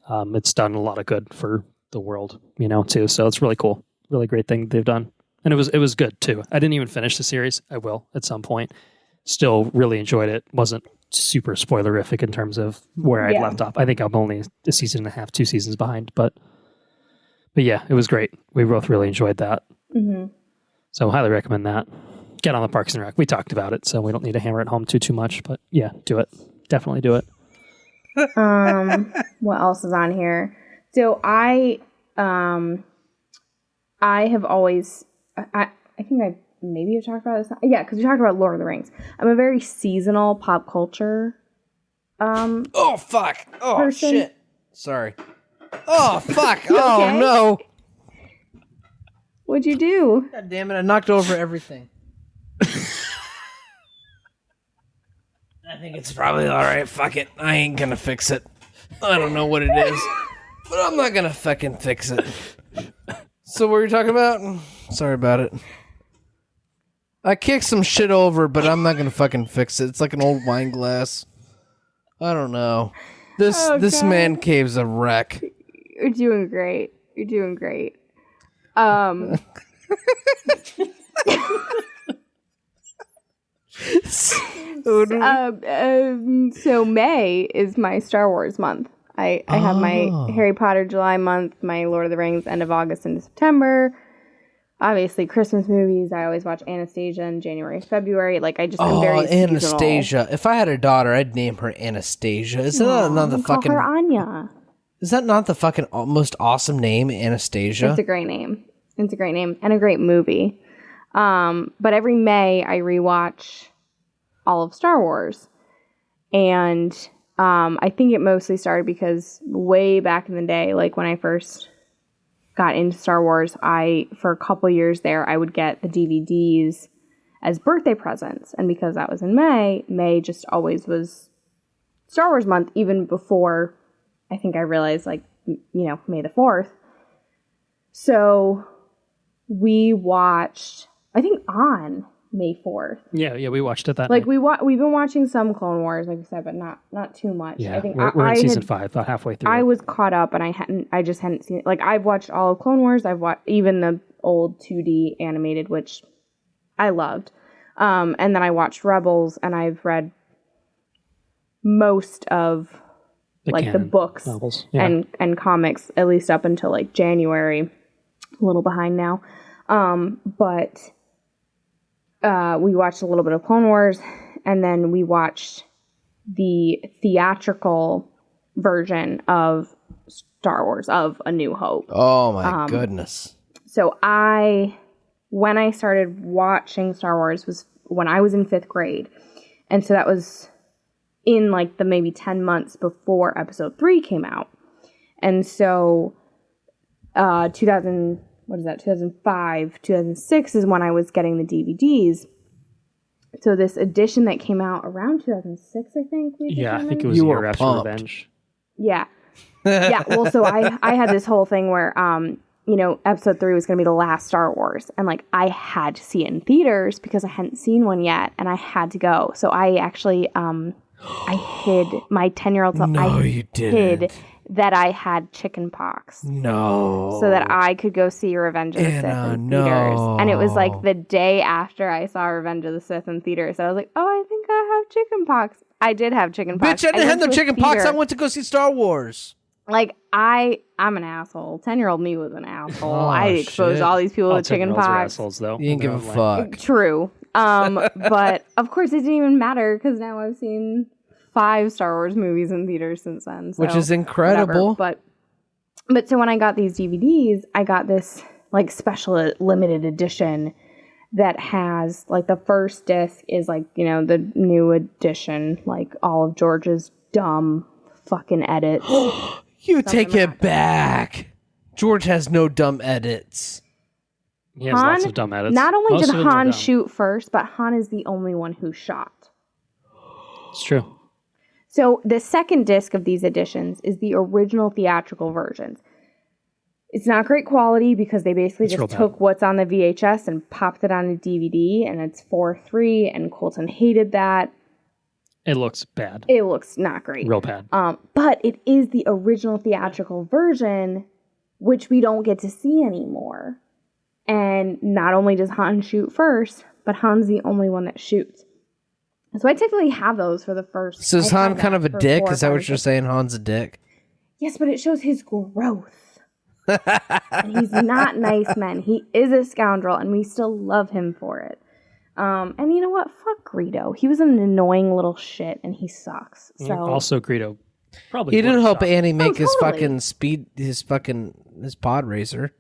It's done a lot of good for the world, too. So it's really cool. Really great thing they've done. And it was good too. I didn't even finish the series. I will at some point. Still really enjoyed it. Wasn't super spoilerific in terms of where I'd left off. I think I'm only a season and a half, 2 seasons behind, but yeah, it was great. We both really enjoyed that. Mm-hmm. So highly recommend that. Get on the Parks and Rec. We talked about it, so we don't need to hammer it home too much, but yeah, do it. Definitely do it. What else is on here? So I have always, I think I maybe have talked about this. Yeah, because we talked about Lord of the Rings. I'm a very seasonal pop culture. Oh fuck! Oh person. Shit! Sorry. Oh fuck! Oh okay? no! What'd you do? God damn it! I knocked over everything. I think it's probably all right. Fuck it. I ain't gonna fix it. I don't know what it is, but I'm not gonna fucking fix it. So what were you talking about? Sorry about it. I kicked some shit over, but I'm not gonna fucking fix it. It's like an old wine glass. I don't know. This man cave's a wreck. You're doing great. You're doing great. So May is my Star Wars month. I have my Harry Potter July month, my Lord of the Rings end of August into September. Obviously, Christmas movies. I always watch Anastasia in January, February. Like I just am very Anastasia. seasonal. If I had a daughter, I'd name her Anastasia. Is that not the fucking? Call her Anya. Is that not the fucking most awesome name, Anastasia? It's a great name. It's a great name and a great movie. But every May I rewatch all of Star Wars, and I think it mostly started because way back in the day, like when I first got into Star Wars, for a couple years there, I would get the DVDs as birthday presents. And because that was in May just always was Star Wars month, even before I think I realized, like, May the 4th. So we watched, I think, on May 4th. Yeah, we watched it that night. Like, we've been watching some Clone Wars, like you said, but not too much. Yeah, I think we're in season 5, about halfway through. I was caught up, and I just hadn't seen it. Like, I've watched all of Clone Wars. I've watched even the old 2D animated, which I loved. And then I watched Rebels, and I've read most of the books novels. and comics, at least up until like January. A little behind now. But we watched a little bit of Clone Wars, and then we watched the theatrical version of Star Wars, of A New Hope. Oh my goodness. So when I started watching Star Wars was when I was in 5th grade. And so that was in like the maybe 10 months before episode 3 came out. And so 2005, 2006 is when I was getting the DVDs. So this edition that came out around 2006, I think. I think it was a year after Revenge. Yeah. Yeah, well, so I had this whole thing where, episode 3 was going to be the last Star Wars. And, like, I had to see it in theaters because I hadn't seen one yet, and I had to go. So I actually, I hid my 10-year-old self. No, you didn't. Hid that I had chicken pox. No. So that I could go see Revenge of the Sith in theaters. And it was like the day after I saw Revenge of the Sith in theaters. So I was like, oh, I think I have chicken pox. I did have chicken pox. Bitch, I didn't have no chicken pox. I went to go see Star Wars. Like, I'm an asshole. 10-year-old me was an asshole. I exposed all these people to chicken pox. Assholes, though. You didn't give a fuck. True. But, of course, it didn't even matter because now I've seen 5 Star Wars movies in theaters since then. So, which is incredible. Whatever. But so when I got these DVDs, I got this, like, special limited edition that has, like, the first disc is, like, the new edition, like, all of George's dumb fucking edits. You take it back. George has no dumb edits. He has lots of dumb edits. Not only did Han shoot first, but Han is the only one who shot. It's true. So the second disc of these editions is the original theatrical versions. It's not great quality because they basically just took what's on the VHS and popped it on a DVD, and it's 4:3, and Colton hated that. It looks bad. It looks not great. Real bad. But it is the original theatrical version, which we don't get to see anymore. And not only does Han shoot first, but Han's the only one that shoots. So I technically have those for the first. So is Han kind of a dick? Is that what you're saying? Han's a dick? Yes, but it shows his growth. And he's not nice man. He is a scoundrel, and we still love him for it. And you know what? Fuck Greedo. He was an annoying little shit, and he sucks. So also, Greedo probably he didn't help shot. Annie make his fucking his pod racer.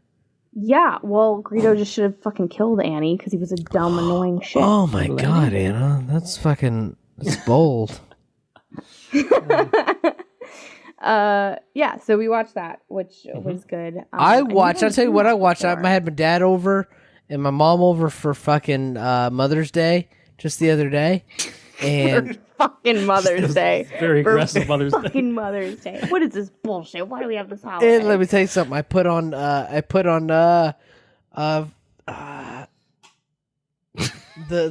Yeah, well, Greedo just should have fucking killed Annie because he was a dumb, annoying shit. Oh my god, Anna, that's bold. Yeah, so we watched that, which was good. I'll tell you what I watched. I had my dad over and my mom over for fucking Mother's Day just the other day, and fucking Mother's Day. Very aggressive Mother's Day. Fucking Mother's Day. What is this bullshit? Why do we have this holiday? And let me tell you something. I put on the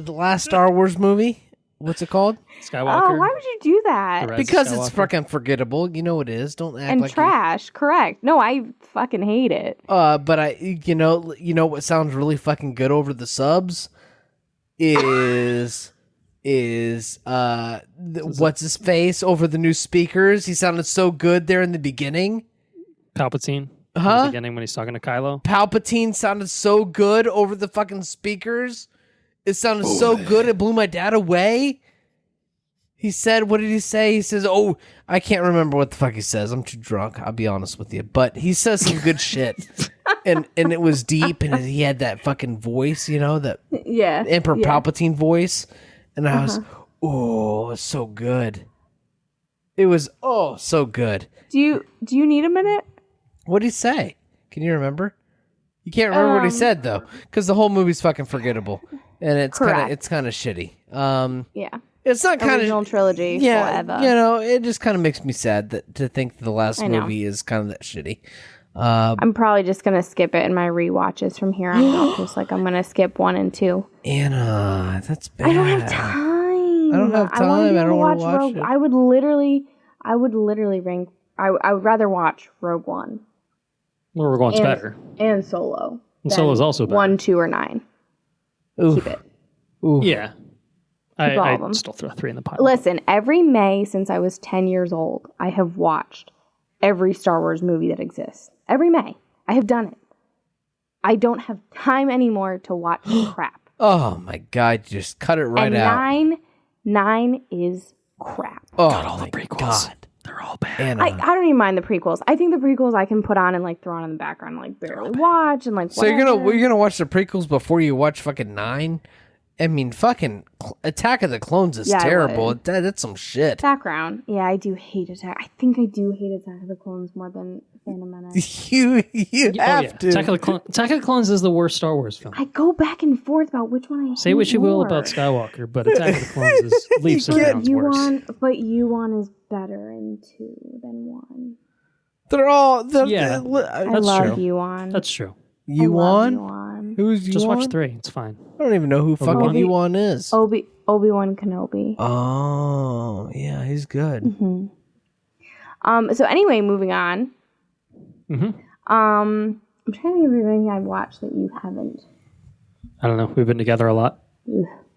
last Star Wars movie. What's it called? Skywalker. Oh, why would you do that? Because it's fucking forgettable. You know it is. Don't act like trash. Correct. No, I fucking hate it. But you know what sounds really fucking good over the subs is what's his face over the new speakers. He sounded so good there in the beginning. Palpatine. In the beginning when he's talking to Kylo. Palpatine sounded so good over the fucking speakers. It sounded so good, it blew my dad away. He said, what did he say? He says, I can't remember what the fuck he says. I'm too drunk, I'll be honest with you. But he says some good shit. And it was deep, and he had that fucking voice, that Emperor Palpatine voice. And I was, it's so good. It was, so good. Do you need a minute? What did he say? Can you remember? You can't remember what he said, though, because the whole movie's fucking forgettable. And it's kind of shitty. Yeah. It's not kind of original trilogy forever. It just kind of makes me sad to think the last movie is kind of that shitty. I'm probably just gonna skip it in my rewatches from here on out. Just like I'm gonna skip 1 and 2. Anna, that's bad. I don't have time. I don't want to watch it. I would literally rank. I would rather watch Rogue One. Well, Rogue One's better. And Solo. And Solo's also better. 1, 2, or 9. Oof. Keep it. Oof. Yeah. I'd still throw 3 in the pile. Listen, every May since I was 10 years old, I have watched every Star Wars movie that exists. Every May. I have done it. I don't have time anymore to watch crap. Oh my god, just cut it right out. 9 is crap. Oh, God, all the prequels. God. They're all bad. I don't even mind the prequels. I think the prequels I can put on and throw on in the background and barely watch and So you're gonna watch the prequels before you watch fucking 9? I mean, fucking Attack of the Clones is terrible. That's some shit. Background. Yeah, I do hate Attack. I think I do hate Attack of the Clones more than Phantom Menace. you have to. Attack of the Clones is the worst Star Wars film. I go back and forth about which one I hate. Say what you will about Skywalker, but Attack of the Clones is leaps and bounds worse. But U1 is better in 2 than 1. They're all... I love U1. That's true. U1? Who's U1? Just watch 3. It's fine. I don't even know who fucking U1 is. Obi-Wan Kenobi. Oh, yeah, he's good. Mm-hmm. So anyway, moving on. Mm-hmm. I'm trying to think of everything I've watched that you haven't. I don't know. We've been together a lot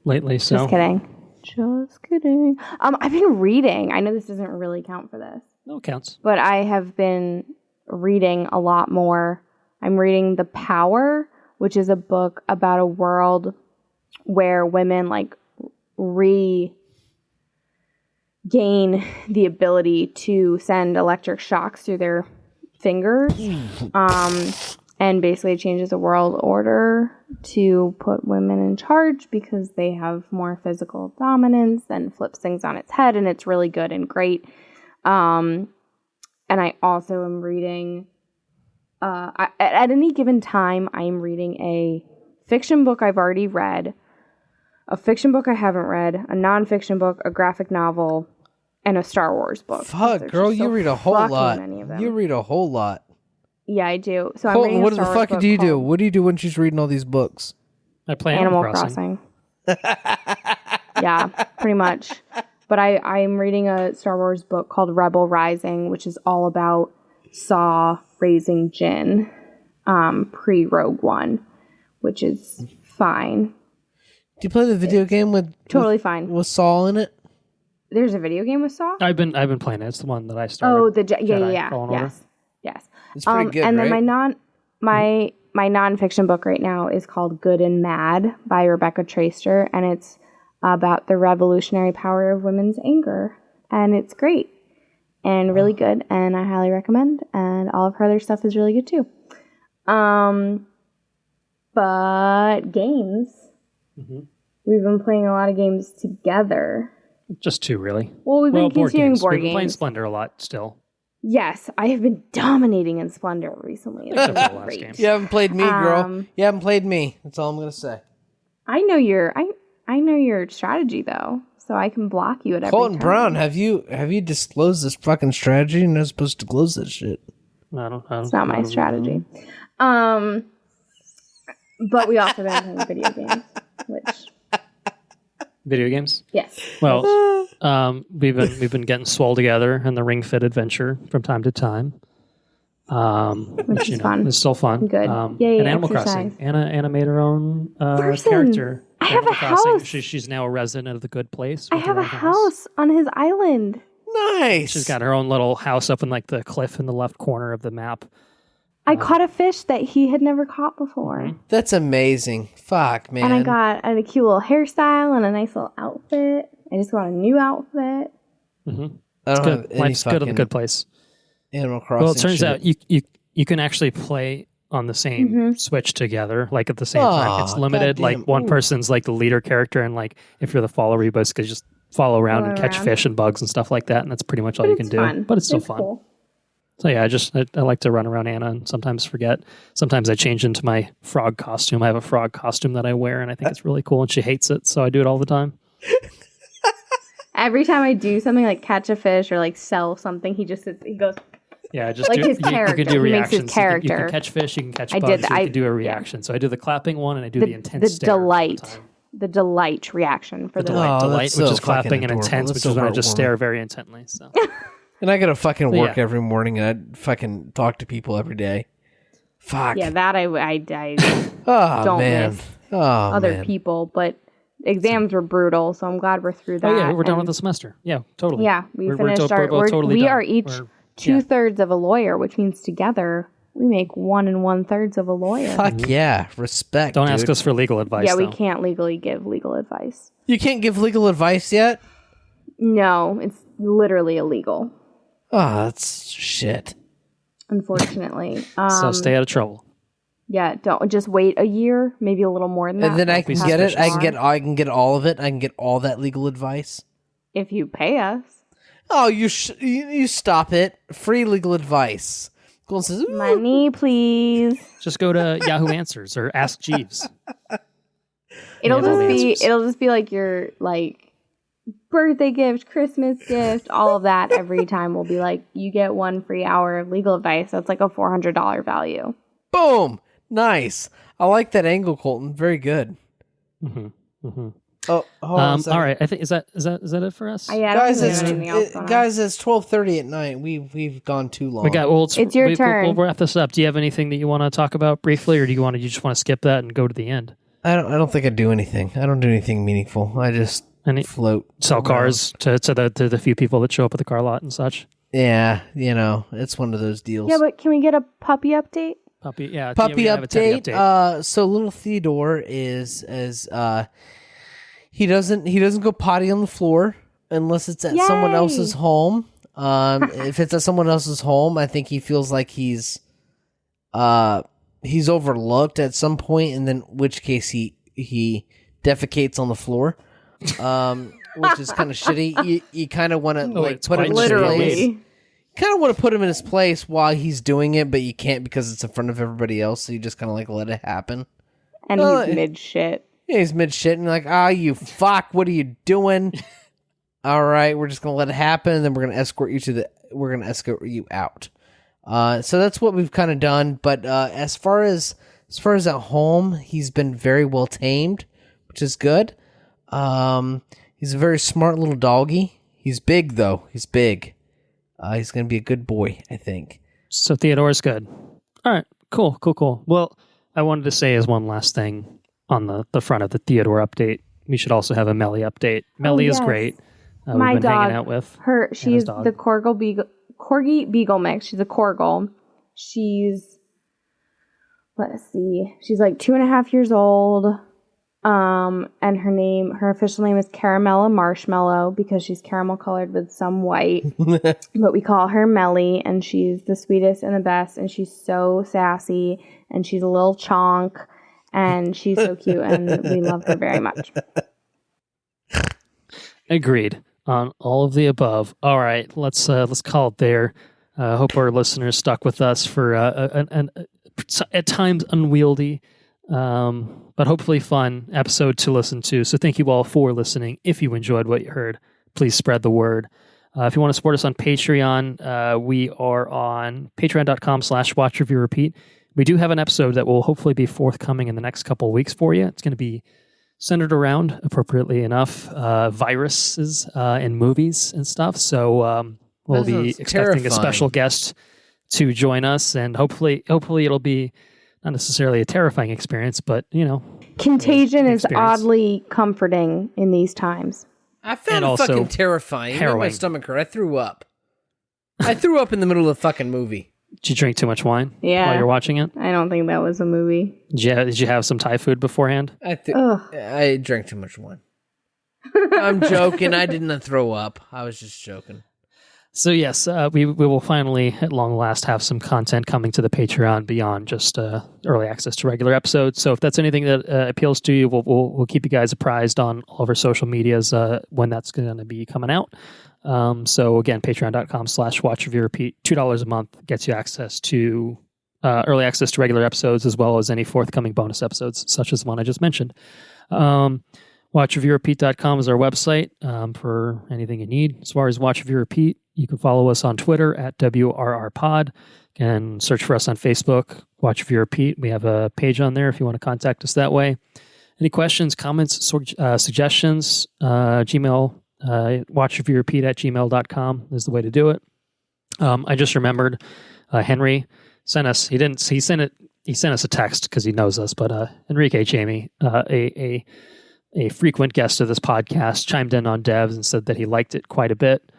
lately, so. Just kidding. I've been reading. I know this doesn't really count for this. No, it counts. But I have been reading a lot more. I'm reading The Power, which is a book about a world where women regain the ability to send electric shocks through their fingers. And basically it changes the world order to put women in charge because they have more physical dominance and flips things on its head, and it's really good and great. And I also am reading... at any given time, I am reading a fiction book I've already read, a fiction book I haven't read, a nonfiction book, a graphic novel, and a Star Wars book. Fuck, girl, you read a whole lot. You read a whole lot. Yeah, I do. So Colton, what the fuck do you do? What do you do when she's reading all these books? I play Animal Crossing. Yeah, pretty much. But I'm reading a Star Wars book called Rebel Rising, which is all about Saw raising Jyn, pre-Rogue One, which is fine. Do you play the video game with fine with Saul in it? There's a video game with Saul? I've been playing it. It's the one that I started. Oh, yes. It's pretty good, and right? then my nonfiction book right now is called Good and Mad by Rebecca Traister, and it's about the revolutionary power of women's anger, and it's great and really good, and I highly recommend. And all of her other stuff is really good too. But games, we've been playing a lot of games together. Just 2, really. Well, we've been continuing board We've been playing games. Splendor a lot still. Yes, I have been dominating in Splendor recently. It's Except for the last great. game. You haven't played me, girl. You haven't played me. That's all I'm gonna say. I know your strategy though, so I can block you at every Colton turn. Brown, have you disclosed this fucking strategy? You're not supposed to disclose this shit. I don't. It's not my strategy. But we also been playing video games, which Video games? yes. Well, we've been getting swole together in the Ring Fit adventure from time to time. Which is fun. It's still fun. Good. And Yay, Animal exercise. Crossing. Anna made her own Morrison, character. I have Animal a Crossing. house. She's now a resident of the Good Place. I with have her a own house on his island. Nice. She's got her own little house up in like the cliff in the left corner of the map. I caught a fish that he had never caught before. That's amazing. Fuck, man. And I got a cute little hairstyle and a nice little outfit. I just got a new outfit. I It's don't good. have any Life's good at the fucking Good Place. Animal Crossing. Well, it turns shit. out you can actually play on the same Switch together, like at the same time. It's limited. goddamn. Like one person's like the leader character, and like if you're the follower, you basically just follow around and catch fish and bugs and stuff like that, and that's pretty much all you can do. Fun. But it's still fun. Cool. So yeah, I like to run around Anna and sometimes forget. Sometimes I change into my frog costume. I have a frog costume that I wear, and I think it's really cool, and she hates it, so I do it all the time. Every time I do something like catch a fish or like sell something, he goes, Yeah, just Like do, his you can character. do He makes his reactions. You character. can catch fish, you can catch I bugs, did that. you I- can do a reaction. So I do the clapping one, and I do the intense stare all the time. the delight reaction for the Delight, Oh, delight, that's which so is clapping, fucking and adorable. intense, That's which so is when I just heartwarming. stare very intently. So And I gotta fucking work yeah. every morning, and I fucking talk to people every day. Fuck. Yeah, that I Oh, don't man. miss Oh, other man. people, but exams were brutal, so I'm glad we're through that. oh yeah, we're done and- with the semester. Yeah, totally. Yeah, we We're finished both our. totally We done. are each We're- 2/3 of a lawyer, which means together we make 1 1/3 of a lawyer. Fuck yeah. Respect. Don't dude. ask us for legal advice. Yeah, we though. can't legally give legal advice. You can't give legal advice yet? No, it's literally illegal, Oh, that's shit. unfortunately. So stay out of trouble. Yeah, don't just wait a year, maybe a little more than that. And then I be can get it. I suspicious. can get all of it. I can get all that legal advice. if you pay us. Oh, you stop it. Free legal advice. Colton says, "Ooh." Money, please. Just go to Yahoo Answers or Ask Jeeves. It'll Yeah, all the just be answers. it'll just be like your like birthday gift, Christmas gift, all of that every time will be like you get 1 free hour of legal advice. That's like a $400 value. Boom. Nice. I like that angle, Colton. Very good. Oh, hold on a second. All right. I think is that it for us? Yeah, I don't Guys, think it's there's anything else going on. guys, it's 12:30 at night. We've gone too long. We got. Well, It's your turn. We'll wrap this up. Do you have anything that you want to talk about briefly, or do you just want to skip that and go to the end? I don't think I do anything. I don't do anything meaningful. I just float. Sell around. cars to the few people that show up at the car lot and such. Yeah, it's one of those deals. Yeah, but can we get a puppy update? Puppy, yeah. Puppy we have a Teddy update. So little Theodore is he doesn't go potty on the floor unless it's at someone Yay! else's home. If it's at someone else's home, I think he feels like he's overlooked at some point, and then which case he defecates on the floor, which is kind of shitty. You kind of want to put him in his place. Literally. Kind of want to put him in his place while he's doing it, but you can't because it's in front of everybody else. So you just kind of let it happen. And he's mid shit. Yeah, he's mid shit, and you're like, you fuck, what are you doing? All right, we're just gonna let it happen, and then we're gonna escort you out. So that's what we've kind of done. But as far as at home, he's been very well tamed, which is good. He's a very smart little doggy. He's big though. He's big. He's gonna be a good boy, I think. So Theodore's good. All right, cool. Well, I wanted to say as one last thing on the front of the Theodore update, we should also have a Melly update. Melly is great. My we've been dog, hanging out with her. She's the Corgi Beagle mix. She's a Corgal. She's, let's see, she's like 2.5 years old. And her official name is Caramella Marshmallow because she's caramel colored with some white. But we call her Melly, and she's the sweetest and the best, and she's so sassy, and she's a little chonk, and she's so cute, and we love her very much. Agreed on all of the above. All right, let's call it there. Hope our listeners stuck with us for an at times unwieldy, but hopefully fun episode to listen to. So thank you all for listening. If you enjoyed what you heard, please spread the word. If you want to support us on Patreon, we are on patreon.com/watchreviewrepeat. We do have an episode that will hopefully be forthcoming in the next couple of weeks for you. It's going to be centered around, appropriately enough, viruses and movies and stuff. So we'll be expecting a special guest to join us, and hopefully it'll be not necessarily a terrifying experience, but Contagion is oddly comforting in these times. I found it fucking terrifying. It made my stomach hurt. I threw up. I threw up in the middle of the fucking movie. Did you drink too much wine while you're watching it? I don't think that was a movie. Did you have some Thai food beforehand? I drank too much wine. I'm joking. I didn't throw up. I was just joking. So yes, we will finally, at long last, have some content coming to the Patreon beyond just early access to regular episodes. So if that's anything that appeals to you, we'll keep you guys apprised on all of our social medias when that's going to be coming out. So again, patreon.com/watchreviewrepeat, $2 a month gets you access to early access to regular episodes, as well as any forthcoming bonus episodes, such as the one I just mentioned. WatchReviewRepeat.com is our website for anything you need. As far as Watch Review Repeat, you can follow us on Twitter at WRRPod and search for us on Facebook, Watch Review Repeat. We have a page on there if you want to contact us that way. Any questions, comments, suggestions, Gmail, watchreviewrepeat@gmail.com is the way to do it. I just remembered Henry sent us, he sent us a text because he knows us, but Enrique Jamie, a frequent guest of this podcast, chimed in on Devs and said that he liked it quite a bit.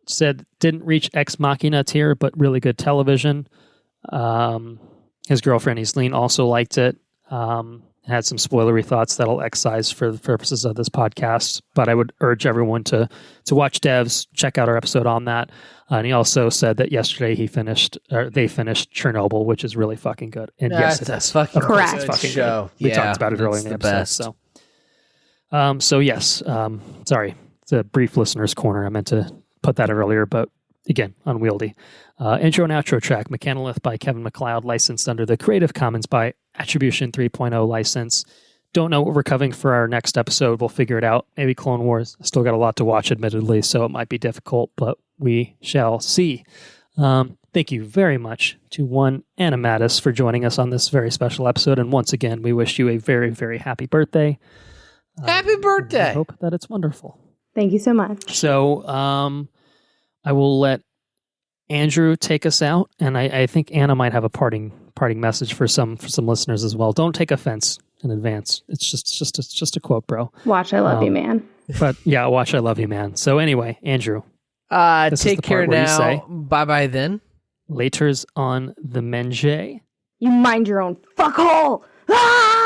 Said didn't reach Ex Machina tier, but really good television. His girlfriend Aislinn also liked it. Had some spoilery thoughts that'll excise for the purposes of this podcast, but I would urge everyone to watch Devs, check out our episode on that. And he also said that yesterday they finished Chernobyl, which is really fucking good. And yes, that's fucking correct. It's fucking show. Good. We talked about it earlier in the episode. Best. So yes, sorry, it's a brief listener's corner. I meant to put that earlier, but again, unwieldy. Intro and outro track, Mechanolith by Kevin MacLeod, licensed under the Creative Commons by Attribution 3.0 license. Don't know what we're covering for our next episode. We'll figure it out. Maybe Clone Wars. Still got a lot to watch, admittedly, so it might be difficult, but we shall see. Thank you very much to one Anna Mattis for joining us on this very special episode. And once again, we wish you a very, very happy birthday. Happy birthday. I hope that it's wonderful. Thank you so much. So I will let Andrew take us out, and I think Anna might have a parting message for some listeners as well. Don't take offense in advance. It's just a quote, bro. Watch, I love you, man. But yeah, watch, I love you, man. So anyway, Andrew, take care now. Bye bye then. Laters on the Menge. You mind your own fuckhole. Ah!